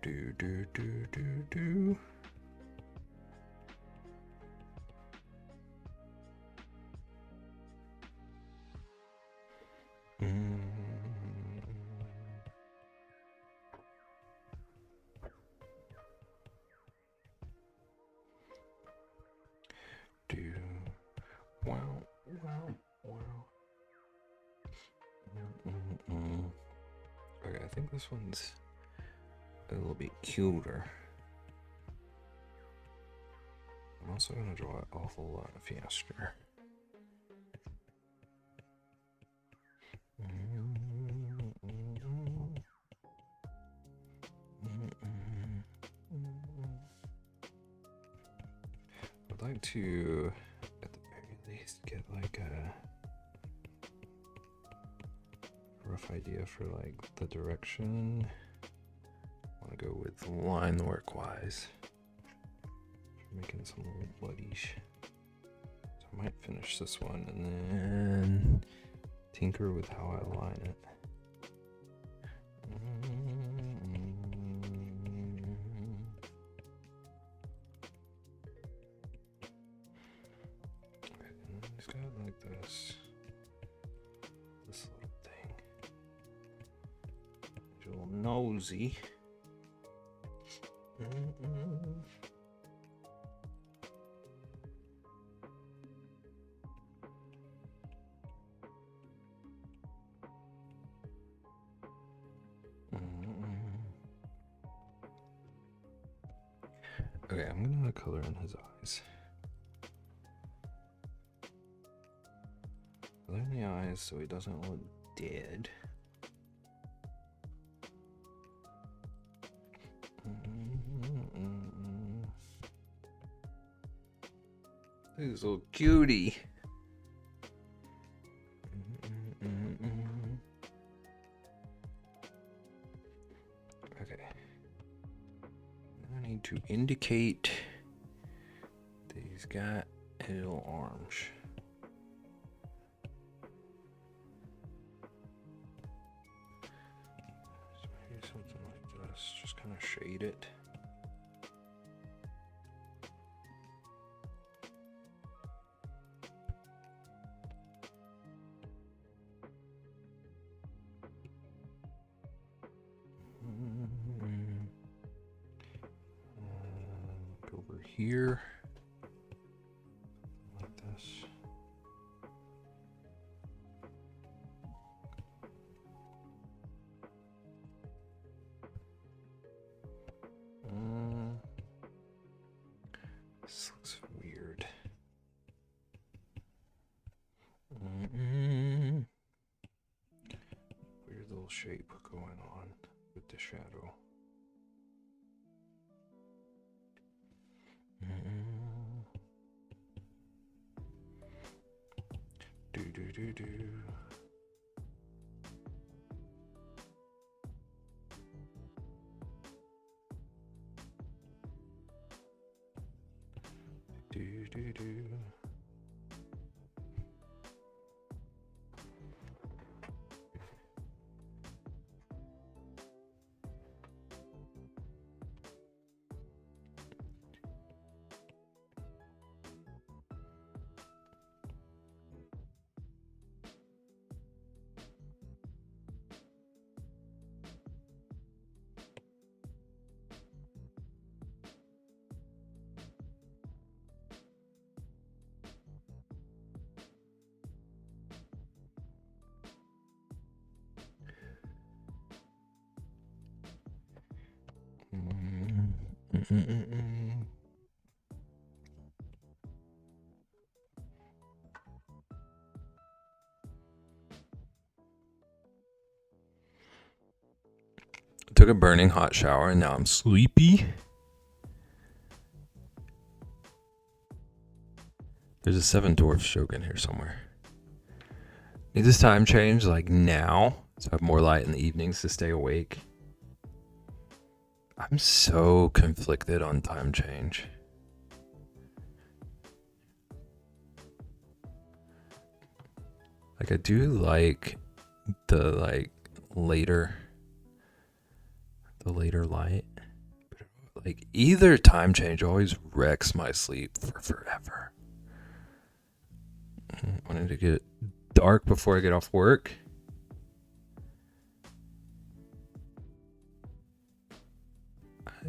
Do. Do. Wow, wow, wow. Okay, I think this one's a little bit cuter. I'm also going to draw it awful lot faster. I'd like to, at the very least, get like a rough idea for like the direction. I want to go with line work wise. Making some little buddies. So I might finish this one and then tinker with how I align it. Okay, and then it's got like this little thing. It's a little nosy. Okay, I'm gonna color in his eyes. Color in the eyes so he doesn't look dead. He's a little cutie. Okay. I need to indicate that he's got little arms. So maybe something like this. Just kind of shade it. Over here, like this. This looks weird. Weird little shape going on with the shadow. Do. Took a burning hot shower and now I'm sleepy. There's a Seven Dwarfs joke in here somewhere. Need this time change like now, so I have more light in the evenings to stay awake. I'm so conflicted on time change. Like I do like the later light. But like either time change always wrecks my sleep for forever. I wanted to get dark before I get off work. I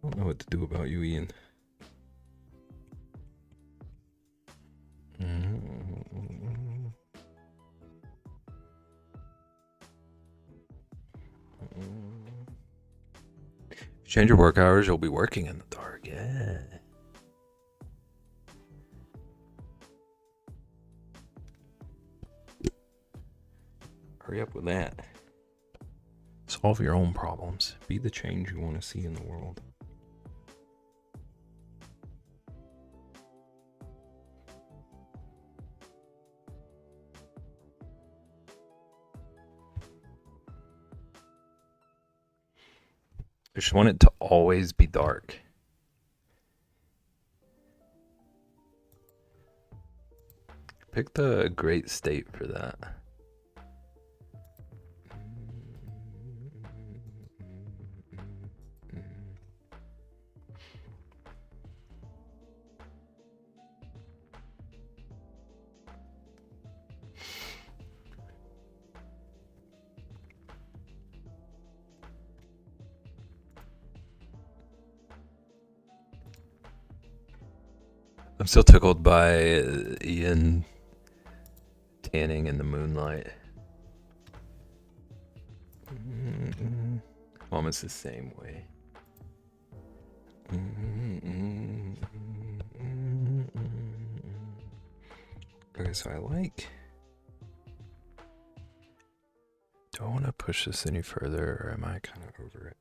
don't know what to do about you, Ian. If you change your work hours, you'll be working in the dark. Yeah. Hurry up with that. Solve your own problems. Be the change you want to see in the world. I just want it to always be dark. Pick the great state for that. I'm still tickled by Ian tanning in the moonlight. Almost the same way. Okay, so I like... Do I want to push this any further, or am I kind of over it?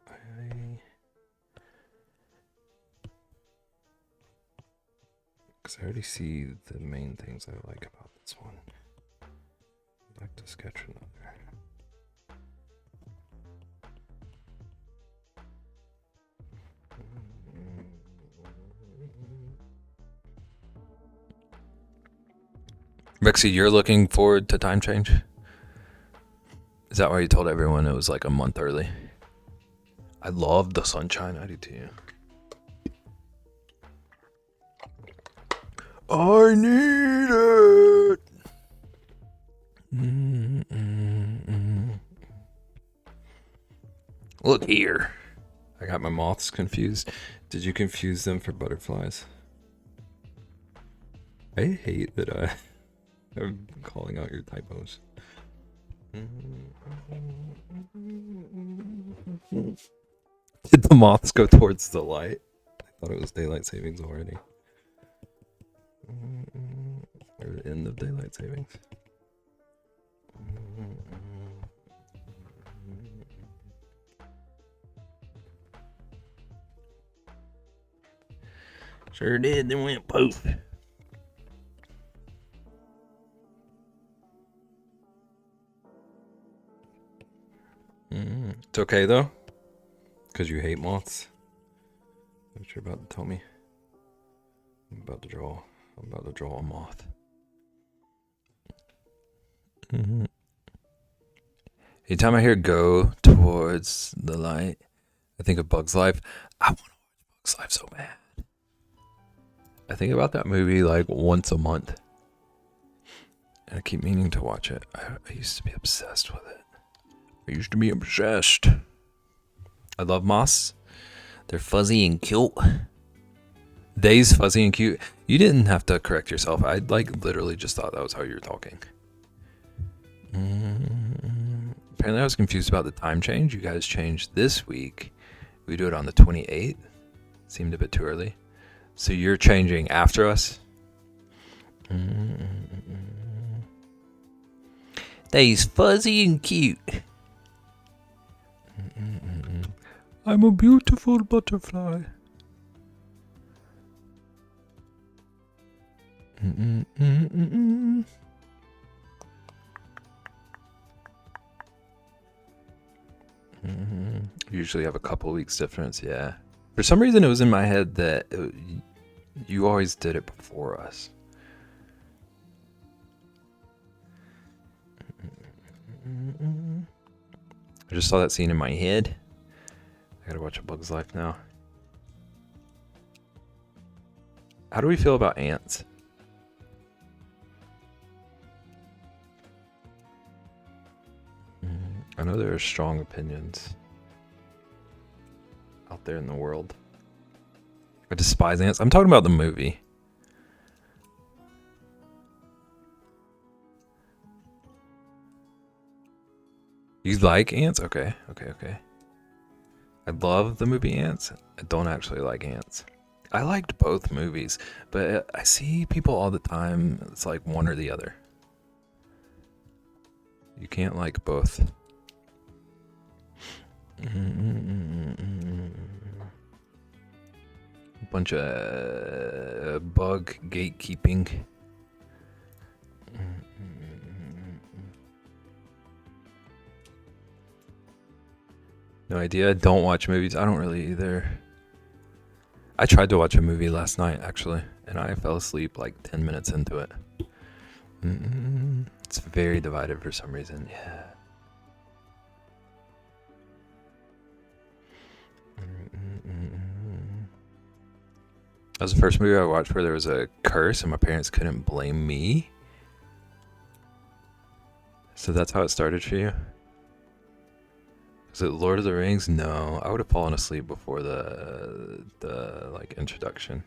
Because I already see the main things I like about this one. I'd like to sketch another. Rexy, you're looking forward to time change? Is that why you told everyone it was like a month early? I love the sunshine. I do too. I need it. Look here. I got my moths confused. Did you confuse them for butterflies? I hate that I'm calling out your typos. Did the moths go towards the light? I thought it was daylight savings already. Or the end of daylight savings. Sure did, then went poof. It's okay though, because you hate moths. What you're about to tell me? I'm about to draw a moth. Anytime I hear "go towards the light," I think of Bug's Life. I want to watch Bug's Life so bad. I think about that movie like once a month, and I keep meaning to watch it. I used to be obsessed with it. I love moths. They're fuzzy and cute. They's fuzzy and cute. You didn't have to correct yourself. I literally just thought that was how you were talking. Apparently I was confused about the time change. You guys changed this week We do it on the 28th. Seemed a bit too early. So you're changing after us? They's fuzzy and cute. I'm a beautiful butterfly. Usually have a couple weeks difference, yeah. For some reason, it was in my head that you always did it before us. I just saw that scene in my head. I gotta watch A Bug's Life now. How do we feel about ants? I know there are strong opinions out there in the world. I despise ants. I'm talking about the movie. You like ants? Okay. I love the movie Ants. I don't actually like ants. I liked both movies, but I see people all the time. It's like one or the other. You can't like both. A bunch of bug gatekeeping. No idea. Don't watch movies. I don't really either. I tried to watch a movie last night, actually, and I fell asleep like 10 minutes into it. It's very divided for some reason. Yeah. That was the first movie I watched where there was a curse and my parents couldn't blame me. So that's how it started for you? Is it Lord of the Rings? No, I would have fallen asleep before the like introduction.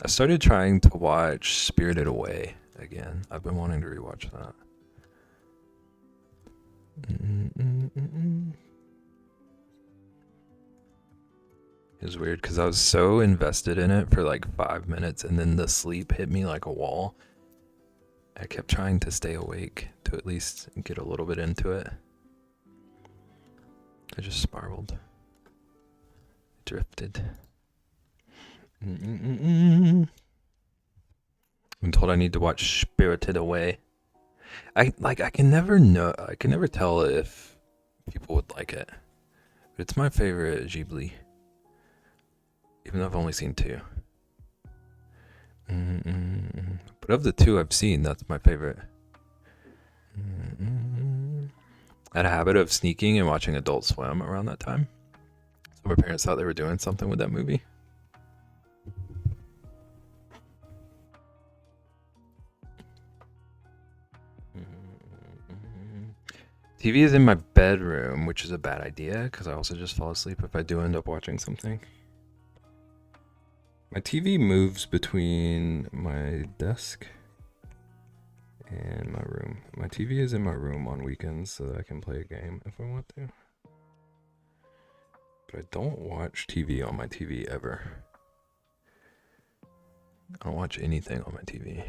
I started trying to watch Spirited Away again. I've been wanting to rewatch that. It was weird because I was so invested in it for like 5 minutes and then the sleep hit me like a wall. I kept trying to stay awake to at least get a little bit into it. I just spiraled. Drifted. I'm told I need to watch Spirited Away. I can never tell if people would like it. But it's my favorite Ghibli. Even though I've only seen 2. But of the 2 I've seen, that's my favorite. I had a habit of sneaking and watching Adult Swim around that time. So my parents thought they were doing something with that movie. TV is in my bedroom, which is a bad idea because I also just fall asleep if I do end up watching something. My TV moves between my desk and my room. My TV is in my room on weekends so that I can play a game if I want to. But I don't watch TV on my TV ever. I don't watch anything on my TV.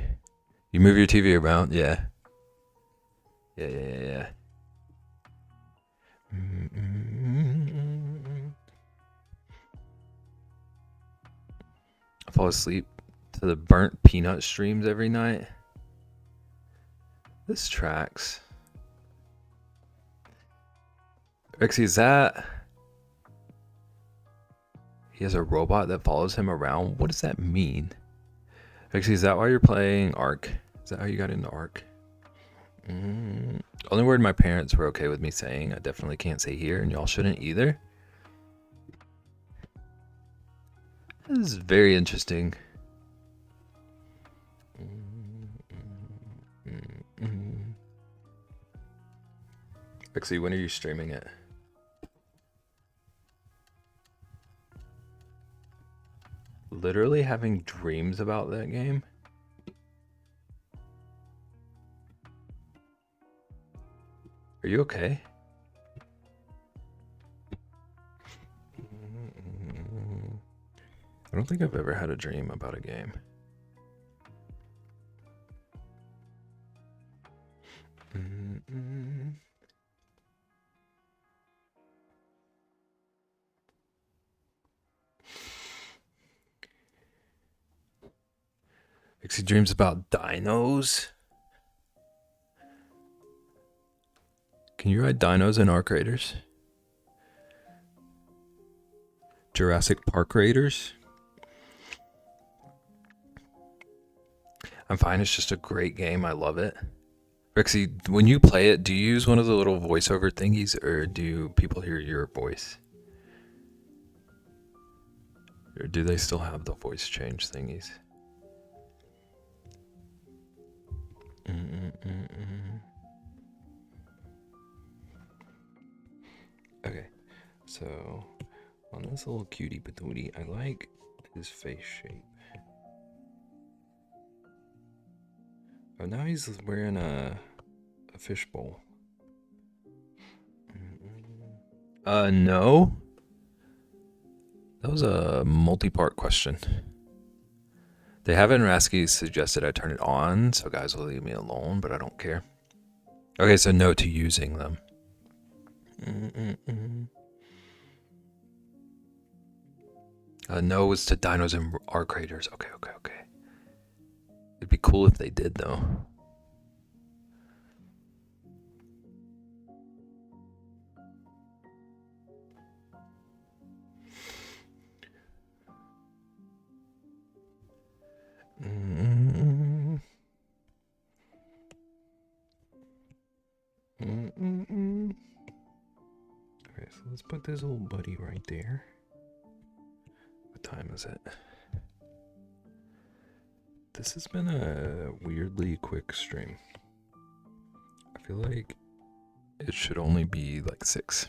You move your TV around? Yeah. Yeah. I fall asleep to the burnt peanut streams every night. This tracks. Rexy, is that... He has a robot that follows him around? What does that mean? Rexy, is that why you're playing Ark? Is that how you got into Ark? Only word my parents were okay with me saying, I definitely can't say here, and y'all shouldn't either. This is very interesting. Rexy, when are you streaming it? Literally having dreams about that game? Are you okay? I don't think I've ever had a dream about a game. Pixie dreams about dinos? Can you ride dinos in Arc Raiders? Jurassic Park Raiders? I'm fine, it's just a great game, I love it. Rexy, when you play it, do you use one of the little voiceover thingies, or do people hear your voice? Or do they still have the voice change thingies? Okay, so on this little cutie patootie, I like his face shape. Oh, now he's wearing a fishbowl. No. That was a multi-part question. They haven't Rasky suggested I turn it on, so guys will leave me alone, but I don't care. Okay, so no to using them. No was to dinos and Arc Raiders. Okay. It'd be cool if they did, though. Okay, so let's put this little buddy right there. What time is it? This has been a weirdly quick stream. I feel like it should only be like 6.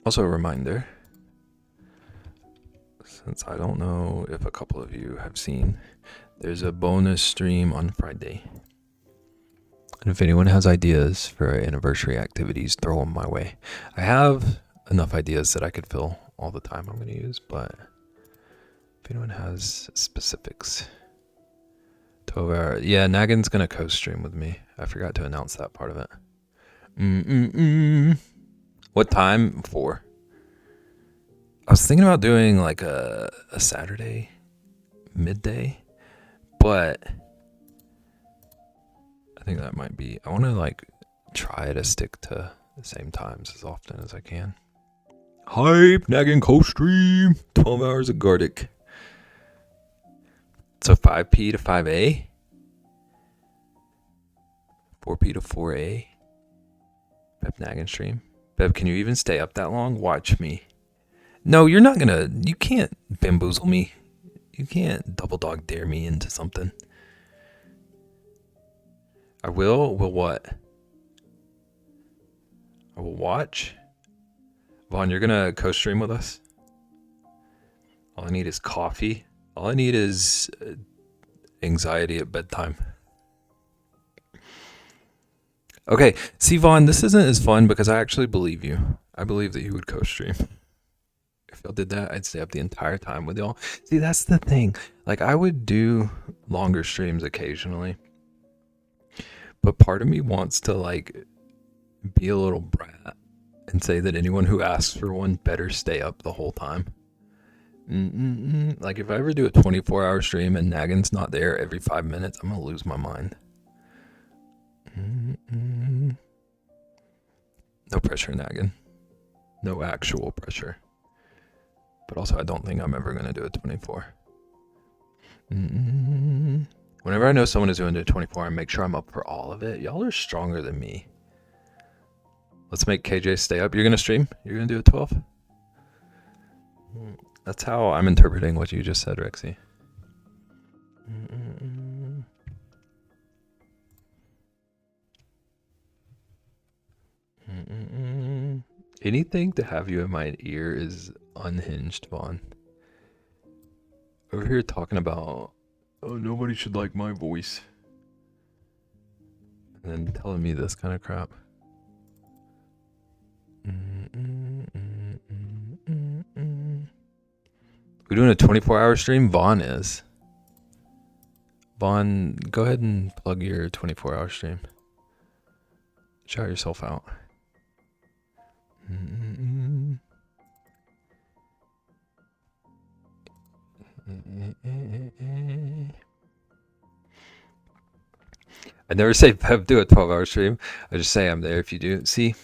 Also a reminder, since I don't know if a couple of you have seen, there's a bonus stream on Friday. And if anyone has ideas for anniversary activities, throw them my way. I have enough ideas that I could fill all the time I'm going to use, but if anyone has specifics. 12 hour. Yeah, Nagin's going to co-stream with me. I forgot to announce that part of it. What time? 4. I was thinking about doing like a Saturday midday, but I think that might be, I want to like try to stick to the same times as often as I can. Hype, Nagin co-stream, 12 hours of Gardic. So 5p to 5a? 4p to 4a? Beb Nagin stream. Beb, can you even stay up that long? Watch me. No, you're not gonna, you can't bamboozle me. You can't double dog dare me into something. I will what? I will watch. Vaughn, you're gonna co-stream with us? All I need is coffee. All I need is anxiety at bedtime. Okay, see Vaughn, this isn't as fun because I actually believe you. I believe that you would co-stream. If y'all did that, I'd stay up the entire time with y'all. See, that's the thing. Like, I would do longer streams occasionally. But part of me wants to, like, be a little brat and say that anyone who asks for one better stay up the whole time. Like, if I ever do a 24-hour stream and Nagin's not there every 5 minutes, I'm going to lose my mind. No pressure, Nagin. No actual pressure. But also, I don't think I'm ever going to do a 24. Whenever I know someone is doing a 24, I make sure I'm up for all of it. Y'all are stronger than me. Let's make KJ stay up. You're going to stream? You're going to do a 12? That's how I'm interpreting what you just said, Rexy. Anything to have you in my ear is unhinged, Vaughn. Over here talking about, oh, nobody should like my voice. and then telling me this kind of crap. We're doing a 24-hour stream? Vaughn is. Vaughn, go ahead and plug your 24-hour stream. Shout yourself out. I never say Pep do a 12-hour stream. I just say I'm there if you do. See?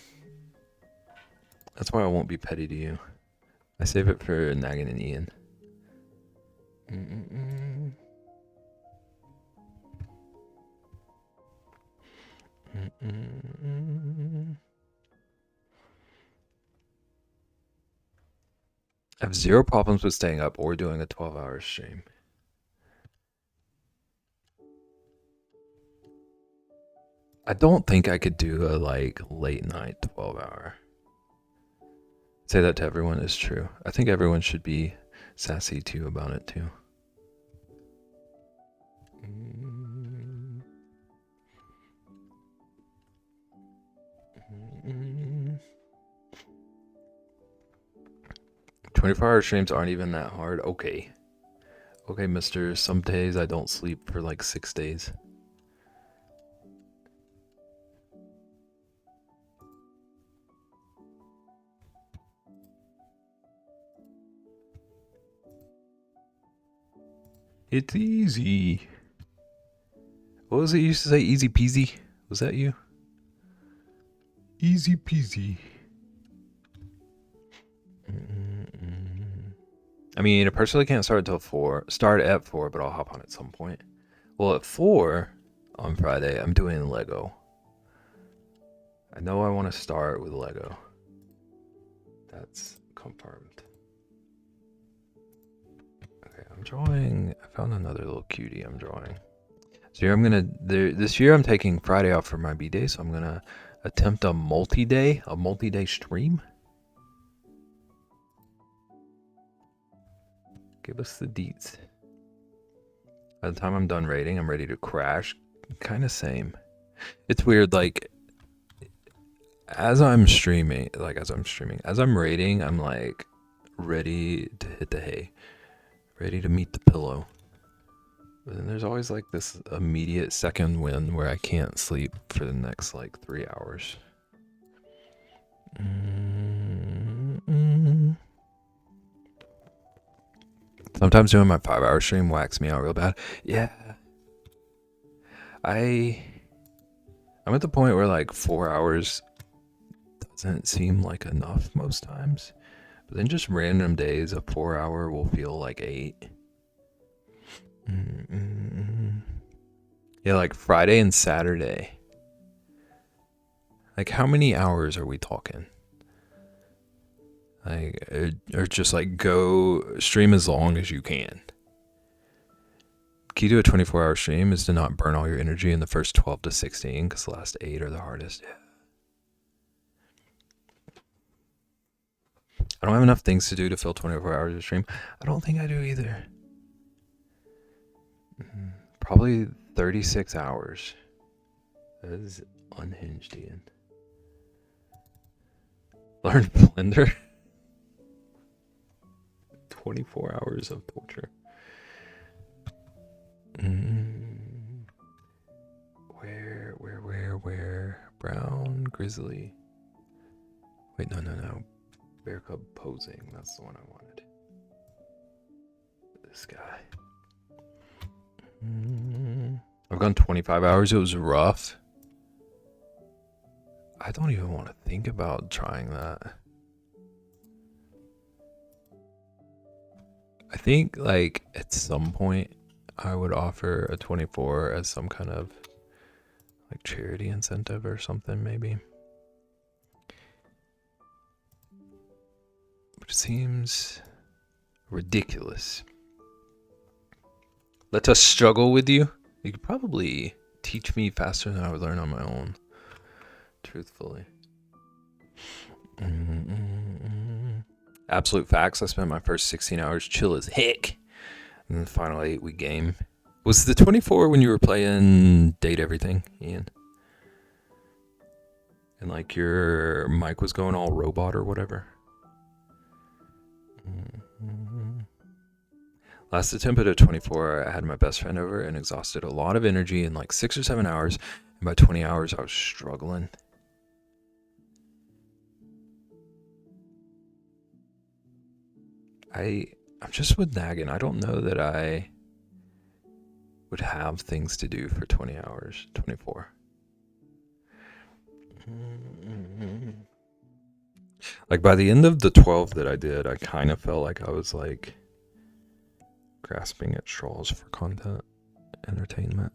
That's why I won't be petty to you. I save it for Naggin and Ian. Mm-mm-mm. 'em. I have zero problems with staying up or doing a 12-hour stream. I don't think I could do a late night 12-hour. Say that to everyone is true. I think everyone should be sassy too about it too. 24-hour streams aren't even that hard. Okay, mister. Some days I don't sleep for like 6 days. It's easy. What was it you used to say? Easy peasy? Was that you? Easy peasy. I mean, I personally can't start until 4. Start at 4, but I'll hop on at some point. Well, at 4 on Friday, I'm doing Lego. I know I want to start with Lego. That's confirmed. Okay, I'm drawing. I found another little cutie I'm drawing. So here I'm gonna. This year I'm taking Friday off for my B-day, so I'm gonna attempt a multi-day stream. Give us the deets. By the time I'm done raiding, I'm ready to crash. Kind of same. It's weird, like, as I'm raiding, I'm like ready to hit the hay. Ready to meet the pillow. But then there's always like this immediate second win where I can't sleep for the next like 3 hours. Sometimes doing my 5-hour stream whacks me out real bad. Yeah. I'm at the point where like 4 hours doesn't seem like enough most times. But then just random days, a 4-hour will feel like 8. Yeah, like Friday and Saturday. Like how many hours are we talking? Like, or just like go stream as long as you can. Key to a 24-hour stream is to not burn all your energy in the first 12 to 16 because the last 8 are the hardest. Yeah. I don't have enough things to do to fill 24 hours of stream. I don't think I do either. Probably 36 hours. That is unhinged, Ian. Learn Blender. 24 hours of torture. Where? Brown Grizzly. Wait, no. Bear Cub posing. That's the one I wanted. This guy. I've gone 25 hours. It was rough. I don't even want to think about trying that. I think like at some point I would offer a 24 as some kind of like charity incentive or something maybe. Which seems ridiculous. Let us struggle with you. You could probably teach me faster than I would learn on my own. Truthfully. Absolute facts. I spent my first 16 hours chill as heck. And then the final 8-week game. Was the 24 when you were playing Date Everything, Ian? and like your mic was going all robot or whatever. Last attempt at 24, I had my best friend over and exhausted a lot of energy in like 6 or 7 hours. And by 20 hours, I was struggling. I'm just with nagging. I don't know that I would have things to do for 20 hours, 24. Like by the end of the 12 that I did, I kind of felt like I was like grasping at straws for content, entertainment.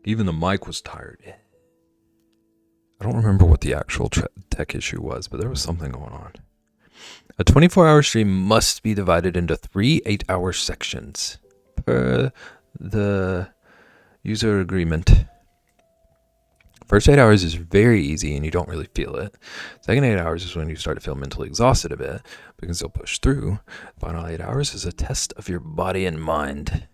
Even the mic was tired. I don't remember what the actual tech issue was, but there was something going on. A 24-hour stream must be divided into 3 8-hour sections per the user agreement. First 8 hours is very easy and you don't really feel it. Second 8 hours is when you start to feel mentally exhausted a bit, but you can still push through. Final 8 hours is a test of your body and mind.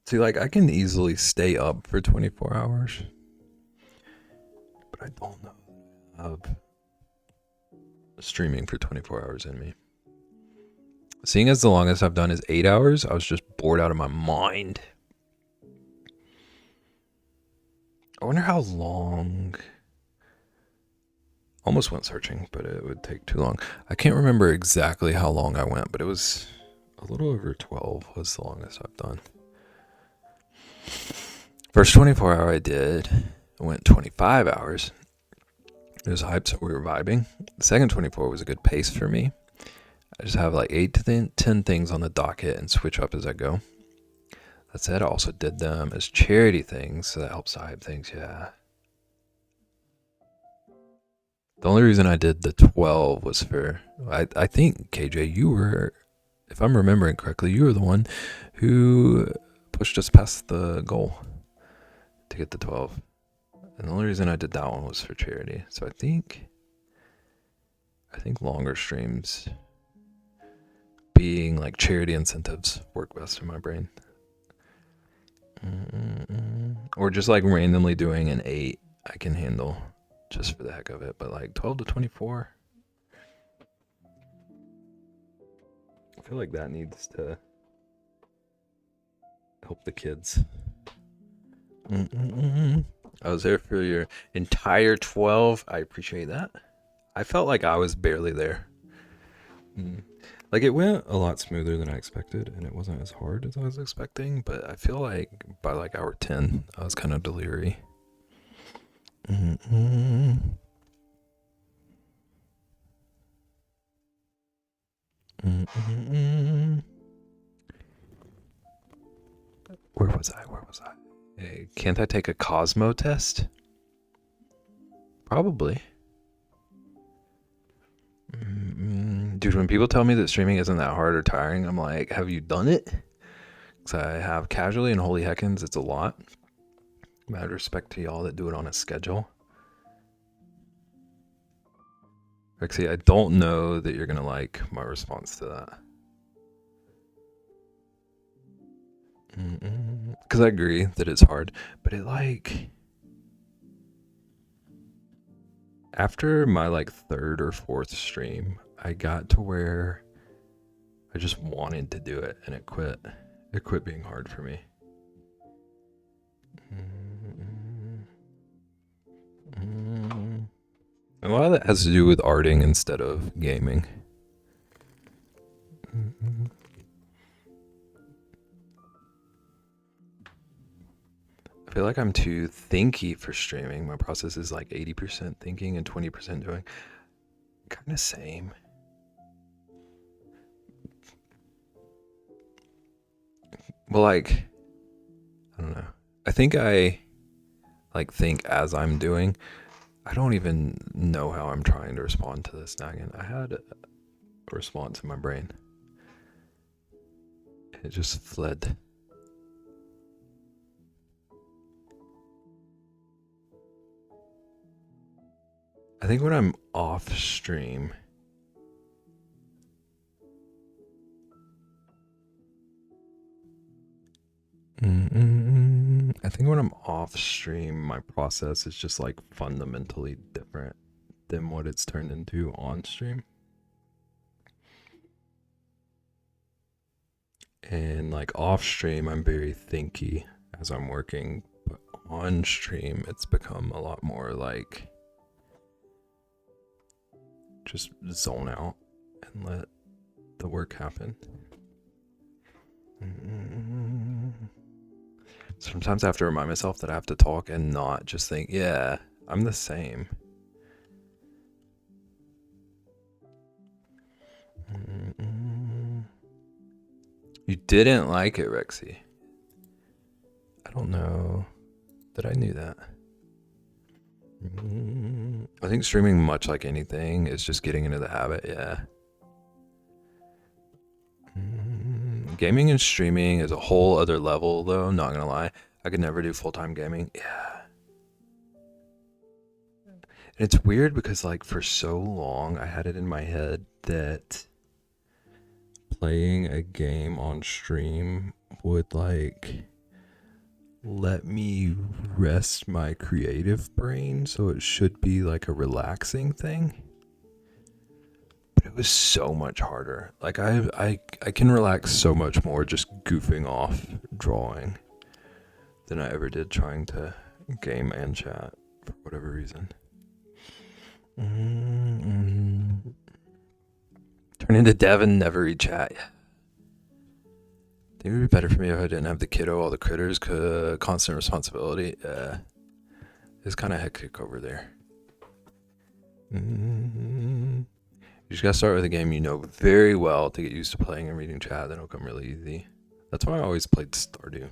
See, like, I can easily stay up for 24 hours, but I don't know of streaming for 24 hours in me. Seeing as the longest I've done is 8 hours, I was just bored out of my mind. I wonder how long. Almost went searching, but it would take too long. I can't remember exactly how long I went, but it was a little over 12 was the longest I've done. First 24 hour I did, I went 25 hours. It was hype, so we were vibing. The second 24 was a good pace for me. I just have like 8 to 10 things on the docket and switch up as I go. That said, I also did them as charity things, so that helps to hype things, yeah. The only reason I did the 12 was for, I think, KJ, you were, if I'm remembering correctly, you were the one who pushed us past the goal to get the 12. And the only reason I did that one was for charity. So I think longer streams being like charity incentives work best in my brain. Or just like randomly doing an 8 I can handle just for the heck of it. But like 12 to 24, I feel like that needs to help the kids. I was there for your entire 12. I appreciate that. I felt like I was barely there. Like it went a lot smoother than I expected, and it wasn't as hard as I was expecting, but I feel like by like hour 10, I was kind of delirious. Where was I? Hey, can't I take a Cosmo test? Probably. Dude, when people tell me that streaming isn't that hard or tiring, I'm like, have you done it? Because I have casually and holy heckins, it's a lot. Mad respect to y'all that do it on a schedule. Rexy, I don't know that you're going to like my response to that. Because I agree that it's hard, but it like... After my like 3rd or 4th stream, I got to where I just wanted to do it, and it quit. It quit being hard for me. A lot of that has to do with arting instead of gaming. I feel like I'm too thinky for streaming. My process is like 80% thinking and 20% doing. Kind of same. Well, like, I don't know. I think I like think as I'm doing. I don't even know how I'm trying to respond to this nagging. I had a response in my brain. It just fled. I think when I'm off stream, I think when I'm off stream, my process is just like fundamentally different than what it's turned into on stream. And like off stream, I'm very thinky as I'm working, but on stream, it's become a lot more like just zone out and let the work happen. Sometimes I have to remind myself that I have to talk and not just think, yeah, I'm the same. You didn't like it, Rexy. I don't know that I knew that. I think streaming, much like anything, is just getting into the habit, yeah. Gaming and streaming is a whole other level, though, not gonna lie. I could never do full-time gaming. Yeah. And it's weird because, like, for so long, I had it in my head that playing a game on stream would, like, let me rest my creative brain, so it should be, like, a relaxing thing. But it was so much harder. Like I can relax so much more just goofing off drawing than I ever did trying to game and chat for whatever reason. Turn into Devin, never read chat. I think it would be better for me if I didn't have the kiddo, all the critters, constant responsibility. It's kind of hectic over there. You just gotta start with a game you know very well to get used to playing and reading chat. Then it'll come really easy. That's why I always played Stardew.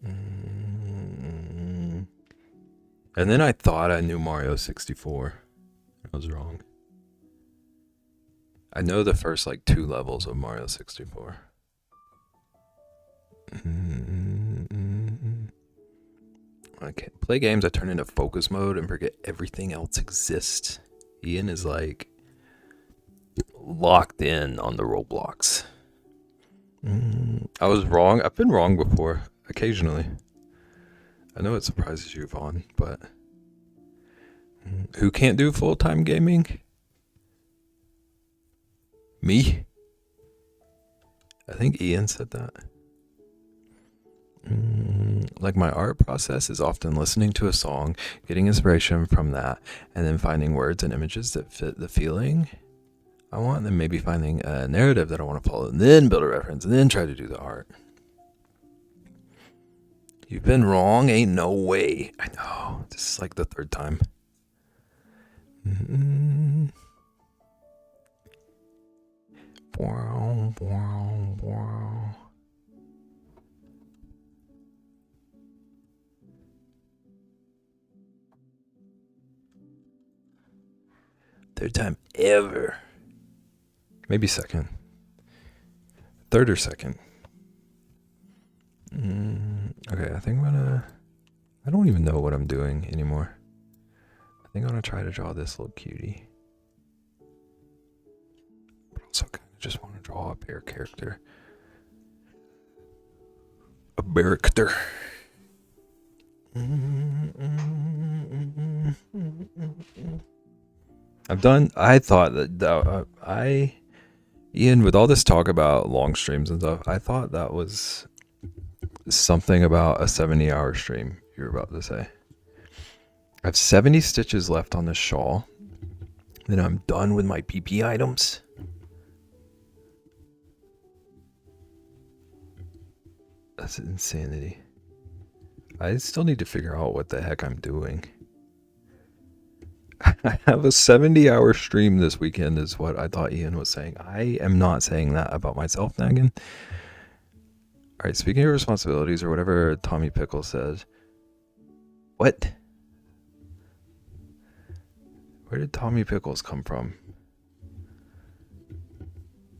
And then I thought I knew Mario 64. I was wrong. I know the first like 2 levels of Mario 64. I can't play games. I turn into focus mode and forget everything else exists. Ian is like locked in on the Roblox. I was wrong. I've been wrong before, occasionally. I know it surprises you, Vaughn, but who can't do full-time gaming? Me? I think Ian said that. Like my art process is often listening to a song, getting inspiration from that, and then finding words and images that fit the feeling I want, and then maybe finding a narrative that I want to follow, and then build a reference, and then try to do the art. You've been wrong? Ain't no way. I know. This is like the 3rd time. Third time ever. Maybe 2nd. 3rd or 2nd. Okay, I think I'm gonna... I don't even know what I'm doing anymore. I think I'm gonna try to draw this little cutie. But also kind of just want to draw a bear character. A character. I thought that Ian, with all this talk about long streams and stuff, I thought that was something about a 70-hour stream you were about to say. I have 70 stitches left on this shawl. Then I'm done with my PP items. That's insanity. I still need to figure out what the heck I'm doing. I have a 70-hour stream this weekend is what I thought Ian was saying. I am not saying that about myself, Nagan. All right, speaking of responsibilities or whatever Tommy Pickle says. What? Where did Tommy Pickles come from?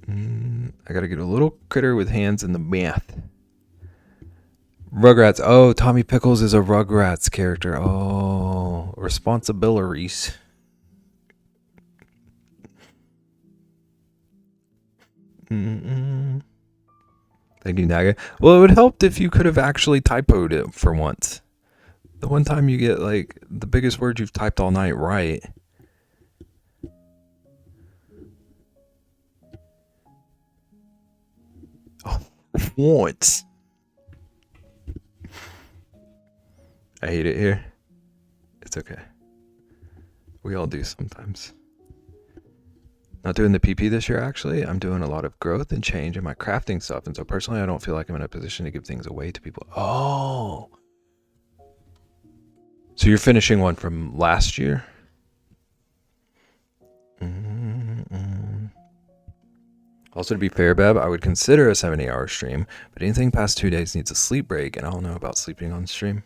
I gotta get a little critter with hands in the math. Rugrats. Oh, Tommy Pickles is a Rugrats character. Oh, responsibilities. Mm-mm. Thank you, Naga. Well, it would help if you could have actually typoed it for once. The one time you get like the biggest word you've typed all night right. Oh, once. I hate it here. It's okay. We all do sometimes. Not doing the PP this year, actually. I'm doing a lot of growth and change in my crafting stuff. And so personally, I don't feel like I'm in a position to give things away to people. Oh. So you're finishing one from last year? Mm-mm. Also, to be fair, Beb, I would consider a 70-hour stream, but anything past 2 days needs a sleep break, and I don't know about sleeping on stream.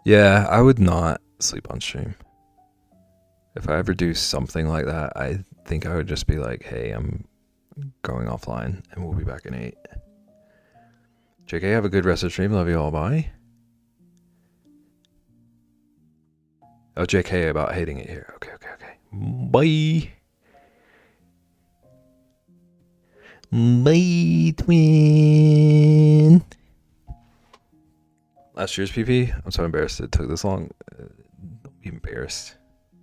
Yeah, I would not sleep on stream. If I ever do something like that, I think I would just be like, hey, I'm going offline, and we'll be back in 8. JK, have a good rest of the stream. Love you all. Bye. Oh, JK about hating it here. Okay. Bye. Bye, twin. Last year's PP. I'm so embarrassed it took this long. Don't be embarrassed.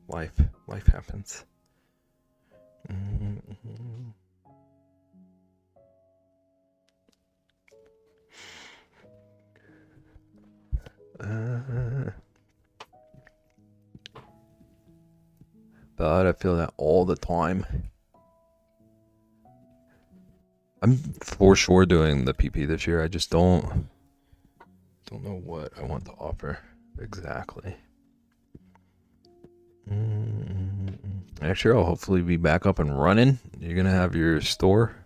Life happens. Mm-hmm. But I feel that all the time. I'm for sure doing the PP this year. I just don't know what I want to offer exactly. Next year I'll hopefully be back up and running. You're gonna have your store.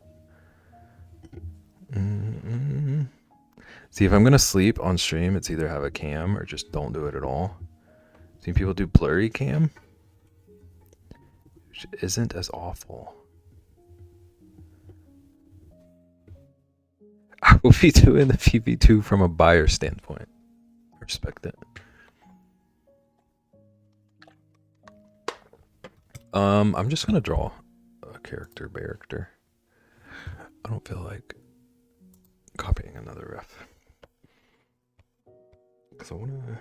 See, if I'm gonna sleep on stream, it's either have a cam or just don't do it at all. Seen people do blurry cam, which isn't as awful. I will be doing the PP2 from a buyer standpoint. Respect it. I'm just gonna draw a character. I don't feel like copying another ref. Because I wanna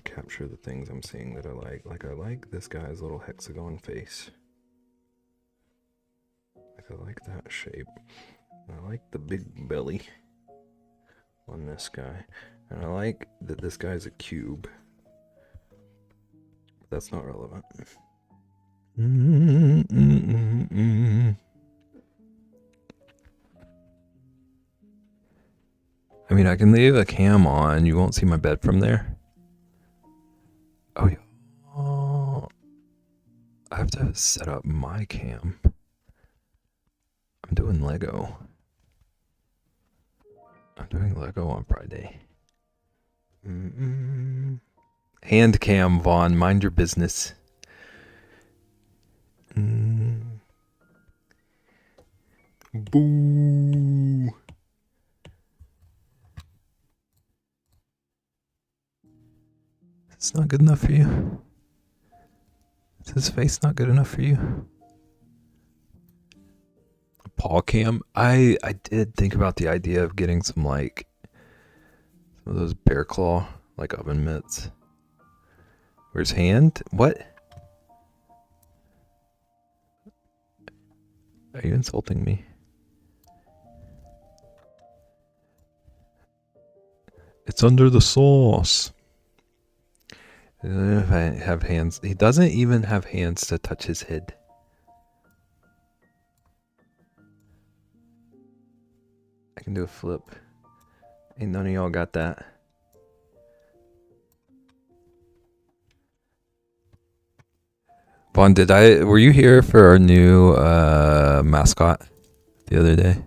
capture the things I'm seeing that I like. Like, I like this guy's little hexagon face. Like, I like that shape. I like the big belly on this guy. And I like that this guy's a cube. But that's not relevant. I mean, I can leave a cam on. You won't see my bed from there. Oh, yeah. Oh, I have to set up my cam. I'm doing Lego. I'm doing Lego on Friday. Hand cam, Vaughn. Mind your business. Boo. It's not good enough for you. Is his face not good enough for you? Paw cam. I did think about the idea of getting some of those bear claw oven mitts. Where's hand? What? Are you insulting me? It's under the sauce. He doesn't have hands. He doesn't even have hands to touch his head. I can do a flip. Ain't none of y'all got that. Vaughn, were you here for our new mascot the other day?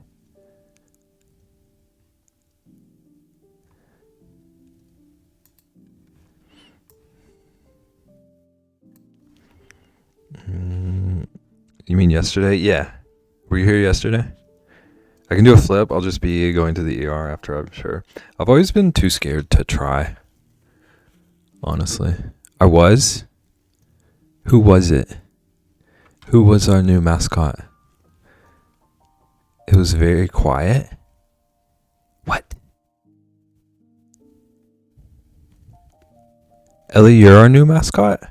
You mean yesterday? Yeah. Were you here yesterday? I can do a flip. I'll just be going to the ER after, I'm sure. I've always been too scared to try, honestly. I was. Who was it? Who was our new mascot? It was very quiet. What? Ellie, you're our new mascot?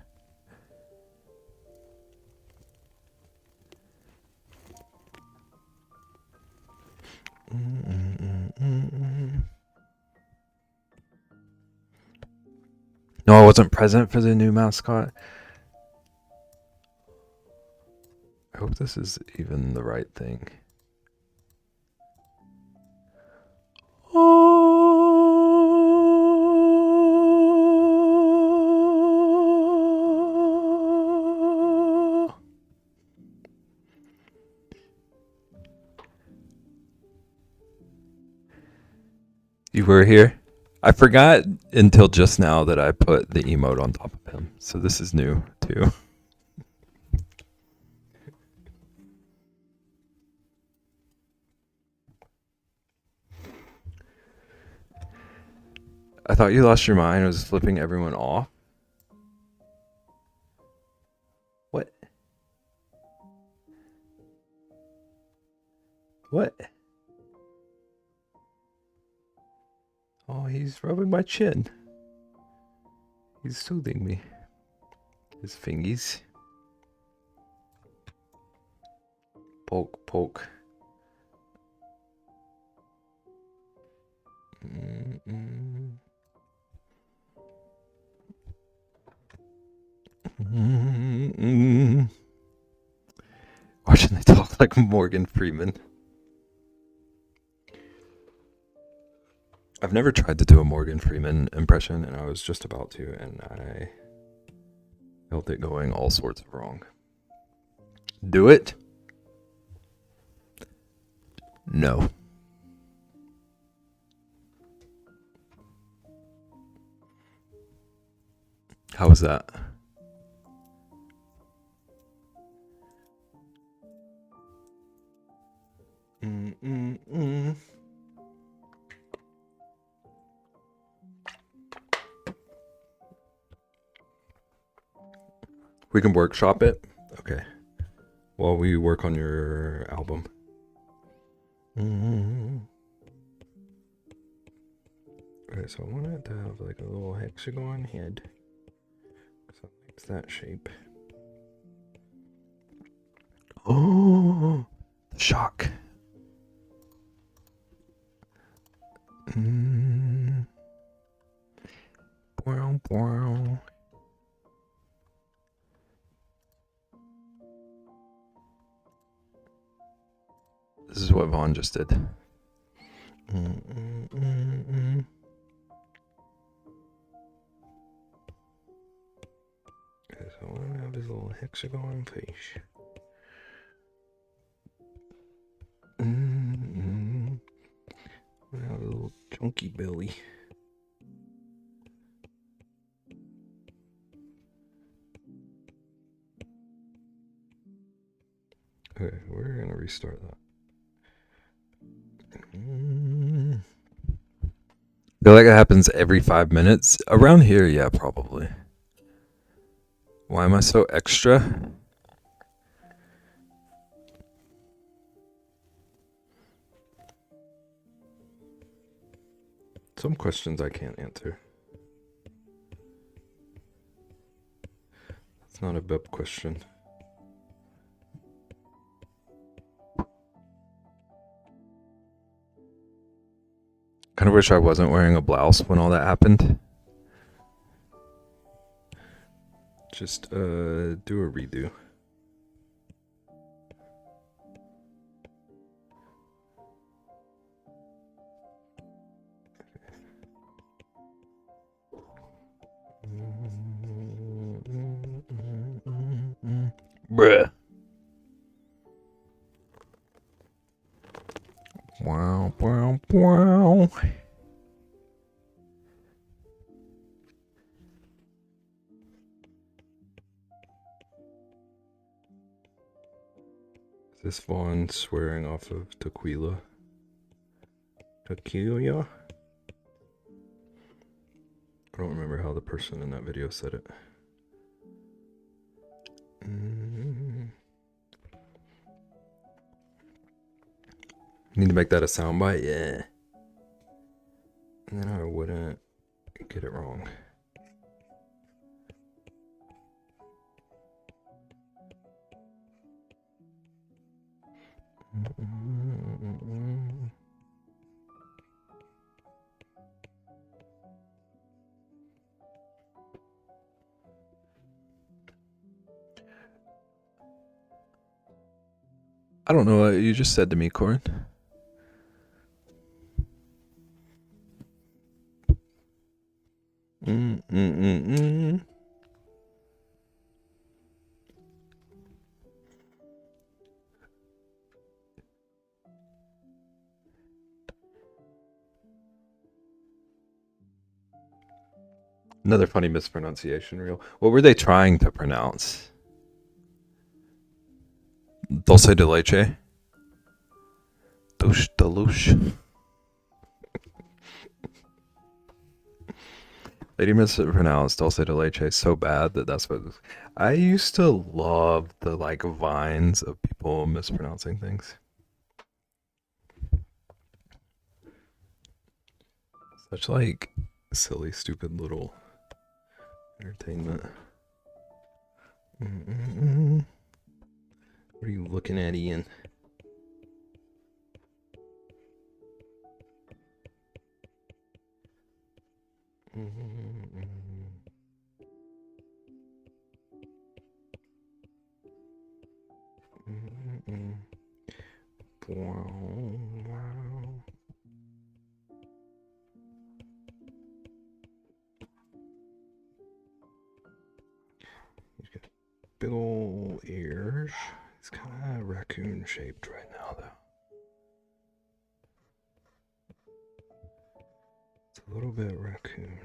No, I wasn't present for the new mascot. I hope this is even the right thing. You were here? I forgot until just now that I put the emote on top of him. So this is new too. I thought you lost your mind. I was flipping everyone off. What? What? Oh, he's rubbing my chin. He's soothing me. His fingies. Poke, poke. Why shouldn't they talk like Morgan Freeman? I've never tried to do a Morgan Freeman impression, and I was just about to, and I felt it going all sorts of wrong. Do it? No. How was that? We can workshop it? Okay. While we work on your album. Okay, so I want it to have like a little hexagon head. So it's that shape. Oh, the shock. Wow, wow. This is what Vaughn just did. Okay, so I want to have this little hexagon face. I have a little chunky belly. Okay, we're gonna restart that. I feel like it happens every 5 minutes. Around here, yeah, probably. Why am I so extra? Some questions I can't answer. It's not a BEB question. Kind of wish I wasn't wearing a blouse when all that happened. Just do a redo. Bruh. Wow, wow, wow. Is this Vaughn swearing off of tequila? Tequila? I don't remember how the person in that video said it. Need to make that a soundbite? Yeah. And then I wouldn't get it wrong. I don't know what you just said to me, Corin. Another funny mispronunciation reel. What were they trying to pronounce? Dulce de leche? Douche de louche. Lady mispronounced Dulce de leche so bad that's what I used to love the like vines of people mispronouncing things. Such like silly, stupid little entertainment. What are you looking at, Ian? He's got big ol' ears. He's kind of raccoon shaped right now, though. It's a little bit raccoon.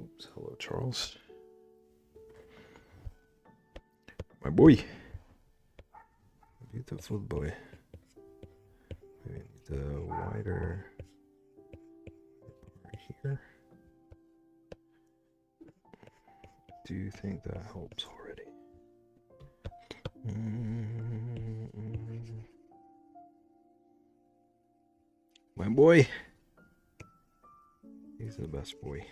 Oops, hello, Charles. My boy. Beautiful boy. Maybe I need the wider part here. Do you think that helps already? My boy. He's the best boy.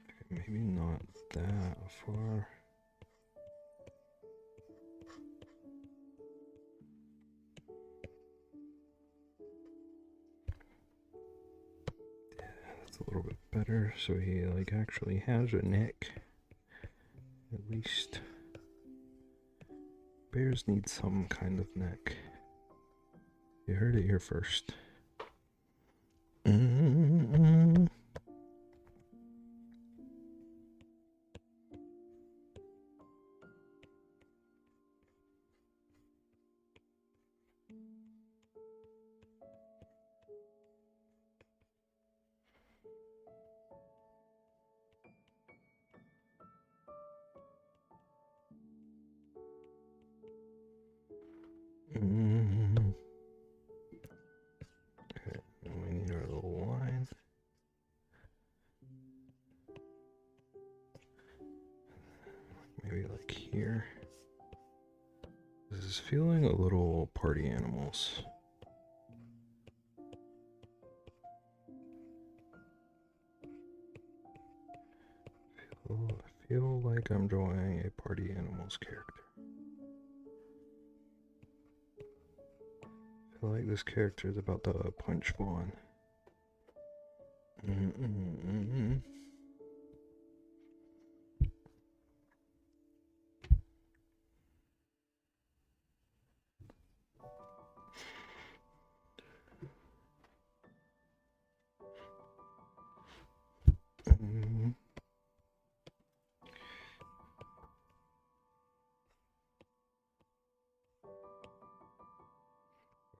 Okay, maybe not that far. Yeah, that's a little bit better. So he like actually has a neck. At least bears need some kind of neck. You heard it here first. Okay, we need our little line. Maybe like here. This is feeling a little party animals. I feel like I'm drawing a party animals character. I feel like this character is about to punch Vaughn.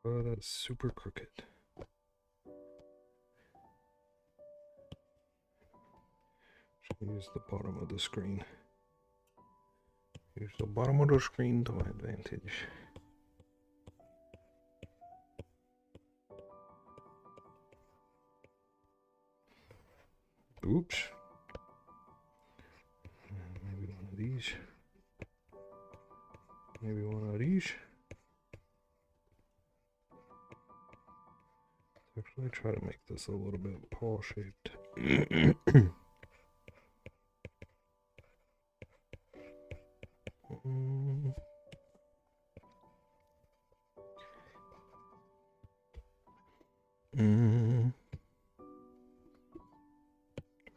Oh, that's super crooked. Should use the bottom of the screen. Use the bottom of the screen to my advantage. Oops. Maybe one of these. Maybe one of these. Actually, try to make this a little bit paw shaped.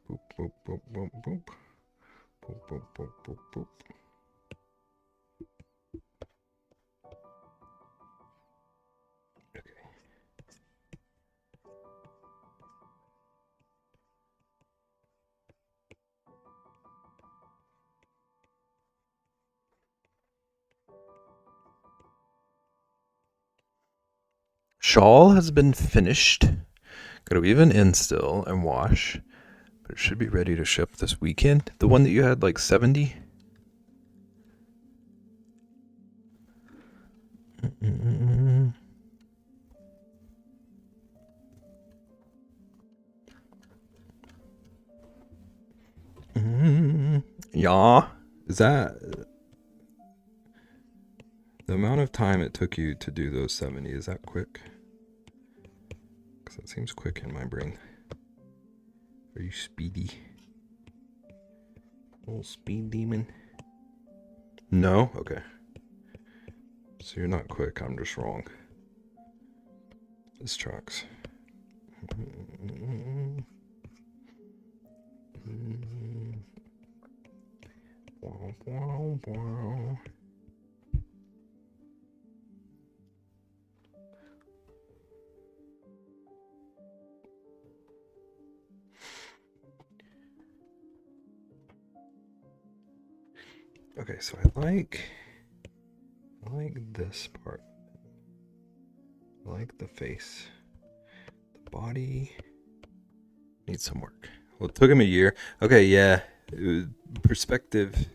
Boop, boop, boop, boop, boop. Boop, boop, boop, boop, boop. Okay. Shawl has been finished. Gotta weave an in still and wash. But it should be ready to ship this weekend. The one that you had like 70? Yeah. Is that the amount of time it took you to do those 70? Is that quick? Because that seems quick in my brain. Are you speedy? Little speed demon? No? Okay. So you're not quick, I'm just wrong. This tracks. Okay, so I like this part. I like the face. The body needs some work. Well, it took him a year. Okay, yeah. Perspective.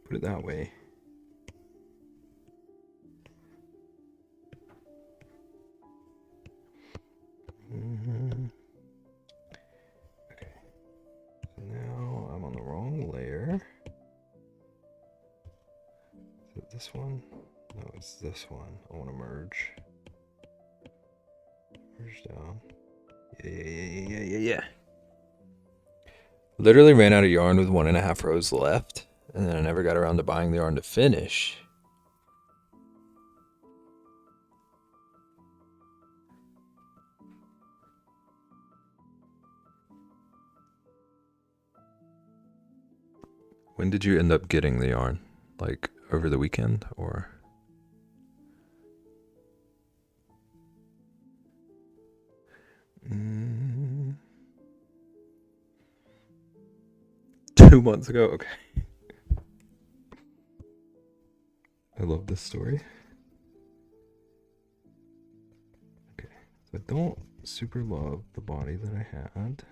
Put it that way. Okay. So now I'm on the wrong layer. Is it this one? No, it's this one. I want to merge. Merge down. Yeah. Literally ran out of yarn with 1.5 rows left, and then I never got around to buying the yarn to finish. When did you end up getting the yarn? Like over the weekend or? Mm. 2 months ago? Okay. I love this story. Okay. So I don't super love the body that I had.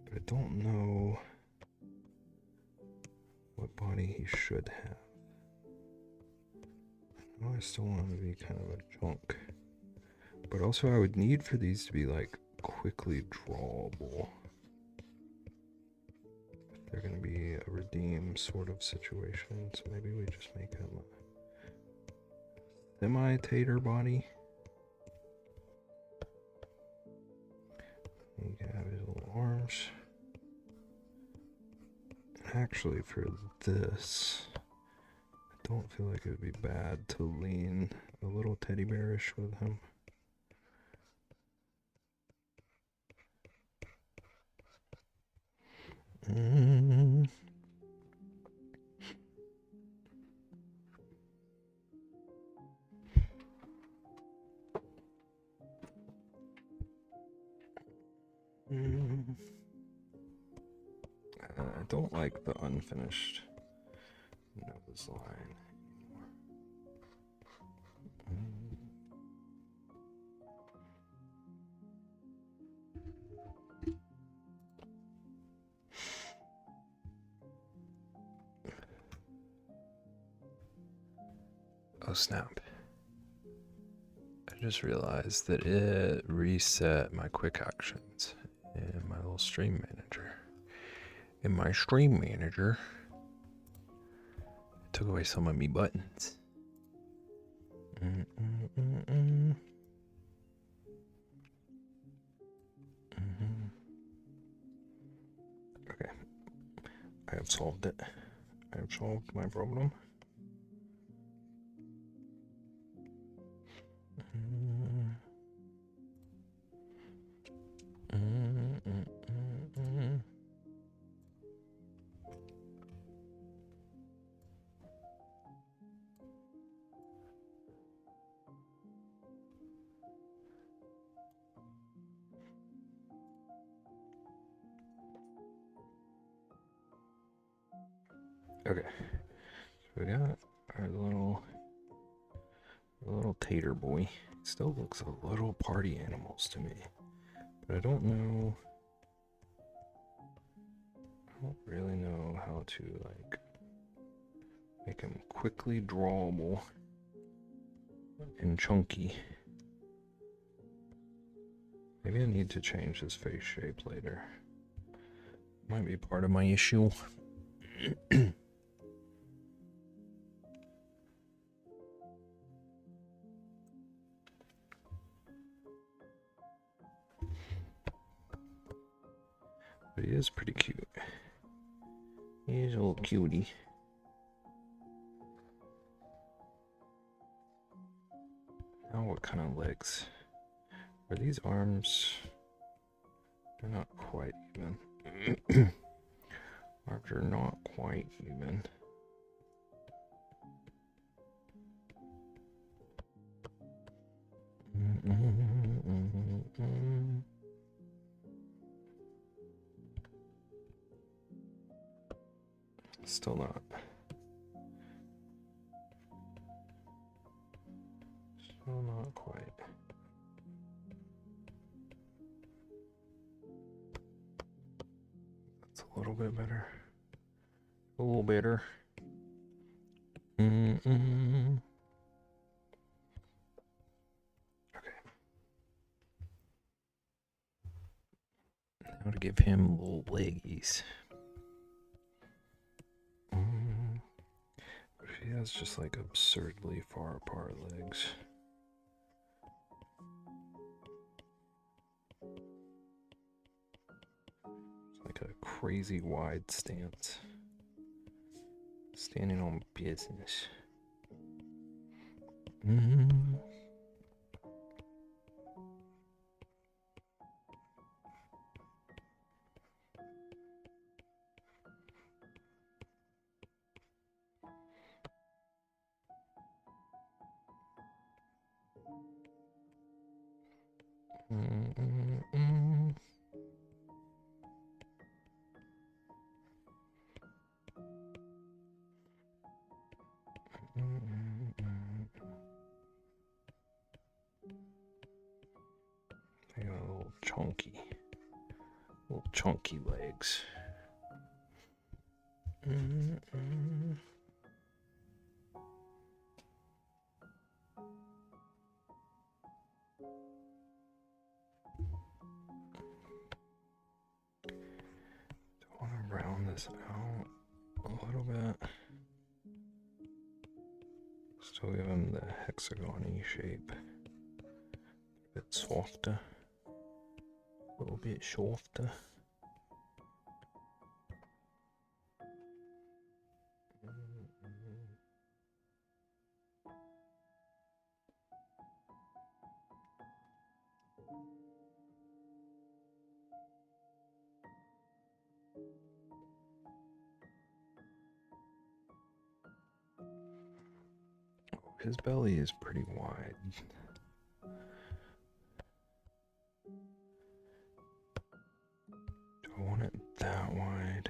But I don't know what body he should have. I know I still want him to be kind of a junk. But also I would need for these to be like quickly drawable. They're going to be a redeem sort of situation, so maybe we just make him a semi-tater body. You can have his little arms. Actually, for this, I don't feel like it would be bad to lean a little teddy bearish with him. I don't like the unfinished nose line Oh snap. I just realized that it reset my quick actions in my little stream manager. In my stream manager, it took away some of me buttons. Okay, I have solved it. I have solved my problem. Okay, so we got our little tater boy. Still looks a little party animals to me, but I don't really know how to like make him quickly drawable and chunky. Maybe I need to change his face shape later. Might be part of my issue. But he is pretty cute. He's a little cutie. Now what kind of legs? Are these arms? They're not quite even. Arms are not quite even. Still not. Still not quite. That's a little bit better. A little better. Okay. Now to give him little leggies. But if he has just like absurdly far apart legs. It's like a crazy wide stance. Standing on business. They got little chunky legs. I want to round this out a little bit. Still give him the hexagon-y shape. A bit softer. A little bit softer. His belly is pretty wide. Do I want it that wide?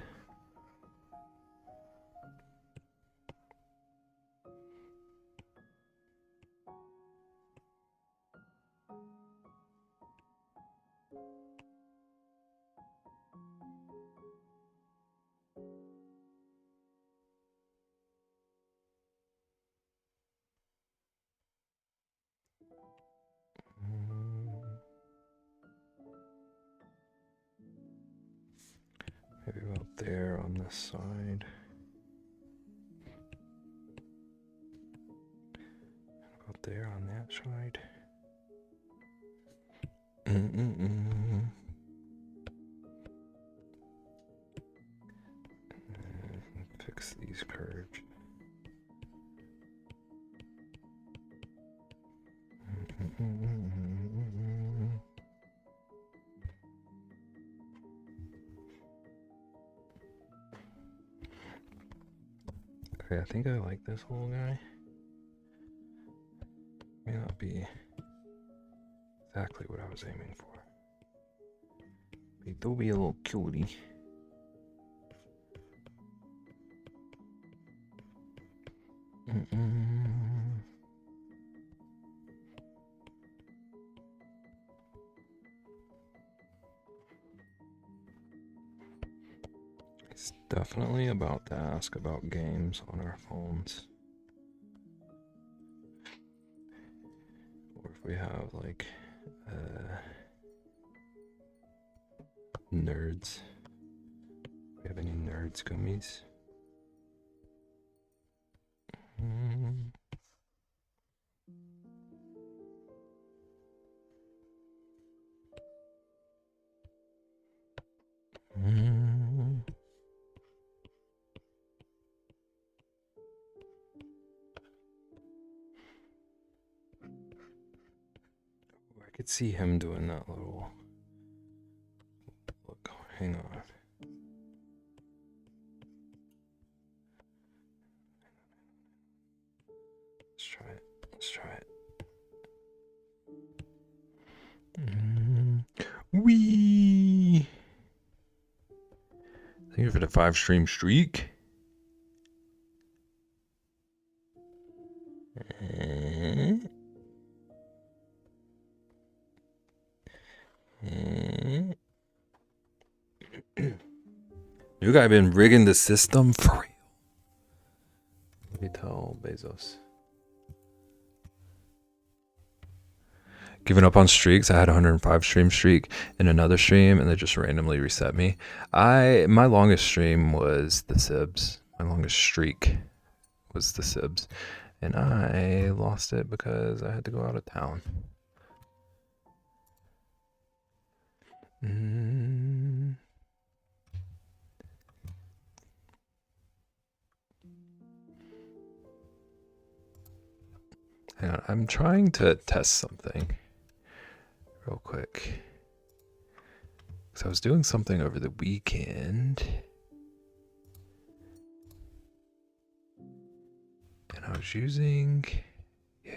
Maybe about there on this side. About there on that side. Fix these curves. Okay, I think I like this little guy. May not be exactly what I was aiming for. But it'll be a little cutie. It's definitely about to ask about games on our phones. Or if we have like nerds. Do we have any nerds gummies? I could see him doing that little look. Hang on. Let's try it. Let's try it. Wee. Thank you for the 5-stream streak. You guys been rigging the system for real. Let me tell Bezos. Giving up on streaks. I had a 105 stream streak in another stream, and they just randomly reset me. My longest stream was the Sibs. My longest streak was the Sibs, and I lost it because I had to go out of town. Hang on, I'm trying to test something real quick. Because I was doing something over the weekend. And I was using... Yeah.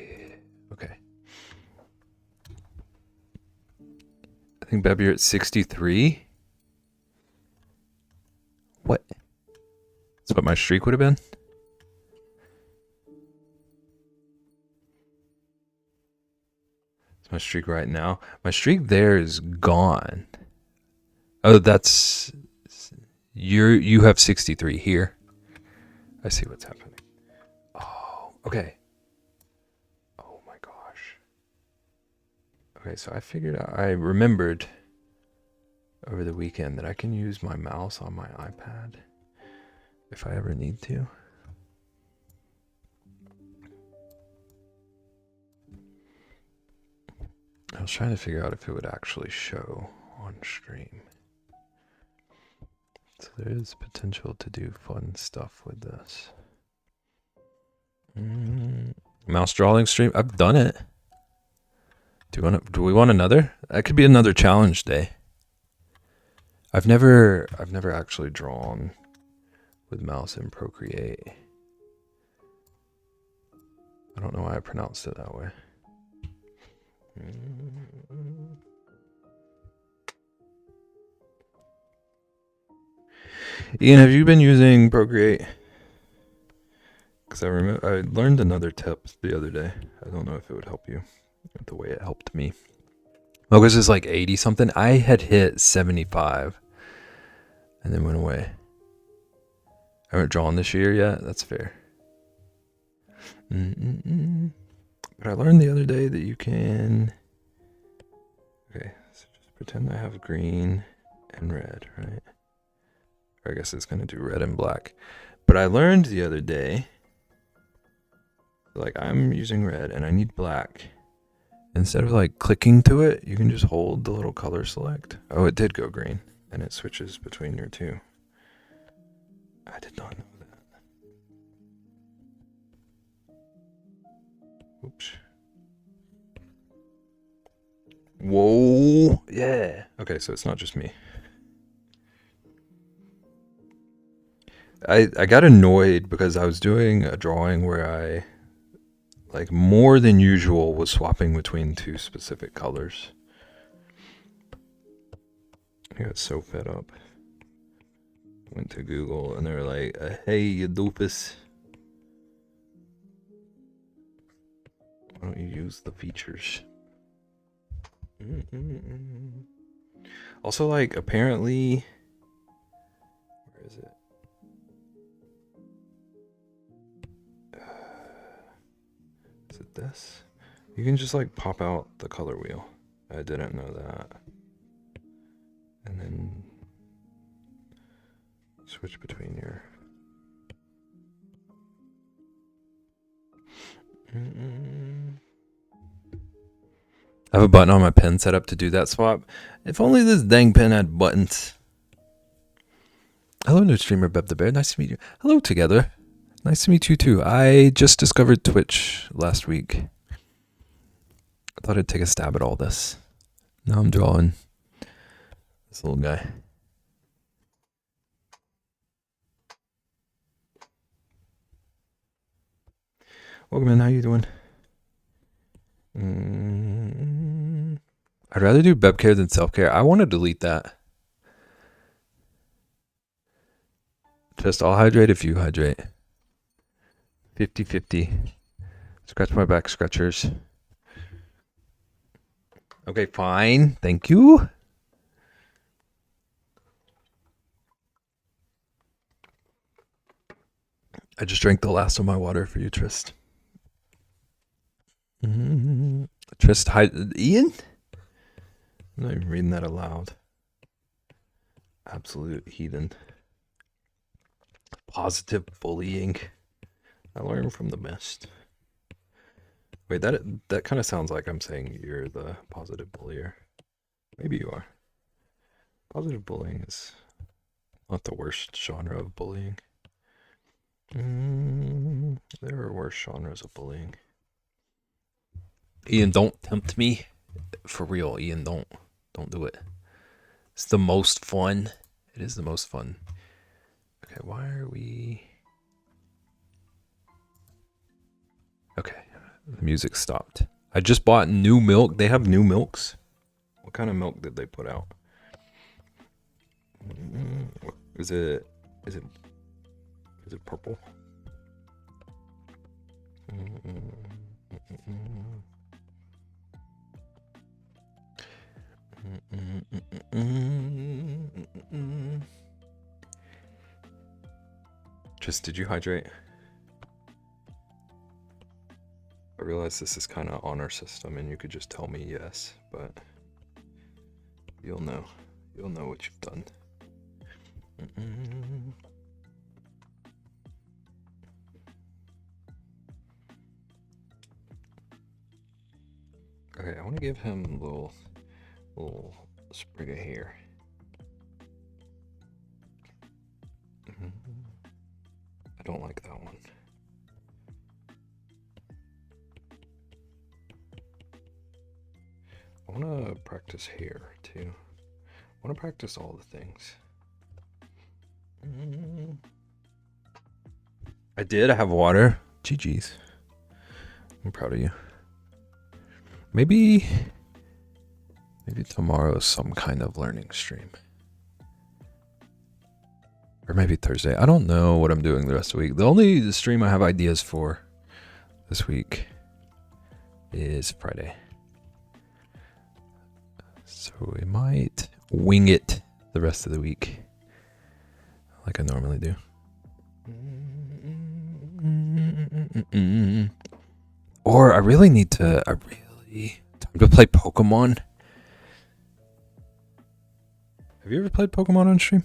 Okay. I think, Beb, you're at 63. What? That's what my streak would have been? It's my streak right now. My streak there is gone. Oh, that's... You have 63 here. I see what's happening. Oh, okay. Oh my gosh. Okay, so I remembered over the weekend that I can use my mouse on my iPad if I ever need to. I was trying to figure out if it would actually show on stream. So there is potential to do fun stuff with this. Mouse drawing stream? I've done it. Do we want another? That could be another challenge day. I've never actually drawn with mouse in Procreate. I don't know why I pronounced it that way. Ian, have you been using Procreate? Because I learned another tip the other day. I don't know if it would help you the way it helped me. Focus is like 80 something. I had hit 75 and then went away. I haven't drawn this year yet. That's fair. But I learned the other day that you can... Okay, so just pretend I have green and red, right? Or I guess it's going to do red and black. But I learned the other day, like I'm using red and I need black. Instead of like clicking to it, you can just hold the little color select. Oh, it did go green and it switches between your two. I did not know that. Oops. Whoa. Yeah. Okay, so it's not just me. I got annoyed because I was doing a drawing where I, like more than usual, was swapping between two specific colors. I got so fed up. Went to Google and they were like, hey, you doofus. Why don't you use the features? Also, like, apparently, where is it? Is it this? You can just like pop out the color wheel. I didn't know that. And then switch between your... I have a button on my pen set up to do that swap. If only this dang pen had buttons. Hello, new streamer Beb the Bear. Nice to meet you. Hello, together. Nice to meet you too. I just discovered Twitch last week. I thought I'd take a stab at all this. Now I'm drawing this little guy. Welcome in. How you doing? I'd rather do Beb care than self care. I want to delete that. Just I'll hydrate if you hydrate. 50-50. Scratch my back, scratchers. Okay, fine. Thank you. I just drank the last of my water for you, Trist. Trist, Ian? I'm not even reading that aloud. Absolute heathen. Positive bullying. I learn from the best. Wait, that kind of sounds like I'm saying you're the positive bullier. Maybe you are. Positive bullying is not the worst genre of bullying. There are worse genres of bullying. Ian, don't tempt me. For real, Ian, don't do it. It's the most fun. It is the most fun. Okay, why are we... Okay, the music stopped. I just bought new milk. They have new milks. What kind of milk did they put out? Is it purple? Just, did you hydrate? I realize this is kind of on our system and you could just tell me yes, but you'll know what you've done. Okay, I want to give him a little sprig of hair. I don't like that one. I want to practice hair too. I want to practice all the things. I did. I have water. GG's. I'm proud of you. Maybe tomorrow is some kind of learning stream. Or maybe Thursday. I don't know what I'm doing the rest of the week. The only stream I have ideas for this week is Friday. So we might wing it the rest of the week like I normally do. Or I really need to, time to play Pokemon. Have you ever played Pokemon on stream?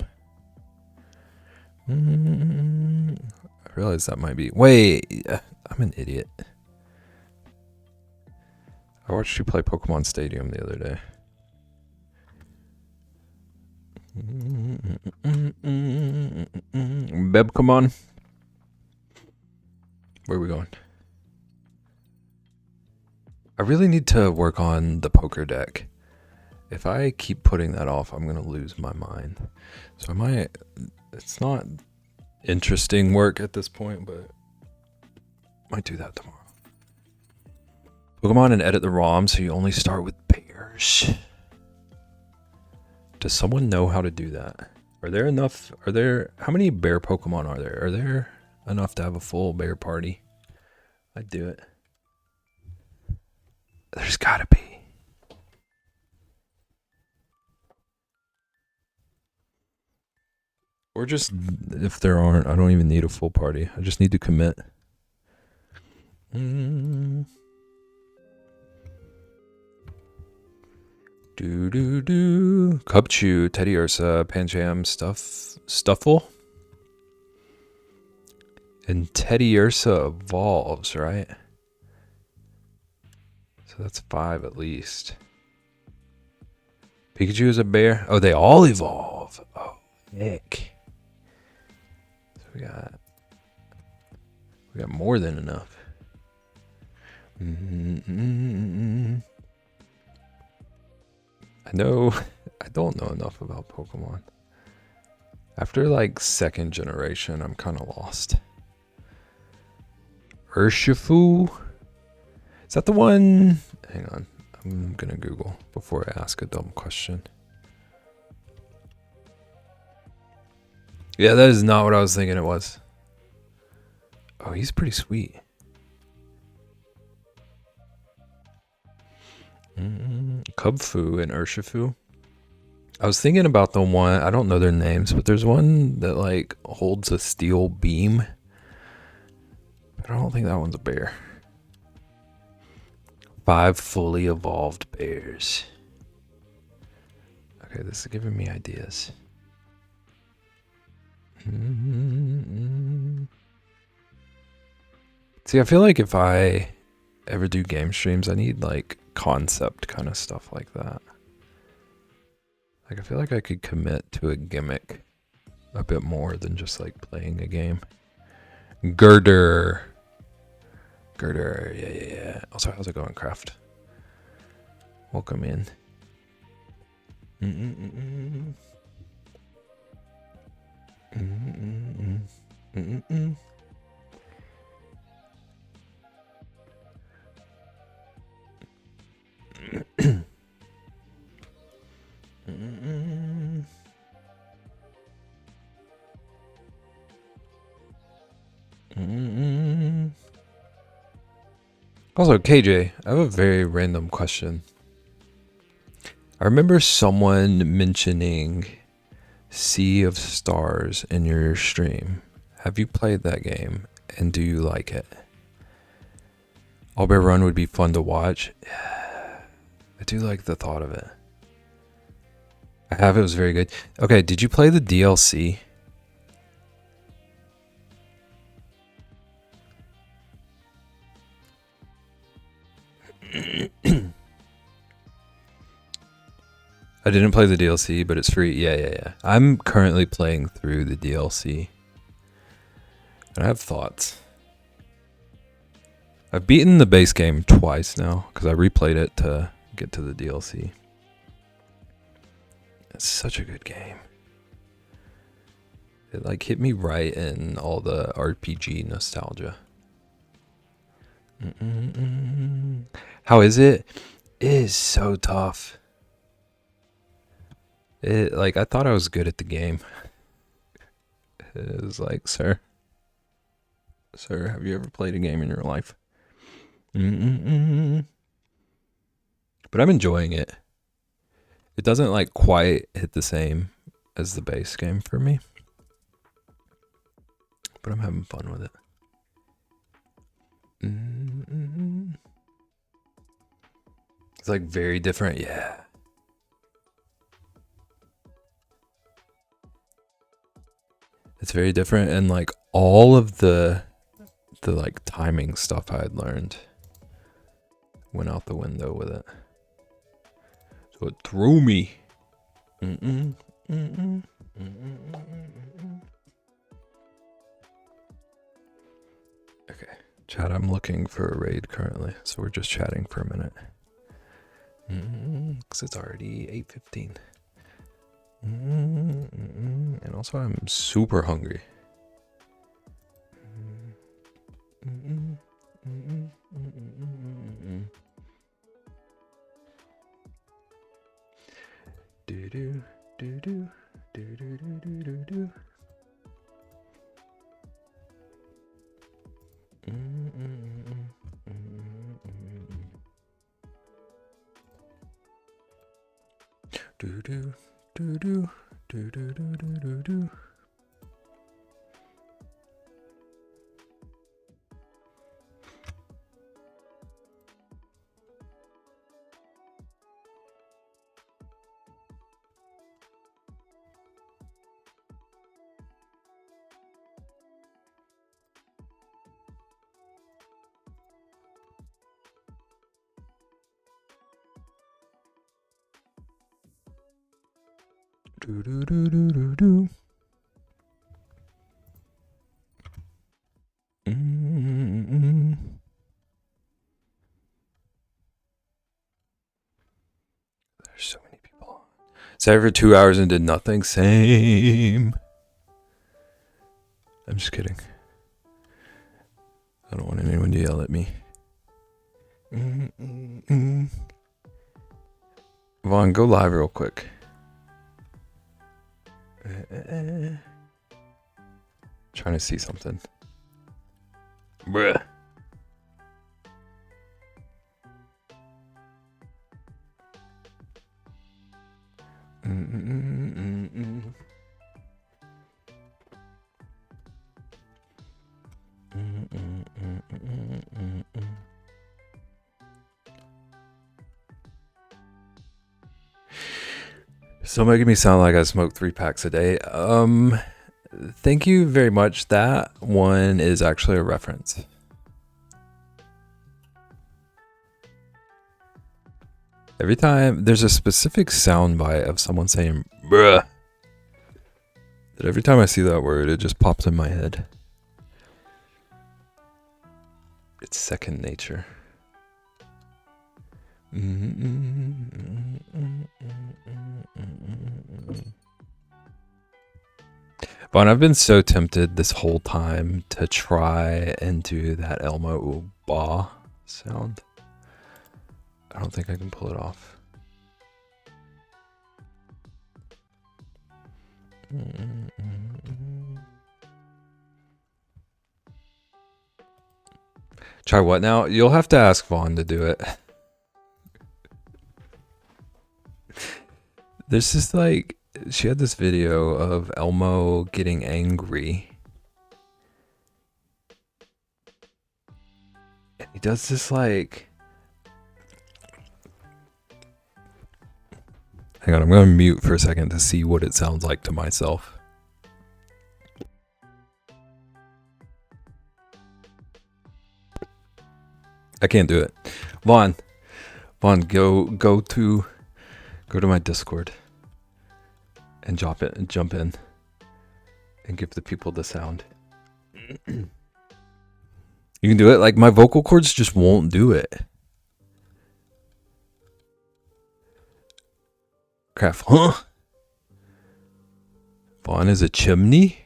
I realize that might be. Wait, I'm an idiot. I watched you play Pokemon Stadium the other day. BEB, come on. Where are we going? I really need to work on the poker deck. If I keep putting that off, I'm going to lose my mind. So it's not interesting work at this point, but might do that tomorrow. Pokemon and edit the ROM so you only start with pairs. Does someone know how to do that? How many bear Pokemon are there? Are there enough to have a full bear party? I'd do it. There's gotta be. Or just, if there aren't, I don't even need a full party. I just need to commit. Cubchew, Teddy Ursa, Pancham, Stuffle. And Teddy Ursa evolves, right? So that's 5 at least. Pikachu is a bear. Oh, they all evolve. Oh, heck. So we got more than enough. I don't know enough about Pokemon. After like 2nd generation, I'm kind of lost. Urshifu? Is that the one? Hang on. I'm gonna Google before I ask a dumb question. Yeah, that is not what I was thinking it was. Oh, he's pretty sweet. Cubfu and Urshifu. I was thinking about the one, I don't know their names, but there's one that like holds a steel beam. But I don't think that one's a bear. 5 fully evolved bears. Okay, this is giving me ideas. See, I feel like if I ever do game streams, I need like concept kind of stuff like that. Like I feel like I could commit to a gimmick a bit more than just like playing a game. Girder, yeah. Also, how's it going, Craft? Welcome in. Also, KJ, I have a very random question. I remember someone mentioning Sea of Stars in your stream. Have you played that game, and do you like it? All Bear Run would be fun to watch. I do like the thought of it. I have, it was very good. Okay, did you play the DLC? I didn't play the DLC, but it's free. Yeah. I'm currently playing through the DLC. And I have thoughts. I've beaten the base game twice now, because I replayed it to get to the DLC. It's such a good game. It like hit me right in all the RPG nostalgia. How is it? It is so tough. Like I thought I was good at the game. It was like, sir, have you ever played a game in your life? But I'm enjoying it. It doesn't like quite hit the same as the base game for me, but I'm having fun with it. It's like very different, yeah. It's very different, and like all of the like timing stuff I had learned went out the window with it. So it threw me. Mm-mm, mm-mm, mm-mm. Okay, chat, I'm looking for a raid currently, so we're just chatting for a minute. Because it's already 8:15. And also I'm super hungry. Do do do do do do do do do. Do do do do do do do do do. Do do do do do do. There's so many people. Sat here for 2 hours and did nothing. Same. I'm just kidding. I don't want anyone to yell at me. Vaughn, go live real quick. Trying to see something. Bruh. So making me sound like I smoke 3 packs a day. Thank you very much. That one is actually a reference. Every time there's a specific soundbite of someone saying bruh, that every time I see that word, it just pops in my head. It's second nature. But I've been so tempted this whole time to try and do that Elmo Ba sound. I don't think I can pull it off. Try what now? You'll have to ask Vaughn to do it. There's this like, she had this video of Elmo getting angry. And he does this like... Hang on, I'm going to mute for a second to see what it sounds like to myself. I can't do it. Vaughn, go to my Discord and jump in and give the people the sound. You can do it. Like my vocal cords just won't do it. Craft, huh? Vaughn is a chimney?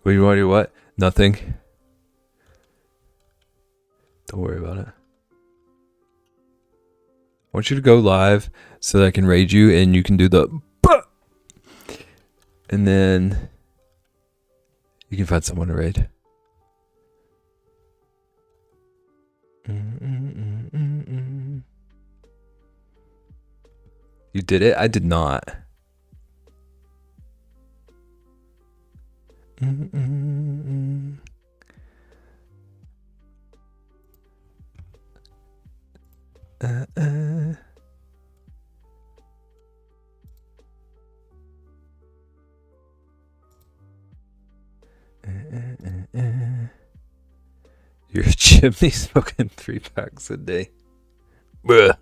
What do you want to do? What? Nothing. Don't worry about it. I want you to go live so that I can raid you and you can do the and then you can find someone to raid. You did it? I did not. You're a chimney smoking 3 packs a day. Bruh.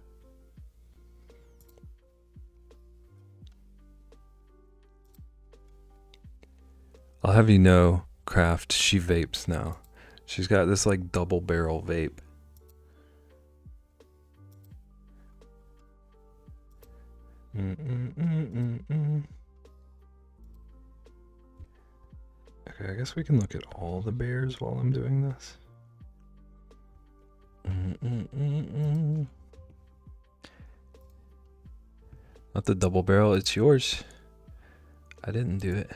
I'll have you know, Craft, she vapes now. She's got this like double barrel vape. Okay, I guess we can look at all the bears while I'm doing this. Not the double barrel, it's yours. I didn't do it.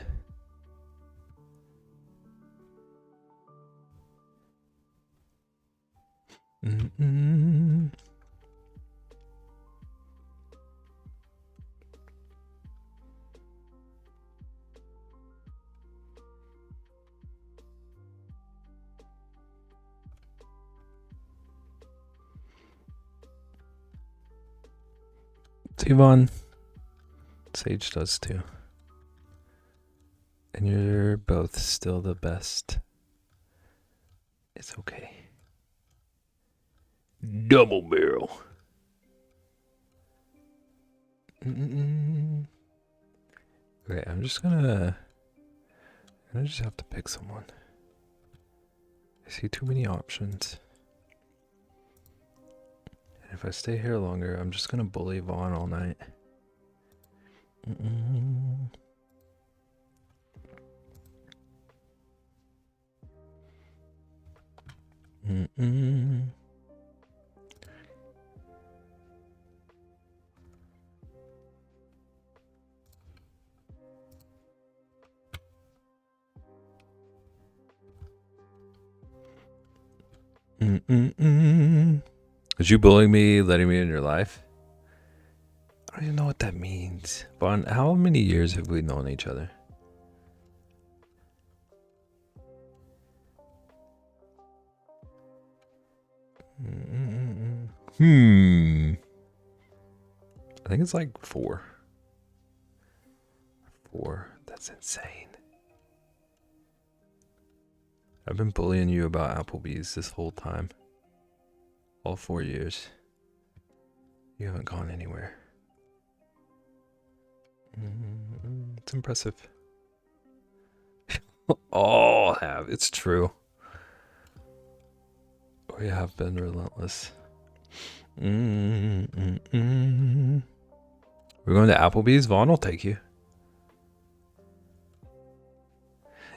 Yvonne. Sage does too. And you're both still the best. It's okay. Double barrel. Okay, I'm just gonna just have to pick someone. I see too many options. And if I stay here longer, I'm just gonna bully Vaughn all night. Is you bullying me, letting me in your life? I don't even know what that means. Vaughn, how many years have we known each other? I think it's like 4. 4. That's insane. I've been bullying you about Applebee's this whole time. All 4 years. You haven't gone anywhere. It's impressive. All have. It's true. We have been relentless. We're going to Applebee's. Vaughn will take you.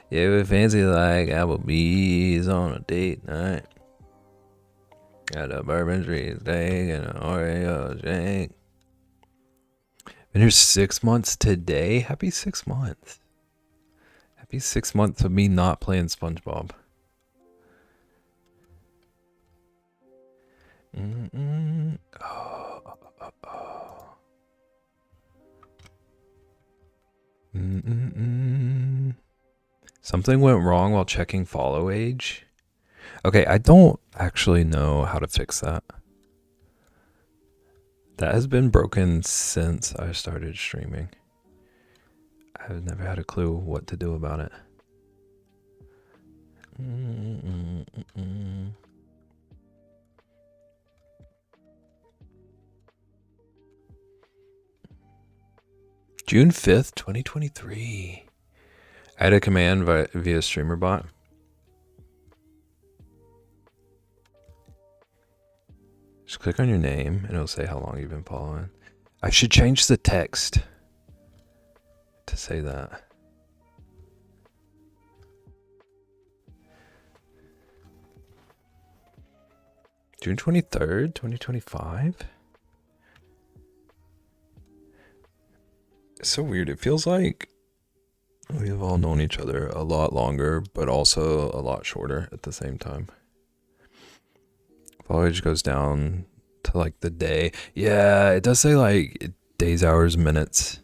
Yeah, we fancy like Applebee's on a date night. Got a bourbon street steak and an Oreo shake. Been here 6 months today. Happy 6 months. Happy 6 months of me not playing SpongeBob. Something went wrong while checking follow age. Okay, I don't actually know how to fix that. That has been broken since I started streaming. I've never had a clue what to do about it. June 5th, 2023. I had a command via StreamerBot. Just click on your name and it'll say how long you've been following. I should change the text to say that. June 23rd, 2025. It's so weird. It feels like we've all known each other a lot longer, but also a lot shorter at the same time. Follow age goes down to like the day. Yeah, it does say like days, hours, minutes.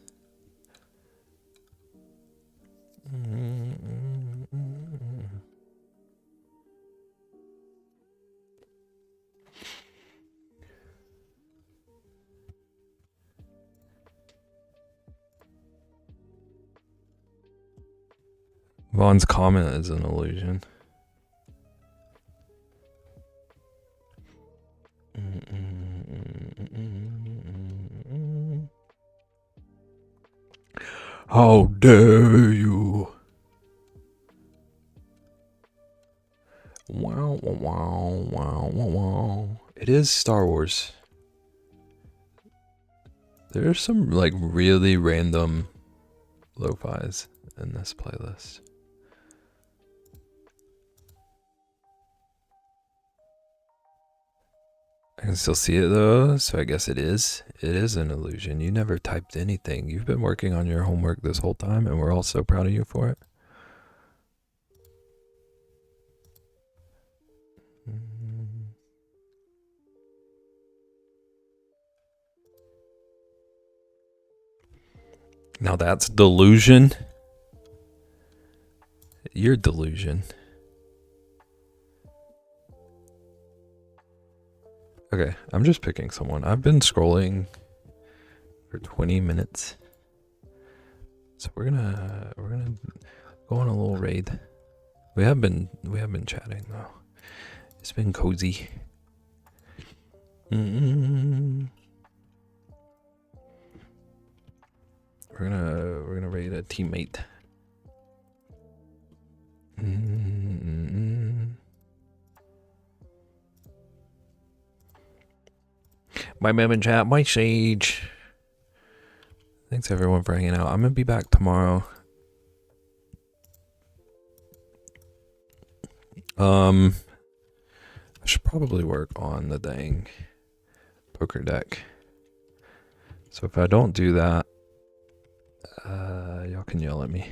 Vaughn's comment is an illusion. How dare you? Wow, wow, wow, wow, wow. It is Star Wars. There's some like really random lo-fis in this playlist. I can still see it though, so I guess it is. It is an illusion. You never typed anything. You've been working on your homework this whole time, and we're all so proud of you for it. Now that's delusion. You're delusion. Okay, I'm just picking someone. I've been scrolling for 20 minutes. So we're gonna go on a little raid. We have been chatting though. It's been cozy. We're gonna raid a teammate. My mem in chat, my Sage. Thanks everyone for hanging out. I'm gonna be back tomorrow. I should probably work on the dang poker deck. So if I don't do that, y'all can yell at me.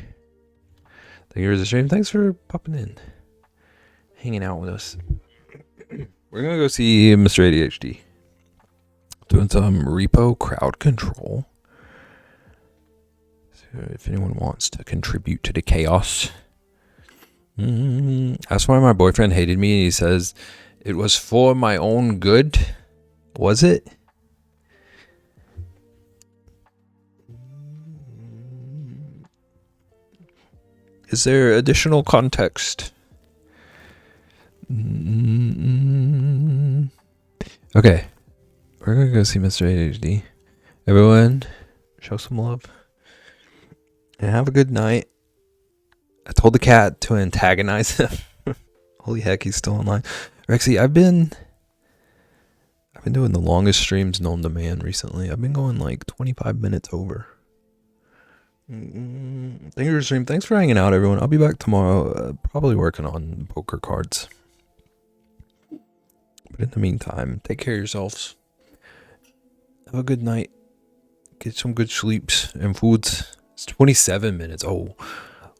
Thank you for the stream. Thanks for popping in, hanging out with us. We're gonna go see Mr. ADHD. Doing some repo crowd control. So if anyone wants to contribute to the chaos. That's why my boyfriend hated me, and he says it was for my own good. Was it? Is there additional context? Okay. We're gonna go see Mr. ADHD. Everyone, show some love. And have a good night. I told the cat to antagonize him. Holy heck, he's still online. Rexy, I've been doing the longest streams known to man recently. I've been going like 25 minutes over. Thank you for the stream. Thanks for hanging out, everyone. I'll be back tomorrow, probably working on poker cards. But in the meantime, take care of yourselves. Have a good night. Get some good sleeps and foods. It's 27 minutes. Oh,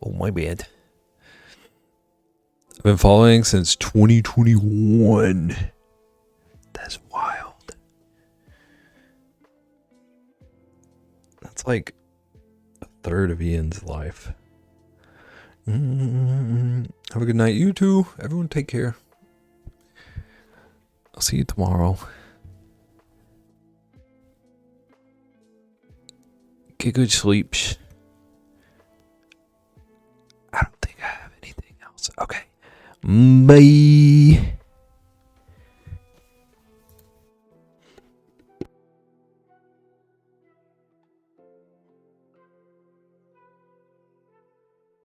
my bad. I've been following since 2021. That's wild. That's like a third of Ian's life. Have a good night, you too. Everyone take care. I'll see you tomorrow. Get good sleeps. I don't think I have anything else. Okay. Bye.